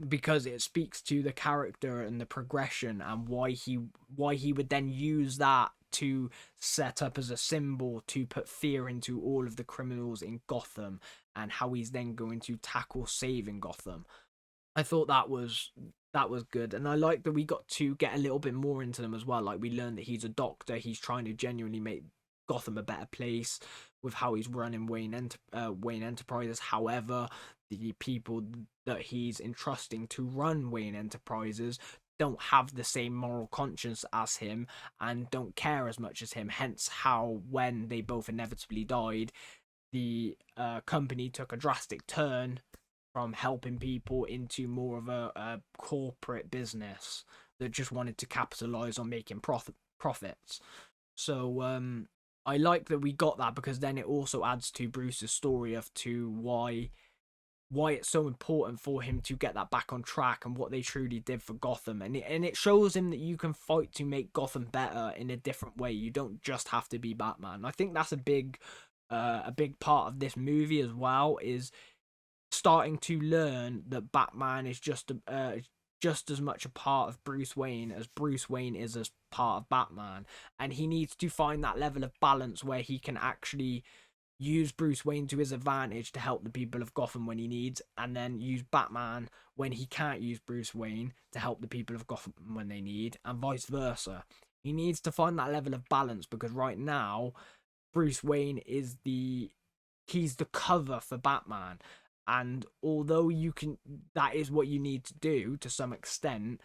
Because it speaks to the character and the progression, and why he would then use that to set up as a symbol to put fear into all of the criminals in Gotham, and how he's then going to tackle saving Gotham. I thought that was good, and I like that we got to get a little bit more into them as well. Like, we learned that he's a doctor, he's trying to genuinely make Gotham a better place with how he's running Wayne Enterprises. However, the people that he's entrusting to run Wayne Enterprises don't have the same moral conscience as him and don't care as much as him. Hence how, when they both inevitably died, the company took a drastic turn from helping people into more of a corporate business that just wanted to capitalize on making profits. So I like that we got that, because then it also adds to Bruce's story of why it's so important for him to get that back on track and what they truly did for Gotham. And it shows him that you can fight to make Gotham better in a different way. You don't just have to be Batman. I think that's a big part of this movie as well, is starting to learn that Batman is just as much a part of Bruce Wayne as Bruce Wayne is as part of Batman, and he needs to find that level of balance where he can actually use Bruce Wayne to his advantage to help the people of Gotham when he needs, and then use Batman when he can't use Bruce Wayne to help the people of Gotham when they need, and vice versa. He needs to find that level of balance, because right now Bruce Wayne is he's the cover for Batman. And although that is what you need to do to some extent,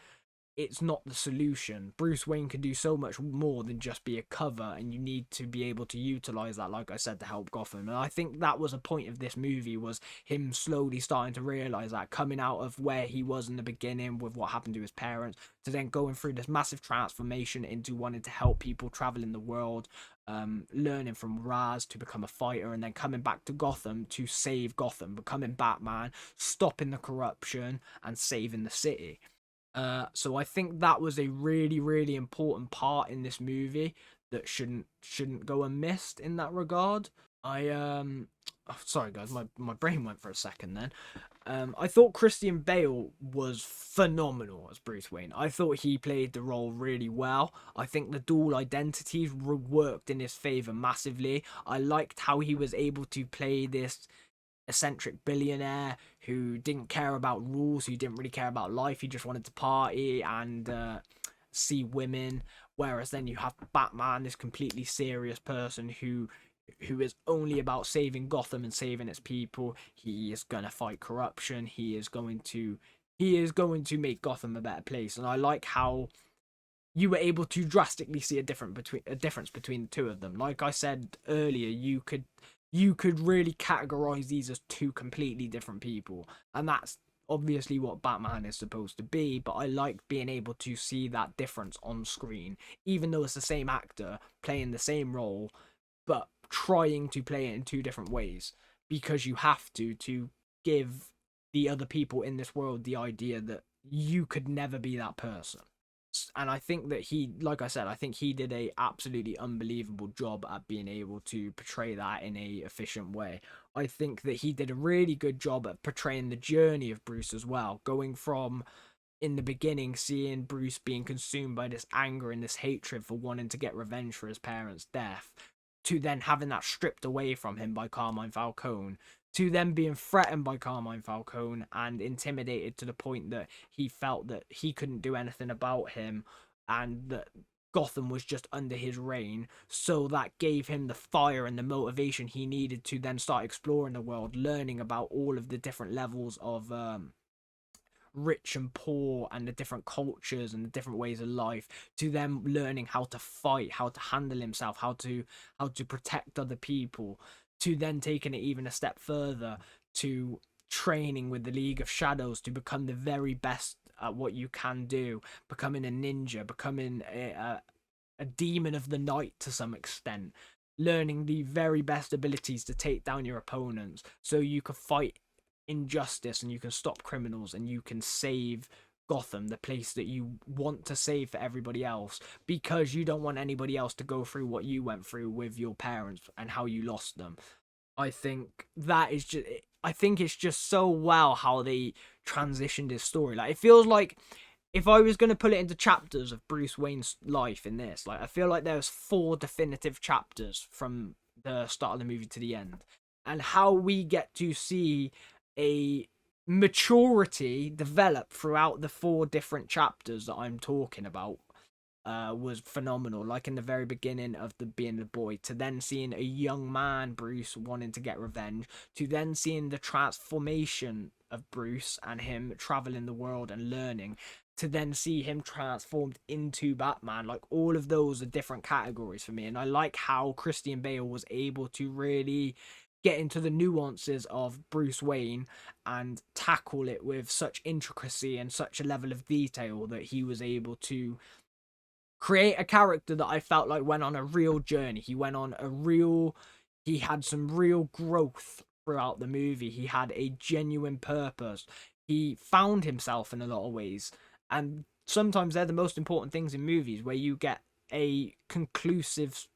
it's not the solution. Bruce Wayne can do so much more than just be a cover, and you need to be able to utilize that, like I said, to help Gotham. And I think that was a point of this movie, was him slowly starting to realize that, coming out of where he was in the beginning with what happened to his parents, to then going through this massive transformation into wanting to help people travel in the world, learning from Ra's to become a fighter, and then coming back to Gotham to save Gotham, becoming Batman, stopping the corruption and saving the city. So I think that was a really, really important part in this movie that shouldn't go unmissed in that regard. Sorry guys, my brain went for a second then. I thought Christian Bale was phenomenal as Bruce Wayne. I thought he played the role really well. I think the dual identities worked in his favor massively. I liked how he was able to play this eccentric billionaire who didn't care about rules, who didn't really care about life. He just wanted to party and see women. Whereas then you have Batman, this completely serious person who who is only about saving Gotham and saving its people. He is gonna fight corruption. He is going to make Gotham a better place. And I like how you were able to drastically see a difference between the two of them. Like I said earlier, you could really categorize these as two completely different people, and that's obviously what Batman is supposed to be. But I like being able to see that difference on screen, even though it's the same actor playing the same role, but trying to play it in two different ways, because you have to give the other people in this world the idea that you could never be that person. And I think that like I said, I think he did a absolutely unbelievable job at being able to portray that in a efficient way. I think that he did a really good job at portraying the journey of Bruce as well, going from, in the beginning, seeing Bruce being consumed by this anger and this hatred for wanting to get revenge for his parents' death, to then having that stripped away from him by Carmine Falcone, to them being threatened by Carmine Falcone and intimidated to the point that he felt that he couldn't do anything about him and that Gotham was just under his reign. So that gave him the fire and the motivation he needed to then start exploring the world, learning about all of the different levels of rich and poor and the different cultures and the different ways of life, to them learning how to fight, how to handle himself, how to protect other people, to then taking it even a step further to training with the League of Shadows to become the very best at what you can do, becoming a ninja, becoming a demon of the night to some extent, learning the very best abilities to take down your opponents so you can fight injustice and you can stop criminals and you can save Gotham, the place that you want to save for everybody else, because you don't want anybody else to go through what you went through with your parents and how you lost them. I think it's just so well how they transitioned his story. Like, it feels like if I was going to put it into chapters of Bruce Wayne's life in this, like, I feel like there's 4 definitive chapters from the start of the movie to the end, and how we get to see a maturity develop throughout the 4 different chapters that I'm talking about was phenomenal. Like in the very beginning of being the boy, to then seeing a young man Bruce wanting to get revenge, to then seeing the transformation of Bruce and him traveling the world and learning, to then see him transformed into Batman. Like, all of those are different categories for me, and I like how Christian Bale was able to really get into the nuances of Bruce Wayne and tackle it with such intricacy and such a level of detail that he was able to create a character that I felt like went on a real journey. He had some real growth throughout the movie. He had a genuine purpose. He found himself in a lot of ways. And sometimes they're the most important things in movies, where you get a conclusive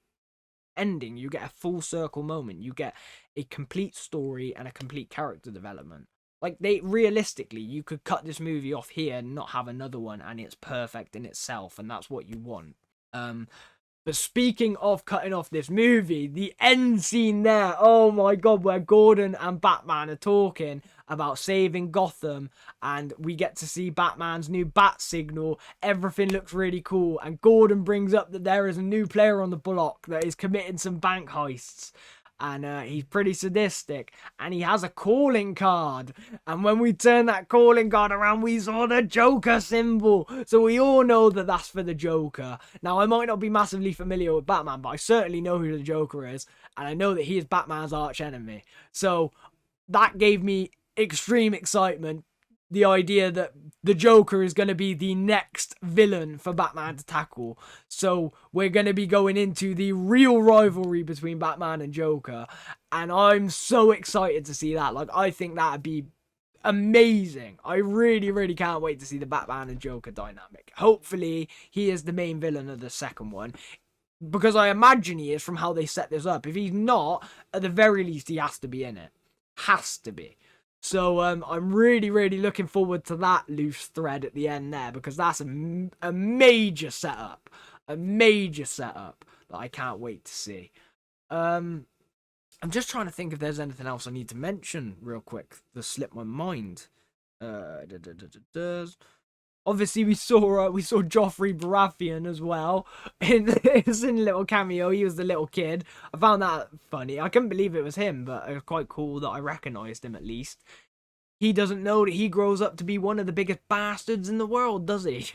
ending, you get a full circle moment, you get a complete story and a complete character development. Like, realistically, you could cut this movie off here and not have another one, and it's perfect in itself, and that's what you want. But speaking of cutting off this movie, the end scene there, oh my god, where Gordon and Batman are talking about saving Gotham, and we get to see Batman's new bat signal. Everything looks really cool, and Gordon brings up that there is a new player on the block that is committing some bank heists. And he's pretty sadistic, and he has a calling card. And when we turn that calling card around, we saw the Joker symbol. So we all know that that's for the Joker. Now, I might not be massively familiar with Batman, but I certainly know who the Joker is, and I know that he is Batman's arch enemy. So that gave me extreme excitement. The idea that the Joker is going to be the next villain for Batman to tackle. So we're going to be going into the real rivalry between Batman and Joker. And I'm so excited to see that. Like, I think that'd be amazing. I really, really can't wait to see the Batman and Joker dynamic. Hopefully, he is the main villain of the second one, because I imagine he is from how they set this up. If he's not, at the very least, he has to be in it. Has to be. So I'm really, really looking forward to that loose thread at the end there, because that's a major setup. A major setup that I can't wait to see. I'm just trying to think if there's anything else I need to mention real quick that slipped my mind. Oh Obviously, we saw Joffrey Baratheon as well in his little cameo. He was the little kid. I found that funny. I couldn't believe it was him, but it was quite cool that I recognised him at least. He doesn't know that he grows up to be one of the biggest bastards in the world, does he?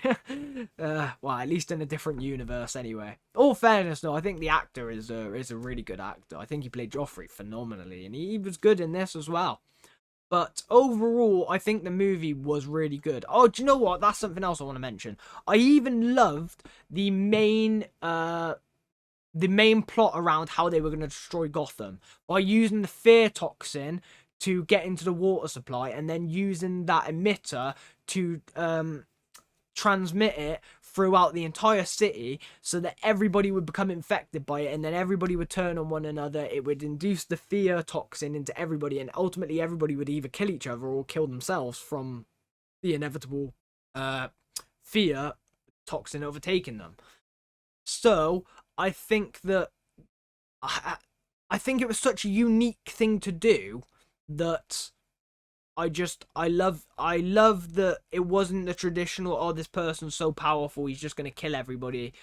Well, at least in a different universe, anyway. All fairness, though, I think the actor is a really good actor. I think he played Joffrey phenomenally, and he was good in this as well. But overall, I think the movie was really good. Oh, do you know what? That's something else I want to mention. I even loved the main plot around how they were going to destroy Gotham by using the fear toxin to get into the water supply, and then using that emitter to transmit it throughout the entire city so that everybody would become infected by it, and then everybody would turn on one another. It would induce the fear toxin into everybody, and ultimately everybody would either kill each other or kill themselves from the inevitable fear toxin overtaking them. So I think that I think it was such a unique thing to do that I love that it wasn't the traditional, oh, this person's so powerful, he's just going to kill everybody.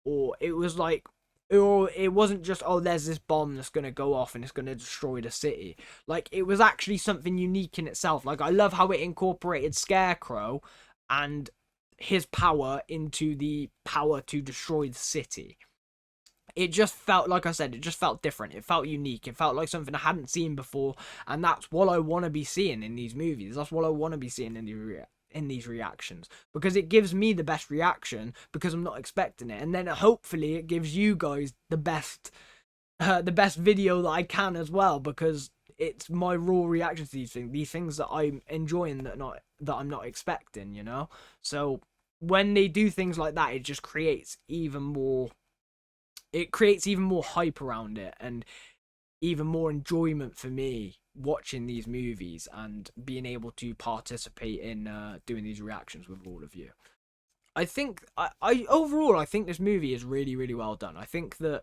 Or it was like, or it wasn't just, oh, there's this bomb that's going to go off and it's going to destroy the city. Like, it was actually something unique in itself. Like, I love how it incorporated Scarecrow and his power into the power to destroy the city. It just felt, like I said, it just felt different. It felt unique. It felt like something I hadn't seen before, and that's what I want to be seeing in these movies. That's what I want to be seeing in these reactions, because it gives me the best reaction because I'm not expecting it, and then hopefully it gives you guys the best video that I can as well, because it's my raw reaction to these things that I'm enjoying that I'm not expecting, you know. So when they do things like that, it just creates even more. It creates even more hype around it and even more enjoyment for me watching these movies and being able to participate in doing these reactions with all of you. I think overall I think this movie is really, really well done. I think that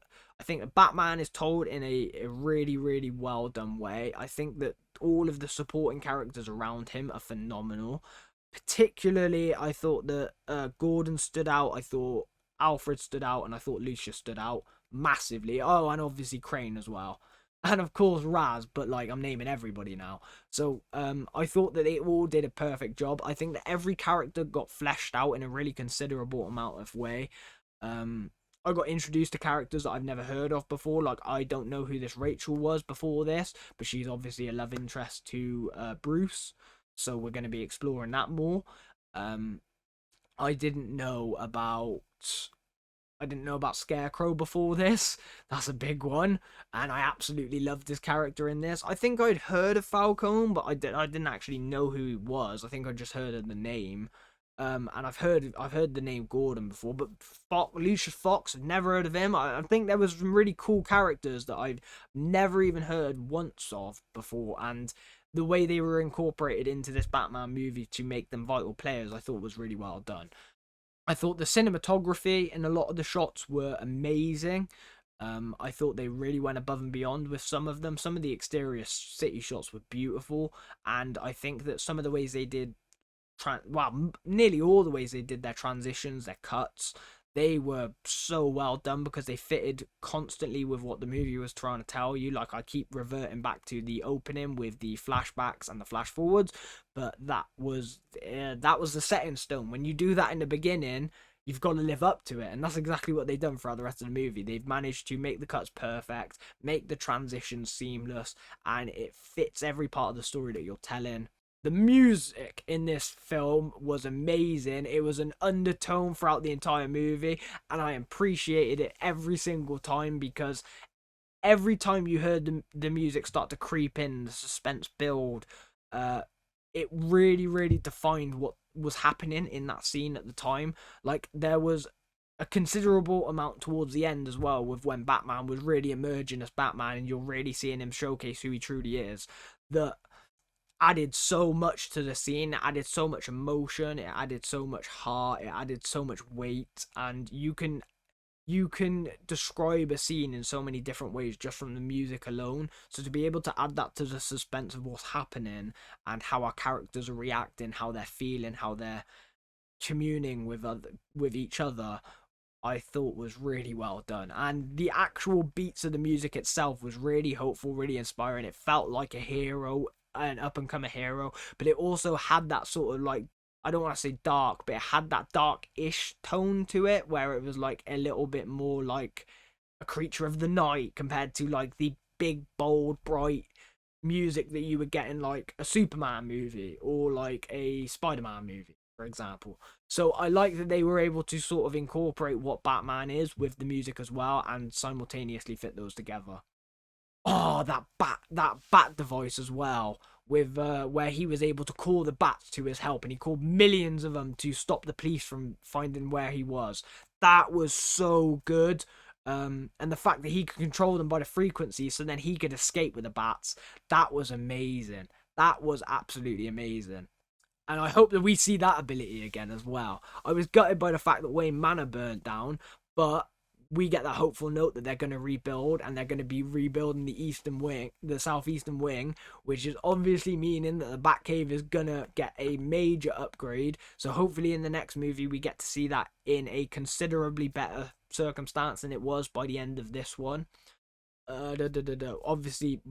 Batman is told in a really, really well done way. I think that all of the supporting characters around him are phenomenal. Particularly, I thought that Gordon stood out. I thought Alfred stood out, and I thought Lucia stood out massively. Oh, and obviously Crane as well, and of course Raz. But like, I'm naming everybody now. So I thought that they all did a perfect job. I think that every character got fleshed out in a really considerable amount of way. I got introduced to characters that I've never heard of before. Like, I don't know who this Rachel was before this, but she's obviously a love interest to Bruce. So we're going to be exploring that more. I didn't know about Scarecrow before this. That's a big one, and I absolutely loved this character in this. I think I'd heard of Falcone, but I didn't actually know who he was. I think I just heard of the name. And I've heard the name Gordon before, but Lucius Fox, I've never heard of him. I think there was some really cool characters that I've never even heard once of before, and the way they were incorporated into this Batman movie to make them vital players, I thought was really well done. I thought the cinematography in a lot of the shots were amazing. I thought they really went above and beyond with some of them. Some of the exterior city shots were beautiful, and I think that some of the ways they did, nearly all the ways they did their transitions, their cuts, they were so well done because they fitted constantly with what the movie was trying to tell you. Like, I keep reverting back to the opening with the flashbacks and the flash forwards, but that was the setting stone. When you do that in the beginning, you've got to live up to it, and that's exactly what they've done throughout the rest of the movie. They've managed to make the cuts perfect, make the transitions seamless, and it fits every part of the story that you're telling. The music in this film was amazing. It was an undertone throughout the entire movie, and I appreciated it every single time, because every time you heard the music start to creep in, the suspense build, it really, really defined what was happening in that scene at the time. Like, there was a considerable amount towards the end as well, with when Batman was really emerging as Batman and you're really seeing him showcase who he truly is, that added so much to the scene. It added so much emotion, it added so much heart, it added so much weight, and you can describe a scene in so many different ways just from the music alone. So to be able to add that to the suspense of what's happening and how our characters are reacting, how they're feeling, how they're communing with each other, I thought was really well done. And the actual beats of the music itself was really hopeful, really inspiring. It felt like a hero, an up and coming hero, but it also had that sort of like, I don't want to say dark, but it had that dark-ish tone to it, where it was like a little bit more like a creature of the night compared to like the big, bold, bright music that you would get in like a Superman movie or like a Spider-Man movie, for example. So I like that they were able to sort of incorporate what Batman is with the music as well and simultaneously fit those together. Oh, that bat device as well, with where he was able to call the bats to his help, and he called millions of them to stop the police from finding where he was. That was so good. And the fact that he could control them by the frequency, so then he could escape with the bats, that was amazing. That was absolutely amazing. And I hope that we see that ability again as well. I was gutted by the fact that Wayne Manor burnt down, but we get that hopeful note that they're going to rebuild, and they're going to be rebuilding the eastern wing, the southeastern wing, which is obviously meaning that the Batcave is going to get a major upgrade. So hopefully in the next movie we get to see that in a considerably better circumstance than it was by the end of this one. Obviously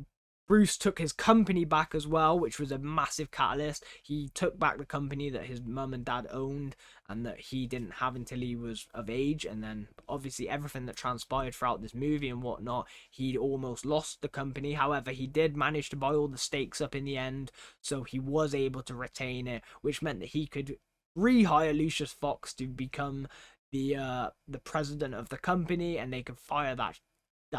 Bruce took his company back as well, which was a massive catalyst. He took back the company that his mum and dad owned and that he didn't have until he was of age. And then obviously everything that transpired throughout this movie and whatnot, he almost lost the company. However, he did manage to buy all the stakes up in the end, so he was able to retain it, which meant that he could rehire Lucius Fox to become the president of the company, and they could fire that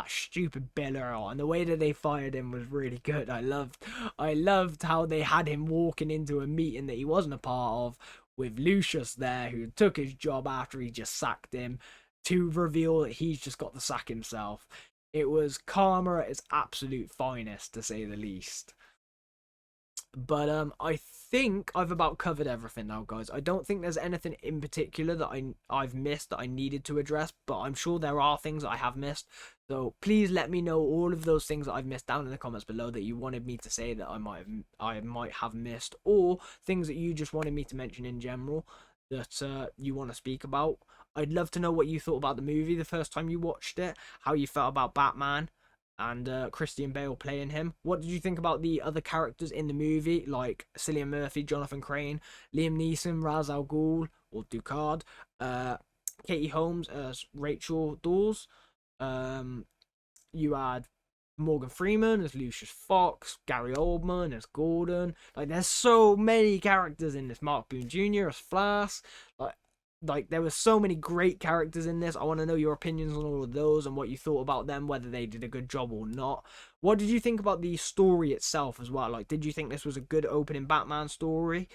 stupid Biller on. The way that they fired him was really good. I loved how they had him walking into a meeting that he wasn't a part of, with Lucius there, who took his job after he just sacked him, to reveal that he's just got the sack himself. It was karma at its absolute finest, to say the least. But I think I've about covered everything now, guys. I don't think there's anything in particular that I've missed that I needed to address, but I'm sure there are things that I have missed. So please let me know all of those things that I've missed down in the comments below that you wanted me to say that I might have missed, or things that you just wanted me to mention in general that you want to speak about. I'd love to know what you thought about the movie the first time you watched it, how you felt about Batman and Christian Bale playing him. What did you think about the other characters in the movie, like Cillian Murphy, Jonathan Crane, Liam Neeson, Ra's al Ghul, or Ducard, Katie Holmes as Rachel Dawes. You had Morgan Freeman as Lucius Fox, Gary Oldman as Gordon. Like, there's so many characters in this. Mark Boone Jr. as Flash. Like there were so many great characters in this. I want to know your opinions on all of those and what you thought about them, whether they did a good job or not. What did you think about the story itself as well? Like, did you think this was a good opening Batman story?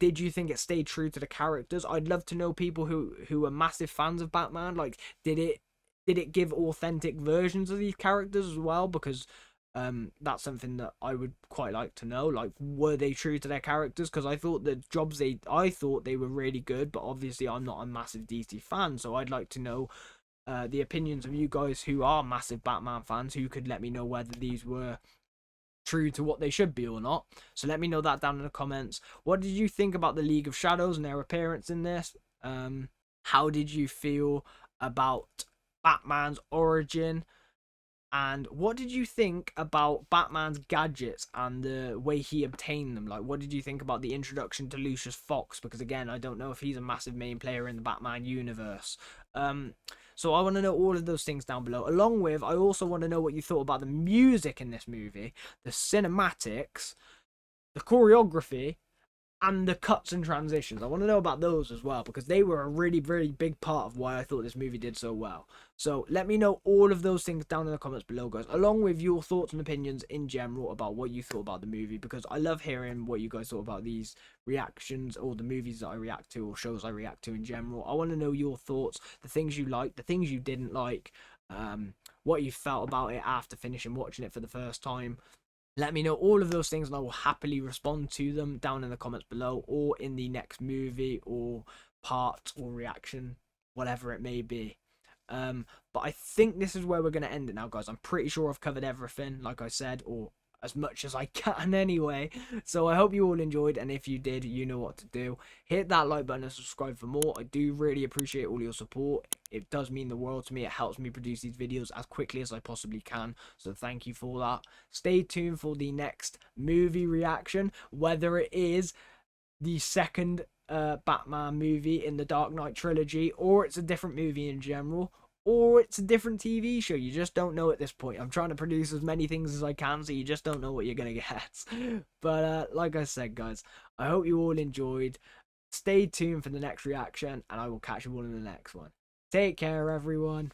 Did you think it stayed true to the characters? I'd love to know people who are massive fans of Batman. Like, did it give authentic versions of these characters as well? Because that's something that I would quite like to know. Like, were they true to their characters? Because I thought I thought they were really good, but obviously I'm not a massive DC fan, so I'd like to know the opinions of you guys who are massive Batman fans, who could let me know whether these were true to what they should be or not. So let me know that down in the comments. What did you think about the League of Shadows and their appearance in this? How did you feel about Batman's origin? And what did you think about Batman's gadgets and the way he obtained them? Like, what did you think about the introduction to Lucius Fox? Because again, I don't know if he's a massive main player in the Batman universe. So I want to know all of those things down below. Along with, I also want to know what you thought about the music in this movie, the cinematics, the choreography, and the cuts and transitions. I want to know about those as well, because they were a really, really big part of why I thought this movie did so well. So let me know all of those things down in the comments below, guys, along with your thoughts and opinions in general about what you thought about the movie, because I love hearing what you guys thought about these reactions, or the movies that I react to, or shows I react to in general. I want to know your thoughts, the things you liked, the things you didn't like, what you felt about it after finishing watching it for the first time. Let me know all of those things and I will happily respond to them down in the comments below, or in the next movie or part or reaction, whatever it may be. But I think this is where we're going to end it now, guys. I'm pretty sure I've covered everything, like I said, or as much as I can anyway. So I hope you all enjoyed, and if you did, you know what to do. Hit that like button and subscribe for more. I do really appreciate all your support. It does mean the world to me. It helps me produce these videos as quickly as I possibly can, so thank you for that. Stay tuned for the next movie reaction, whether it is the second Batman movie in the Dark Knight trilogy, or it's a different movie in general, or it's a different TV show. You just don't know at this point. I'm trying to produce as many things as I can, so you just don't know what you're gonna get. But like I said, guys, I hope you all enjoyed. Stay tuned for the next reaction, and I will catch you all in the next one. Take care, everyone.